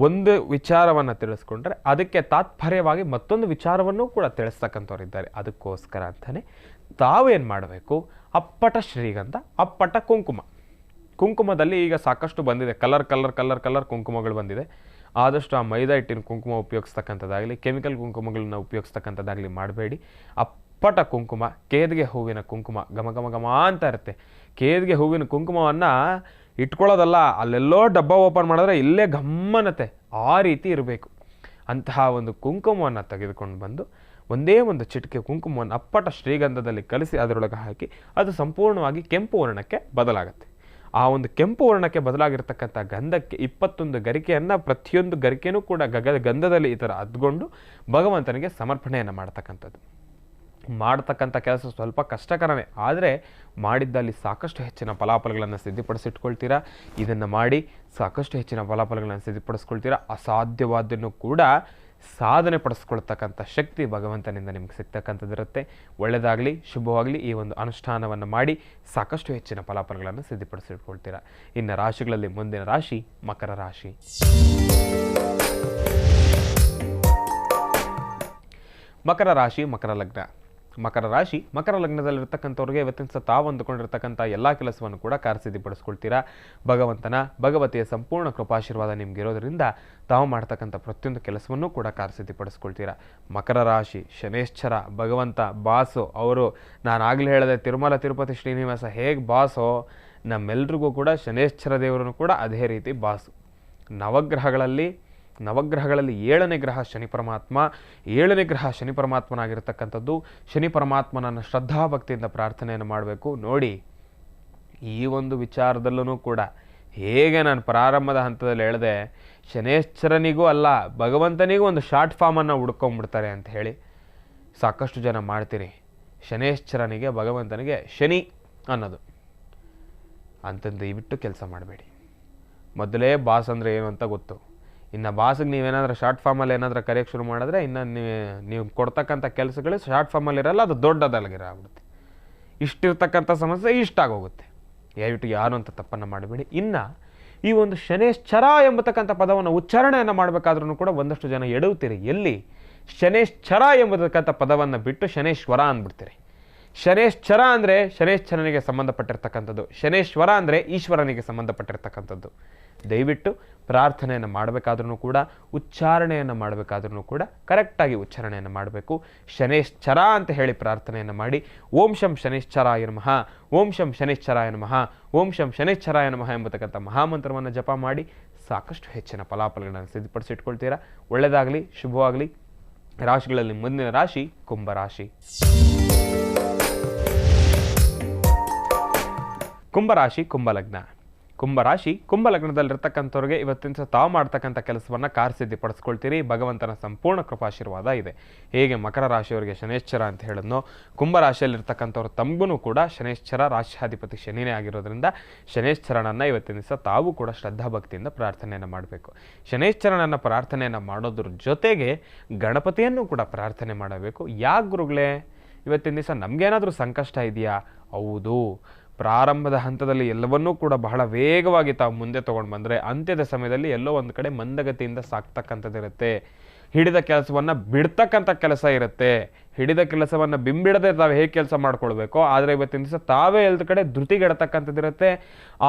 ಒಂದು ವಿಚಾರವನ್ನು ತಿಳಿಸ್ಕೊಂಡ್ರೆ ಅದಕ್ಕೆ ತಾತ್ಪರ್ಯವಾಗಿ ಮತ್ತೊಂದು ವಿಚಾರವನ್ನು ಕೂಡ ತಿಳಿಸ್ತಕ್ಕಂಥವ್ರು ಇದ್ದಾರೆ. ಅದಕ್ಕೋಸ್ಕರ ಅಂತಲೇ ತಾವೇನು ಮಾಡಬೇಕು, ಅಪ್ಪಟ ಶ್ರೀಗಂಧ, ಅಪ್ಪಟ ಕುಂಕುಮದಲ್ಲಿ ಈಗ ಸಾಕಷ್ಟು ಬಂದಿದೆ, ಕಲರ್ ಕುಂಕುಮಗಳು ಬಂದಿದೆ. ಆದಷ್ಟು ಆ ಮೈದಾ ಹಿಟ್ಟಿನ ಕುಂಕುಮ ಉಪಯೋಗಿಸ್ತಕ್ಕಂಥದ್ದಾಗಲಿ, ಕೆಮಿಕಲ್ ಕುಂಕುಮಗಳನ್ನ ಉಪಯೋಗಿಸ್ತಕ್ಕಂಥದ್ದಾಗಲಿ ಮಾಡಬೇಡಿ. ಅಪ್ಪಟ ಕುಂಕುಮ, ಕೇದಿಗೆ ಹೂವಿನ ಕುಂಕುಮ ಘಮ ಅಂತ ಇರುತ್ತೆ. ಕೇದಿಗೆ ಹೂವಿನ ಕುಂಕುಮವನ್ನು ಇಟ್ಕೊಳ್ಳೋದಲ್ಲ, ಅಲ್ಲೆಲ್ಲೋ ಡಬ್ಬ ಓಪನ್ ಮಾಡಿದ್ರೆ ಇಲ್ಲೇ ಗಮ್ಮನತೆ, ಆ ರೀತಿ ಇರಬೇಕು. ಅಂತಹ ಒಂದು ಕುಂಕುಮವನ್ನು ತೆಗೆದುಕೊಂಡು ಬಂದು ಒಂದೇ ಒಂದು ಚಿಟಿಕೆ ಕುಂಕುಮವನ್ನು ಅಪ್ಪಟ ಶ್ರೀಗಂಧದಲ್ಲಿ ಕಲಿಸಿ ಅದರೊಳಗೆ ಹಾಕಿ ಅದು ಸಂಪೂರ್ಣವಾಗಿ ಕೆಂಪು ವರ್ಣಕ್ಕೆ ಬದಲಾಗುತ್ತೆ. ಆ ಒಂದು ಕೆಂಪು ವರ್ಣಕ್ಕೆ ಬದಲಾಗಿರ್ತಕ್ಕಂಥ ಗಂಧಕ್ಕೆ 21 ಗರಿಕೆಯನ್ನು, ಪ್ರತಿಯೊಂದು ಗರಿಕೆನೂ ಕೂಡ ಗಂಧದಲ್ಲಿ ಈ ಥರ ಅದ್ಕೊಂಡು ಭಗವಂತನಿಗೆ ಸಮರ್ಪಣೆಯನ್ನು ಮಾಡ್ತಕ್ಕಂಥ ಕೆಲಸ ಸ್ವಲ್ಪ ಕಷ್ಟಕರನೇ. ಆದರೆ ಮಾಡಿದ್ದಲ್ಲಿ ಸಾಕಷ್ಟು ಹೆಚ್ಚಿನ ಫಲಾಫಲಗಳನ್ನು ಸಿದ್ಧಪಡಿಸಿಟ್ಕೊಳ್ತೀರಾ. ಇದನ್ನು ಮಾಡಿ ಸಾಕಷ್ಟು ಹೆಚ್ಚಿನ ಫಲಾಫಲಗಳನ್ನು ಸಿದ್ಧಪಡಿಸ್ಕೊಳ್ತೀರಾ. ಅಸಾಧ್ಯವಾದನ್ನು ಕೂಡ ಸಾಧನೆ ಪಡಿಸ್ಕೊಳ್ತಕ್ಕಂಥ ಶಕ್ತಿ ಭಗವಂತನಿಂದ ನಿಮ್ಗೆ ಸಿಗ್ತಕ್ಕಂಥದ್ದಿರುತ್ತೆ. ಒಳ್ಳೆಯದಾಗಲಿ, ಶುಭವಾಗಲಿ. ಈ ಒಂದು ಅನುಷ್ಠಾನವನ್ನು ಮಾಡಿ ಸಾಕಷ್ಟು ಹೆಚ್ಚಿನ ಫಲಾಫಲಗಳನ್ನು ಸಿದ್ಧಪಡಿಸಿಟ್ಕೊಳ್ತೀರಾ. ಇನ್ನು ರಾಶಿಗಳಲ್ಲಿ ಮುಂದಿನ ರಾಶಿ ಮಕರ ರಾಶಿ. ಮಕರ ರಾಶಿ ಮಕರ ಲಗ್ನ. ಮಕರ ಲಗ್ನದಲ್ಲಿರ್ತಕ್ಕಂಥವ್ರಿಗೆ ಇವತ್ತಿನ ತಾವು ಅಂದುಕೊಂಡಿರ್ತಕ್ಕಂಥ ಎಲ್ಲ ಕೆಲಸವನ್ನು ಕೂಡ ಕಾರ್ಯಸಿದ್ಧಿಪಡಿಸ್ಕೊಳ್ತೀರಾ. ಭಗವತಿಯ ಸಂಪೂರ್ಣ ಕೃಪಾಶೀರ್ವಾದ ನಿಮ್ಗೆ ಇರೋದರಿಂದ ತಾವು ಮಾಡ್ತಕ್ಕಂಥ ಪ್ರತಿಯೊಂದು ಕೆಲಸವನ್ನು ಕೂಡ ಕಾರ್ಯಸಿದ್ಧಿಪಡಿಸ್ಕೊಳ್ತೀರಾ. ಮಕರ ರಾಶಿ ಶನೇಶ್ಚರ ಭಗವಂತ ಬಾಸು. ಅವರು ನಾನು ಆಗಲೇ ಹೇಳಿದೆ, ತಿರುಮಲ ತಿರುಪತಿ ಶ್ರೀನಿವಾಸ ಹೇಗೆ ಬಾಸೋ, ನಮ್ಮೆಲ್ರಿಗೂ ಕೂಡ ಶನೇಶ್ಚರ ದೇವರನ್ನು ಕೂಡ ಅದೇ ರೀತಿ ಬಾಸು. ನವಗ್ರಹಗಳಲ್ಲಿ ನವಗ್ರಹಗಳಲ್ಲಿ 7ನೇ ಗ್ರಹ ಶನಿ ಪರಮಾತ್ಮ. 7ನೇ ಗ್ರಹ ಶನಿ ಪರಮಾತ್ಮನಾಗಿರ್ತಕ್ಕಂಥದ್ದು. ಶನಿ ಪರಮಾತ್ಮನನ್ನು ಶ್ರದ್ಧಾಭಕ್ತಿಯಿಂದ ಪ್ರಾರ್ಥನೆಯನ್ನು ಮಾಡಬೇಕು. ನೋಡಿ, ಈ ಒಂದು ವಿಚಾರದಲ್ಲೂ ಕೂಡ ಹೇಗೆ ನಾನು ಪ್ರಾರಂಭದ ಹಂತದಲ್ಲಿ ಹೇಳಿದೆ, ಶನೇಶ್ವರನಿಗೂ ಅಲ್ಲ ಭಗವಂತನಿಗೂ ಒಂದು ಶಾರ್ಟ್ ಫಾರ್ಮನ್ನು ಹುಡ್ಕೊಂಡ್ಬಿಡ್ತಾರೆ ಅಂತ ಹೇಳಿ ಸಾಕಷ್ಟು ಜನ ಮಾಡ್ತೀರಿ. ಶನೇಶ್ವರನಿಗೆ ಭಗವಂತನಿಗೆ ಶನಿ ಅನ್ನೋದು ಅಂತಂದು ದಯವಿಟ್ಟು ಕೆಲಸ ಮಾಡಬೇಡಿ. ಮೊದಲೇ ಬಾಸ್ ಅಂದರೆ ಏನು ಅಂತ ಗೊತ್ತು. ಇನ್ನು ಬಾಸಿಗೆ ನೀವೇನಾದ್ರೂ ಶಾರ್ಟ್ ಫಾರ್ಮಲ್ಲಿ ಏನಾದರೂ ಕರೆಯೋಕ್ಕೆ ಶುರು ಮಾಡಿದ್ರೆ ಇನ್ನು ನೀವು ಕೊಡ್ತಕ್ಕಂಥ ಕೆಲಸಗಳು ಶಾರ್ಟ್ ಫಾರ್ಮಲ್ಲಿ ಇರಲ್ಲ, ಅದು ದೊಡ್ಡದಲ್ಗಿರಾಗ್ಬಿಡುತ್ತೆ. ಇಷ್ಟಿರ್ತಕ್ಕಂಥ ಸಮಸ್ಯೆ ಇಷ್ಟಾಗೋಗುತ್ತೆ. ದಯವಿಟ್ಟು ಯಾರು ಅಂತ ತಪ್ಪನ್ನು ಮಾಡಬೇಡಿ. ಇನ್ನು ಈ ಒಂದು ಶನೇಶ್ಚರ ಎಂಬತಕ್ಕಂಥ ಪದವನ್ನು ಉಚ್ಚಾರಣೆಯನ್ನು ಮಾಡಬೇಕಾದ್ರೂ ಕೂಡ ಒಂದಷ್ಟು ಜನ ಎಡುತ್ತೀರಿ. ಎಲ್ಲಿ ಶನೇಶ್ಚರ ಎಂಬತಕ್ಕಂಥ ಪದವನ್ನು ಬಿಟ್ಟು ಶನೇಶ್ವರ ಅಂದ್ಬಿಡ್ತೀರಿ. ಶನೇಶ್ಚರ ಅಂದರೆ ಶನೇಶ್ವರನಿಗೆ ಸಂಬಂಧಪಟ್ಟಿರ್ತಕ್ಕಂಥದ್ದು, ಶನೇಶ್ವರ ಅಂದರೆ ಈಶ್ವರನಿಗೆ ಸಂಬಂಧಪಟ್ಟಿರ್ತಕ್ಕಂಥದ್ದು. ದಯವಿಟ್ಟು ಪ್ರಾರ್ಥನೆಯನ್ನು ಮಾಡಬೇಕಾದ್ರೂ ಕೂಡ ಉಚ್ಚಾರಣೆಯನ್ನು ಮಾಡಬೇಕಾದ್ರೂ ಕೂಡ ಕರೆಕ್ಟಾಗಿ ಉಚ್ಚಾರಣೆಯನ್ನು ಮಾಡಬೇಕು. ಶನೇಶ್ಚರ ಅಂತ ಹೇಳಿ ಪ್ರಾರ್ಥನೆಯನ್ನು ಮಾಡಿ. ಓಂ ಶಂ ಶನೇಶ್ಚರಾಯ ನಮಃ, ಓಂ ಶಂ ಶನೇಶ್ಚರಾಯ ನಮಃ, ಓಂ ಶಂ ಶನೇಶ್ಚರಾಯ ನಮಃ ಎಂಬತಕ್ಕಂಥ ಮಹಾಮಂತ್ರವನ್ನು ಜಪ ಮಾಡಿ ಸಾಕಷ್ಟು ಹೆಚ್ಚಿನ ಫಲಾಫಲಗಳನ್ನು ಸಿದ್ಧಪಡಿಸಿಟ್ಕೊಳ್ತೀರಾ. ಒಳ್ಳೆಯದಾಗಲಿ, ಶುಭವಾಗಲಿ. ರಾಶಿಗಳಲ್ಲಿ ಮುಂದಿನ ರಾಶಿ ಕುಂಭರಾಶಿ. ಕುಂಭರಾಶಿ ಕುಂಭಲಗ್ನ. ಕುಂಭರಾಶಿ ಕುಂಭಲಗ್ನದಲ್ಲಿರ್ತಕ್ಕಂಥವ್ರಿಗೆ ಇವತ್ತಿನ ತಾವು ಮಾಡ್ತಕ್ಕಂಥ ಕೆಲಸವನ್ನು ಕಾರ್ಯಸಿದ್ಧಿಪಡಿಸ್ಕೊಳ್ತೀರಿ. ಭಗವಂತನ ಸಂಪೂರ್ಣ ಕೃಪಾಶೀರ್ವಾದ ಇದೆ. ಹೇಗೆ ಮಕರ ರಾಶಿಯವರಿಗೆ ಶನೇಶ್ಚರ ಅಂತ ಹೇಳಿದ್ನೋ, ಕುಂಭರಾಶಿಯಲ್ಲಿರ್ತಕ್ಕಂಥವ್ರು ತಮಗೂ ಕೂಡ ಶನೇಶ್ಚರ ರಾಶ್ಯಾಧಿಪತಿ ಶನಿನೇ ಆಗಿರೋದ್ರಿಂದ ಶನೇಶ್ಚರನನ್ನು ಇವತ್ತಿನ ದಿವಸ ತಾವು ಕೂಡ ಶ್ರದ್ಧಾಭಕ್ತಿಯಿಂದ ಪ್ರಾರ್ಥನೆಯನ್ನು ಮಾಡಬೇಕು. ಶನೇಶ್ಚರನನ್ನು ಪ್ರಾರ್ಥನೆಯನ್ನು ಮಾಡೋದ್ರ ಜೊತೆಗೆ ಗಣಪತಿಯನ್ನು ಕೂಡ ಪ್ರಾರ್ಥನೆ ಮಾಡಬೇಕು. ಯಾಕೆ ಗುರುಗಳೇ, ಇವತ್ತಿನ ದಿವಸ ನಮಗೇನಾದರೂ ಸಂಕಷ್ಟ ಇದೆಯಾ? ಹೌದು. ಪ್ರಾರಂಭದ ಹಂತದಲ್ಲಿ ಎಲ್ಲವನ್ನೂ ಕೂಡ ಬಹಳ ವೇಗವಾಗಿ ತಾವು ಮುಂದೆ ತೊಗೊಂಡು ಬಂದರೆ ಅಂತ್ಯದ ಸಮಯದಲ್ಲಿ ಎಲ್ಲೋ ಒಂದು ಕಡೆ ಮಂದಗತಿಯಿಂದ ಸಾಕ್ತಕ್ಕಂಥದ್ದಿರುತ್ತೆ. ಹಿಡಿದ ಕೆಲಸವನ್ನು ಬಿಡ್ತಕ್ಕಂಥ ಕೆಲಸ ಇರುತ್ತೆ. ಹಿಡಿದ ಕೆಲಸವನ್ನು ಬಿಂಬಿಡದೆ ತಾವು ಹೇಗೆ ಕೆಲಸ ಮಾಡ್ಕೊಳ್ಬೇಕೋ, ಆದರೆ ಇವತ್ತಿನ ದಿವಸ ತಾವೇ ಎಲ್ಲದ ಕಡೆ ಧೃತಿಗೆಡತಕ್ಕಂಥದ್ದಿರುತ್ತೆ.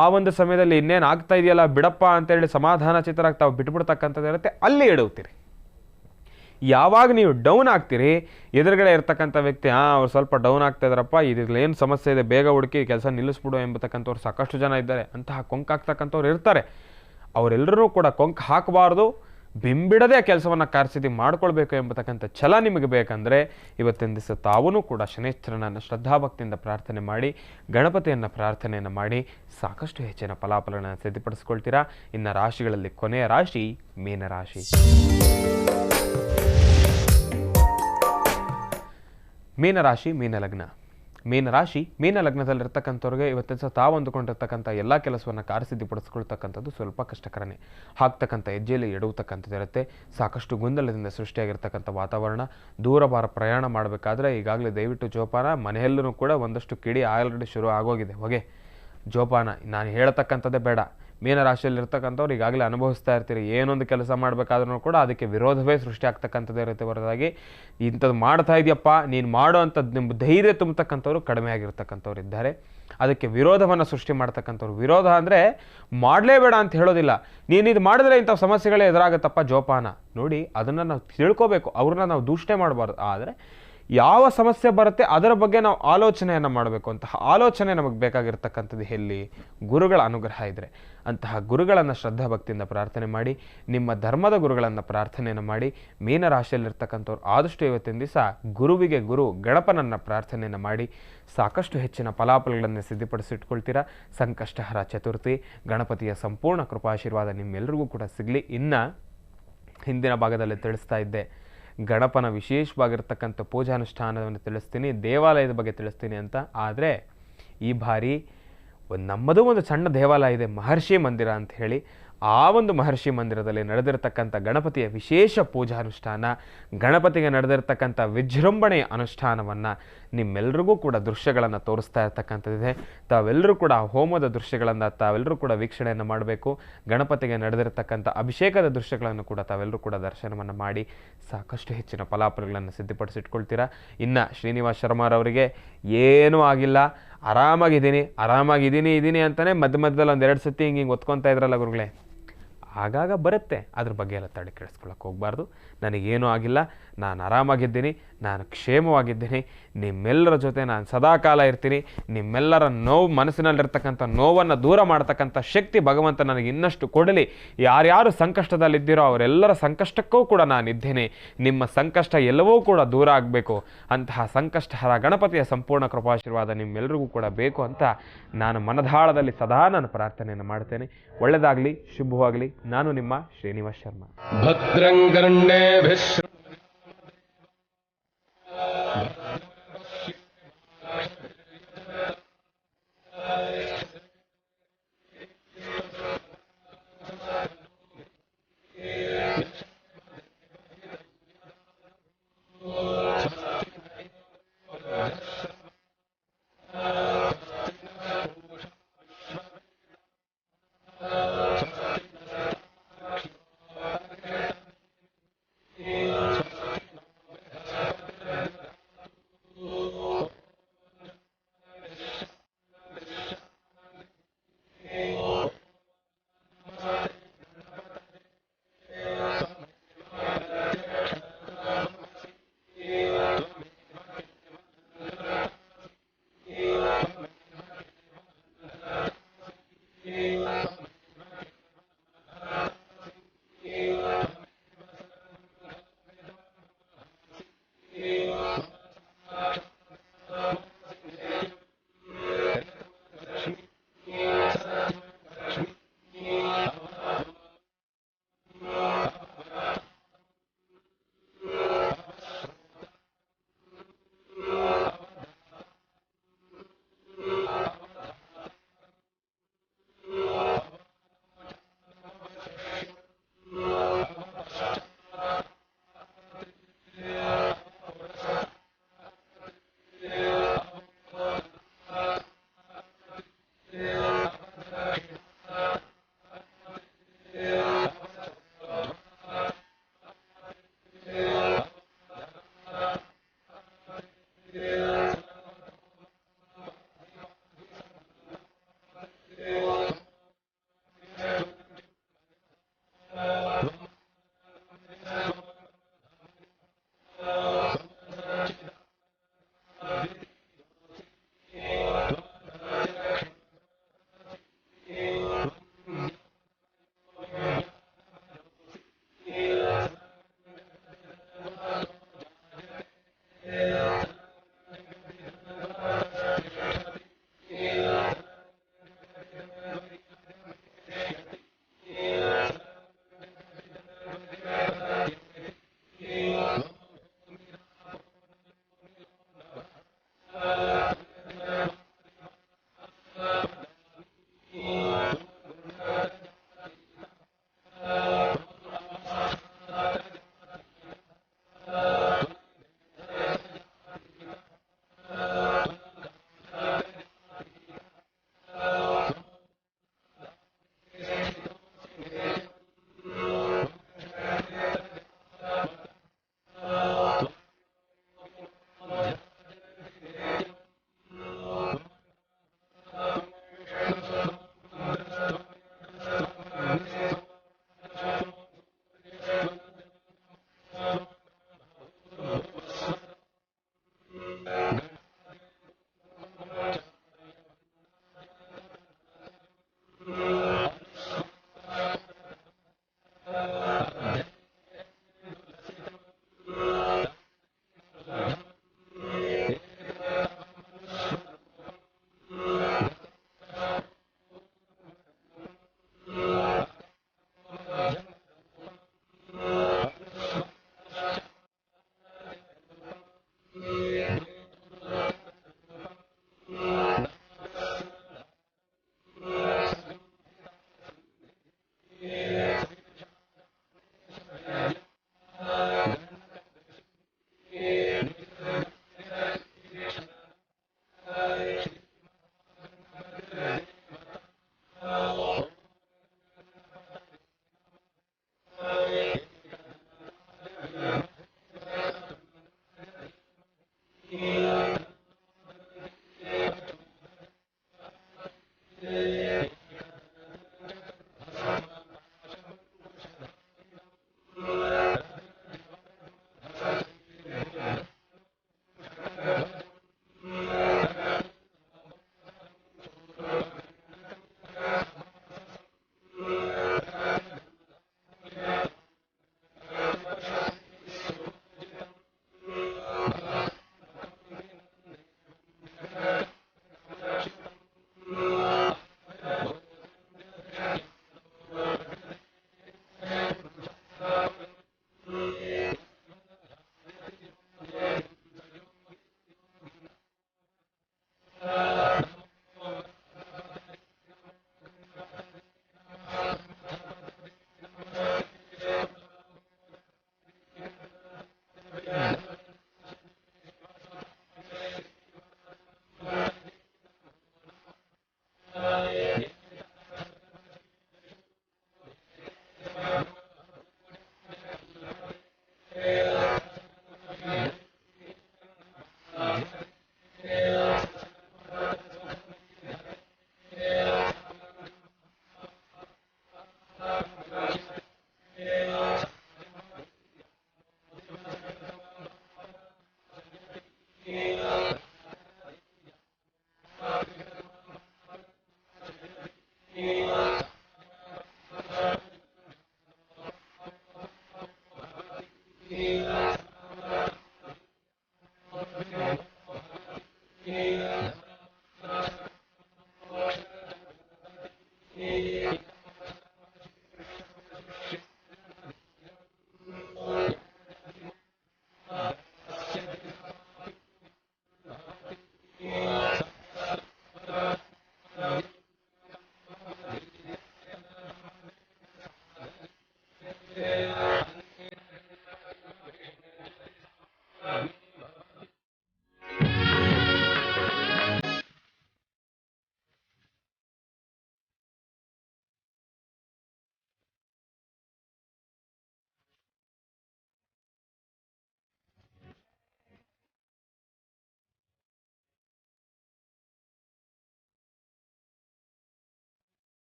ಆ ಒಂದು ಸಮಯದಲ್ಲಿ ಇನ್ನೇನು ಆಗ್ತಾ ಇದೆಯಲ್ಲ ಬಿಡಪ್ಪ ಅಂತೇಳಿ ಸಮಾಧಾನ ಚಿತ್ತರಾಗಿ ತಾವು ಬಿಟ್ಬಿಡ್ತಕ್ಕಂಥದ್ದಿರುತ್ತೆ. ಅಲ್ಲಿ ಎಡುತ್ತೀರಿ. ಯಾವಾಗ ನೀವು ಡೌನ್ ಆಗ್ತೀರಿ, ಎದುರುಗಡೆ ಇರ್ತಕ್ಕಂಥ ವ್ಯಕ್ತಿ ಅವ್ರು ಸ್ವಲ್ಪ ಡೌನ್ ಆಗ್ತಾ ಇದ್ದಾರಪ್ಪ, ಇದ್ರಲ್ಲಿ ಏನು ಸಮಸ್ಯೆ ಇದೆ, ಬೇಗ ಹುಡುಕಿ ಕೆಲಸ ನಿಲ್ಲಿಸ್ಬಿಡು ಎಂಬತಕ್ಕಂಥವ್ರು ಸಾಕಷ್ಟು ಜನ ಇದ್ದಾರೆ. ಅಂತಹ ಕೊಂಕಾಗ್ತಕ್ಕಂಥವ್ರು ಇರ್ತಾರೆ. ಅವರೆಲ್ಲರೂ ಕೂಡ ಕೊಂಕು ಹಾಕಬಾರ್ದು, ಬಿಂಬಿಡದೆ ಕೆಲಸವನ್ನು ಕಾರ್ಯಸಿದ್ಧಿ ಮಾಡ್ಕೊಳ್ಬೇಕು ಎಂಬತಕ್ಕಂಥ ಛಲ ನಿಮಗೆ ಬೇಕಂದರೆ ಇವತ್ತಿನ ದಿವಸ ತಾವೂ ಕೂಡ ಶನೇಶ್ವರನನ್ನು ಶ್ರದ್ಧಾಭಕ್ತಿಯಿಂದ ಪ್ರಾರ್ಥನೆ ಮಾಡಿ, ಗಣಪತಿಯನ್ನು ಪ್ರಾರ್ಥನೆಯನ್ನು ಮಾಡಿ ಸಾಕಷ್ಟು ಹೆಚ್ಚಿನ ಫಲಾಫಲಗಳನ್ನು ಸಿದ್ಧಪಡಿಸ್ಕೊಳ್ತೀರಾ. ಇನ್ನು ರಾಶಿಗಳಲ್ಲಿ ಕೊನೆಯ ರಾಶಿ ಮೀನರಾಶಿ. ಮೀನರಾಶಿ ಮೀನಲಗ್ನ. ಮೀನರಾಶಿ ಮೀನಲಗ್ನದಲ್ಲಿರ್ತಕ್ಕಂಥವ್ರಿಗೆ ಇವತ್ತಿನ ಸಹ ತಾವು ಅಂದುಕೊಂಡಿರ್ತಕ್ಕಂಥ ಎಲ್ಲ ಕೆಲಸವನ್ನು ಕಾರ್ಯಸಿದ್ಧಿಪಡಿಸ್ಕೊಳ್ತಕ್ಕಂಥದ್ದು ಸ್ವಲ್ಪ ಕಷ್ಟಕರನೇ. ಹಾಕ್ತಕ್ಕಂಥ ಹೆಜ್ಜೆಯಲ್ಲಿ ಎಡುವತಕ್ಕಂಥದ್ದಿರುತ್ತೆ. ಸಾಕಷ್ಟು ಗೊಂದಲದಿಂದ ಸೃಷ್ಟಿಯಾಗಿರ್ತಕ್ಕಂಥ ವಾತಾವರಣ. ದೂರಭಾರ ಪ್ರಯಾಣ ಮಾಡಬೇಕಾದ್ರೆ ಈಗಾಗಲೇ ದಯವಿಟ್ಟು ಜೋಪಾನ. ಮನೆಯಲ್ಲೂ ಕೂಡ ಒಂದಷ್ಟು ಕಿಡಿ ಆಲ್ರೆಡಿ ಶುರು ಆಗೋಗಿದೆ, ಹೊಗೆ. ಜೋಪಾನ. ನಾನು ಹೇಳ್ತಕ್ಕಂಥದ್ದೇ ಬೇಡ. ಮೀನರಾಶಿಯಲ್ಲಿರ್ತಕ್ಕಂಥವ್ರು ಈಗಾಗಲೇ ಅನುಭವಿಸ್ತಾ ಇರ್ತೀರಿ. ಏನೊಂದು ಕೆಲಸ ಮಾಡಬೇಕಾದ್ರೂ ಕೂಡ ಅದಕ್ಕೆ ವಿರೋಧವೇ ಸೃಷ್ಟಿ ಆಗ್ತಕ್ಕಂಥದ್ದೇ ಇರುತ್ತೆ ಹೊರತಾಗಿ ಇಂಥದ್ದು ಮಾಡ್ತಾ ಇದೆಯಪ್ಪ ನೀನು ಮಾಡೋ ಅಂಥದ್ದು ನಿಮ್ಮ ಧೈರ್ಯ ತುಂಬತಕ್ಕಂಥವ್ರು ಕಡಿಮೆ ಆಗಿರ್ತಕ್ಕಂಥವ್ರು ಇದ್ದಾರೆ. ಅದಕ್ಕೆ ವಿರೋಧವನ್ನು ಸೃಷ್ಟಿ ಮಾಡ್ತಕ್ಕಂಥವ್ರು. ವಿರೋಧ ಅಂದರೆ ಮಾಡಲೇಬೇಡ ಅಂತ ಹೇಳೋದಿಲ್ಲ. ನೀನು ಇದು ಮಾಡಿದ್ರೆ ಇಂಥ ಸಮಸ್ಯೆಗಳೇ ಎದುರಾಗುತ್ತಪ್ಪ, ಜೋಪಾನ. ನೋಡಿ, ಅದನ್ನು ನಾವು ತಿಳ್ಕೋಬೇಕು. ಅವ್ರನ್ನ ನಾವು ದೂಷಣೆ ಮಾಡಬಾರ್ದು. ಆದರೆ ಯಾವ ಸಮಸ್ಯೆ ಬರುತ್ತೆ ಅದರ ಬಗ್ಗೆ ನಾವು ಆಲೋಚನೆಯನ್ನು ಮಾಡಬೇಕು. ಅಂತಹ ಆಲೋಚನೆ ನಮಗೆ ಬೇಕಾಗಿರ್ತಕ್ಕಂಥದ್ದು ಎಲ್ಲಿ? ಗುರುಗಳ ಅನುಗ್ರಹ ಇದ್ದರೆ. ಅಂತಹ ಗುರುಗಳನ್ನು ಶ್ರದ್ಧಾಭಕ್ತಿಯಿಂದ ಪ್ರಾರ್ಥನೆ ಮಾಡಿ, ನಿಮ್ಮ ಧರ್ಮದ ಗುರುಗಳನ್ನು ಪ್ರಾರ್ಥನೆಯನ್ನು ಮಾಡಿ. ಮೀನರಾಶಿಯಲ್ಲಿರ್ತಕ್ಕಂಥವ್ರು ಆದಷ್ಟು ಇವತ್ತಿನ ದಿವಸ ಗುರುವಿಗೆ ಗುರು ಗಣಪನನ್ನು ಪ್ರಾರ್ಥನೆಯನ್ನು ಮಾಡಿ ಸಾಕಷ್ಟು ಹೆಚ್ಚಿನ ಫಲಾಫಲಗಳನ್ನು ಸಿದ್ಧಪಡಿಸಿಟ್ಕೊಳ್ತೀರಾ. ಸಂಕಷ್ಟಹರ ಚತುರ್ಥಿ, ಗಣಪತಿಯ ಸಂಪೂರ್ಣ ಕೃಪಾಶೀರ್ವಾದ ನಿಮ್ಮೆಲ್ಲರಿಗೂ ಕೂಡ ಸಿಗಲಿ. ಇನ್ನು ಹಿಂದಿನ ಭಾಗದಲ್ಲಿ ತಿಳಿಸ್ತಾ ಇದ್ದೆ, ಗಣಪನ ವಿಶೇಷವಾಗಿರ್ತಕ್ಕಂಥ ಪೂಜಾನುಷ್ಠಾನವನ್ನು ತಿಳಿಸ್ತೀನಿ, ದೇವಾಲಯದ ಬಗ್ಗೆ ತಿಳಿಸ್ತೀನಿ ಅಂತ. ಆದರೆ ಈ ಬಾರಿ ನಮ್ಮದು ಒಂದು ಸಣ್ಣ ದೇವಾಲಯ ಇದೆ, ಮಹರ್ಷಿ ಮಂದಿರ ಅಂತ ಹೇಳಿ. ಆ ಒಂದು ಮಹರ್ಷಿ ಮಂದಿರದಲ್ಲಿ ನಡೆದಿರತಕ್ಕಂಥ ಗಣಪತಿಯ ವಿಶೇಷ ಪೂಜಾನುಷ್ಠಾನ, ಗಣಪತಿಗೆ ನಡೆದಿರ್ತಕ್ಕಂಥ ವಿಜೃಂಭಣೆಯ ಅನುಷ್ಠಾನವನ್ನು ನಿಮ್ಮೆಲ್ಲರಿಗೂ ಕೂಡ ದೃಶ್ಯಗಳನ್ನು ತೋರಿಸ್ತಾ ಇರ್ತಕ್ಕಂಥದ್ದಿದೆ. ತಾವೆಲ್ಲರೂ ಕೂಡ ಹೋಮದ ದೃಶ್ಯಗಳನ್ನು ತಾವೆಲ್ಲರೂ ಕೂಡ ವೀಕ್ಷಣೆಯನ್ನು ಮಾಡಬೇಕು. ಗಣಪತಿಗೆ ನಡೆದಿರತಕ್ಕಂಥ ಅಭಿಷೇಕದ ದೃಶ್ಯಗಳನ್ನು ಕೂಡ ತಾವೆಲ್ಲರೂ ಕೂಡ ದರ್ಶನವನ್ನು ಮಾಡಿ ಸಾಕಷ್ಟು ಹೆಚ್ಚಿನ ಫಲಾಫಲಗಳನ್ನು ಸಿದ್ಧಪಡಿಸಿಟ್ಕೊಳ್ತೀರಾ. ಇನ್ನು ಶ್ರೀನಿವಾಸ್ ಶರ್ಮಾರವರಿಗೆ ಏನೂ ಆಗಿಲ್ಲ, ಆರಾಮಾಗಿದ್ದೀನಿ ಅಂತಲೇ ಮಧ್ಯದಲ್ಲಿ ಒಂದು 2 ಸತಿ ಹಿಂಗೆ ಒತ್ಕೊತಾ ಇದ್ರಲ್ಲ ಗುರುಗಳೇ. ಆಗಾಗ ಬರುತ್ತೆ, ಅದ್ರ ಬಗ್ಗೆ ಎಲ್ಲ ತಡೆ ಕೆಡಿಸ್ಕೊಳ್ಳೋಕೆ ಹೋಗಬಾರ್ದು. ನನಗೇನೂ ಆಗಿಲ್ಲ, ನಾನು ಆರಾಮಾಗಿದ್ದೀನಿ, ನಾನು ಕ್ಷೇಮವಾಗಿದ್ದೀನಿ. ನಿಮ್ಮೆಲ್ಲರ ಜೊತೆ ನಾನು ಸದಾಕಾಲ ಇರ್ತೀನಿ. ನಿಮ್ಮೆಲ್ಲರ ಮನಸ್ಸಿನಲ್ಲಿರ್ತಕ್ಕಂಥ ನೋವನ್ನು ದೂರ ಮಾಡ್ತಕ್ಕಂಥ ಶಕ್ತಿ ಭಗವಂತ ನನಗೆ ಇನ್ನಷ್ಟು ಕೊಡಲಿ. ಯಾರ್ಯಾರು ಸಂಕಷ್ಟದಲ್ಲಿದ್ದೀರೋ ಅವರೆಲ್ಲರ ಸಂಕಷ್ಟಕ್ಕೂ ಕೂಡ ನಾನಿದ್ದೇನೆ. ನಿಮ್ಮ ಸಂಕಷ್ಟ ಎಲ್ಲವೂ ಕೂಡ ದೂರ ಆಗಬೇಕು. ಅಂತಹ ಸಂಕಷ್ಟಹರ ಗಣಪತಿಯ ಸಂಪೂರ್ಣ ಕೃಪಾಶೀರ್ವಾದ ನಿಮ್ಮೆಲ್ಲರಿಗೂ ಕೂಡ ಬೇಕು ಅಂತ ನಾನು ಮನದಾಳದಲ್ಲಿ ಸದಾ ನಾನು ಪ್ರಾರ್ಥನೆಯನ್ನು ಮಾಡ್ತೇನೆ. ಒಳ್ಳೆಯದಾಗಲಿ, ಶುಭವಾಗಲಿ. ನಾನು ನಿಮ್ಮ ಶ್ರೀನಿವಾಸ್ ಶರ್ಮಾ. ಭದ್ರಂಗರ್ಣೇಭಿಃ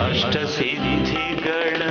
ಅಷ್ಟಸಿದ್ಧಿಗಳ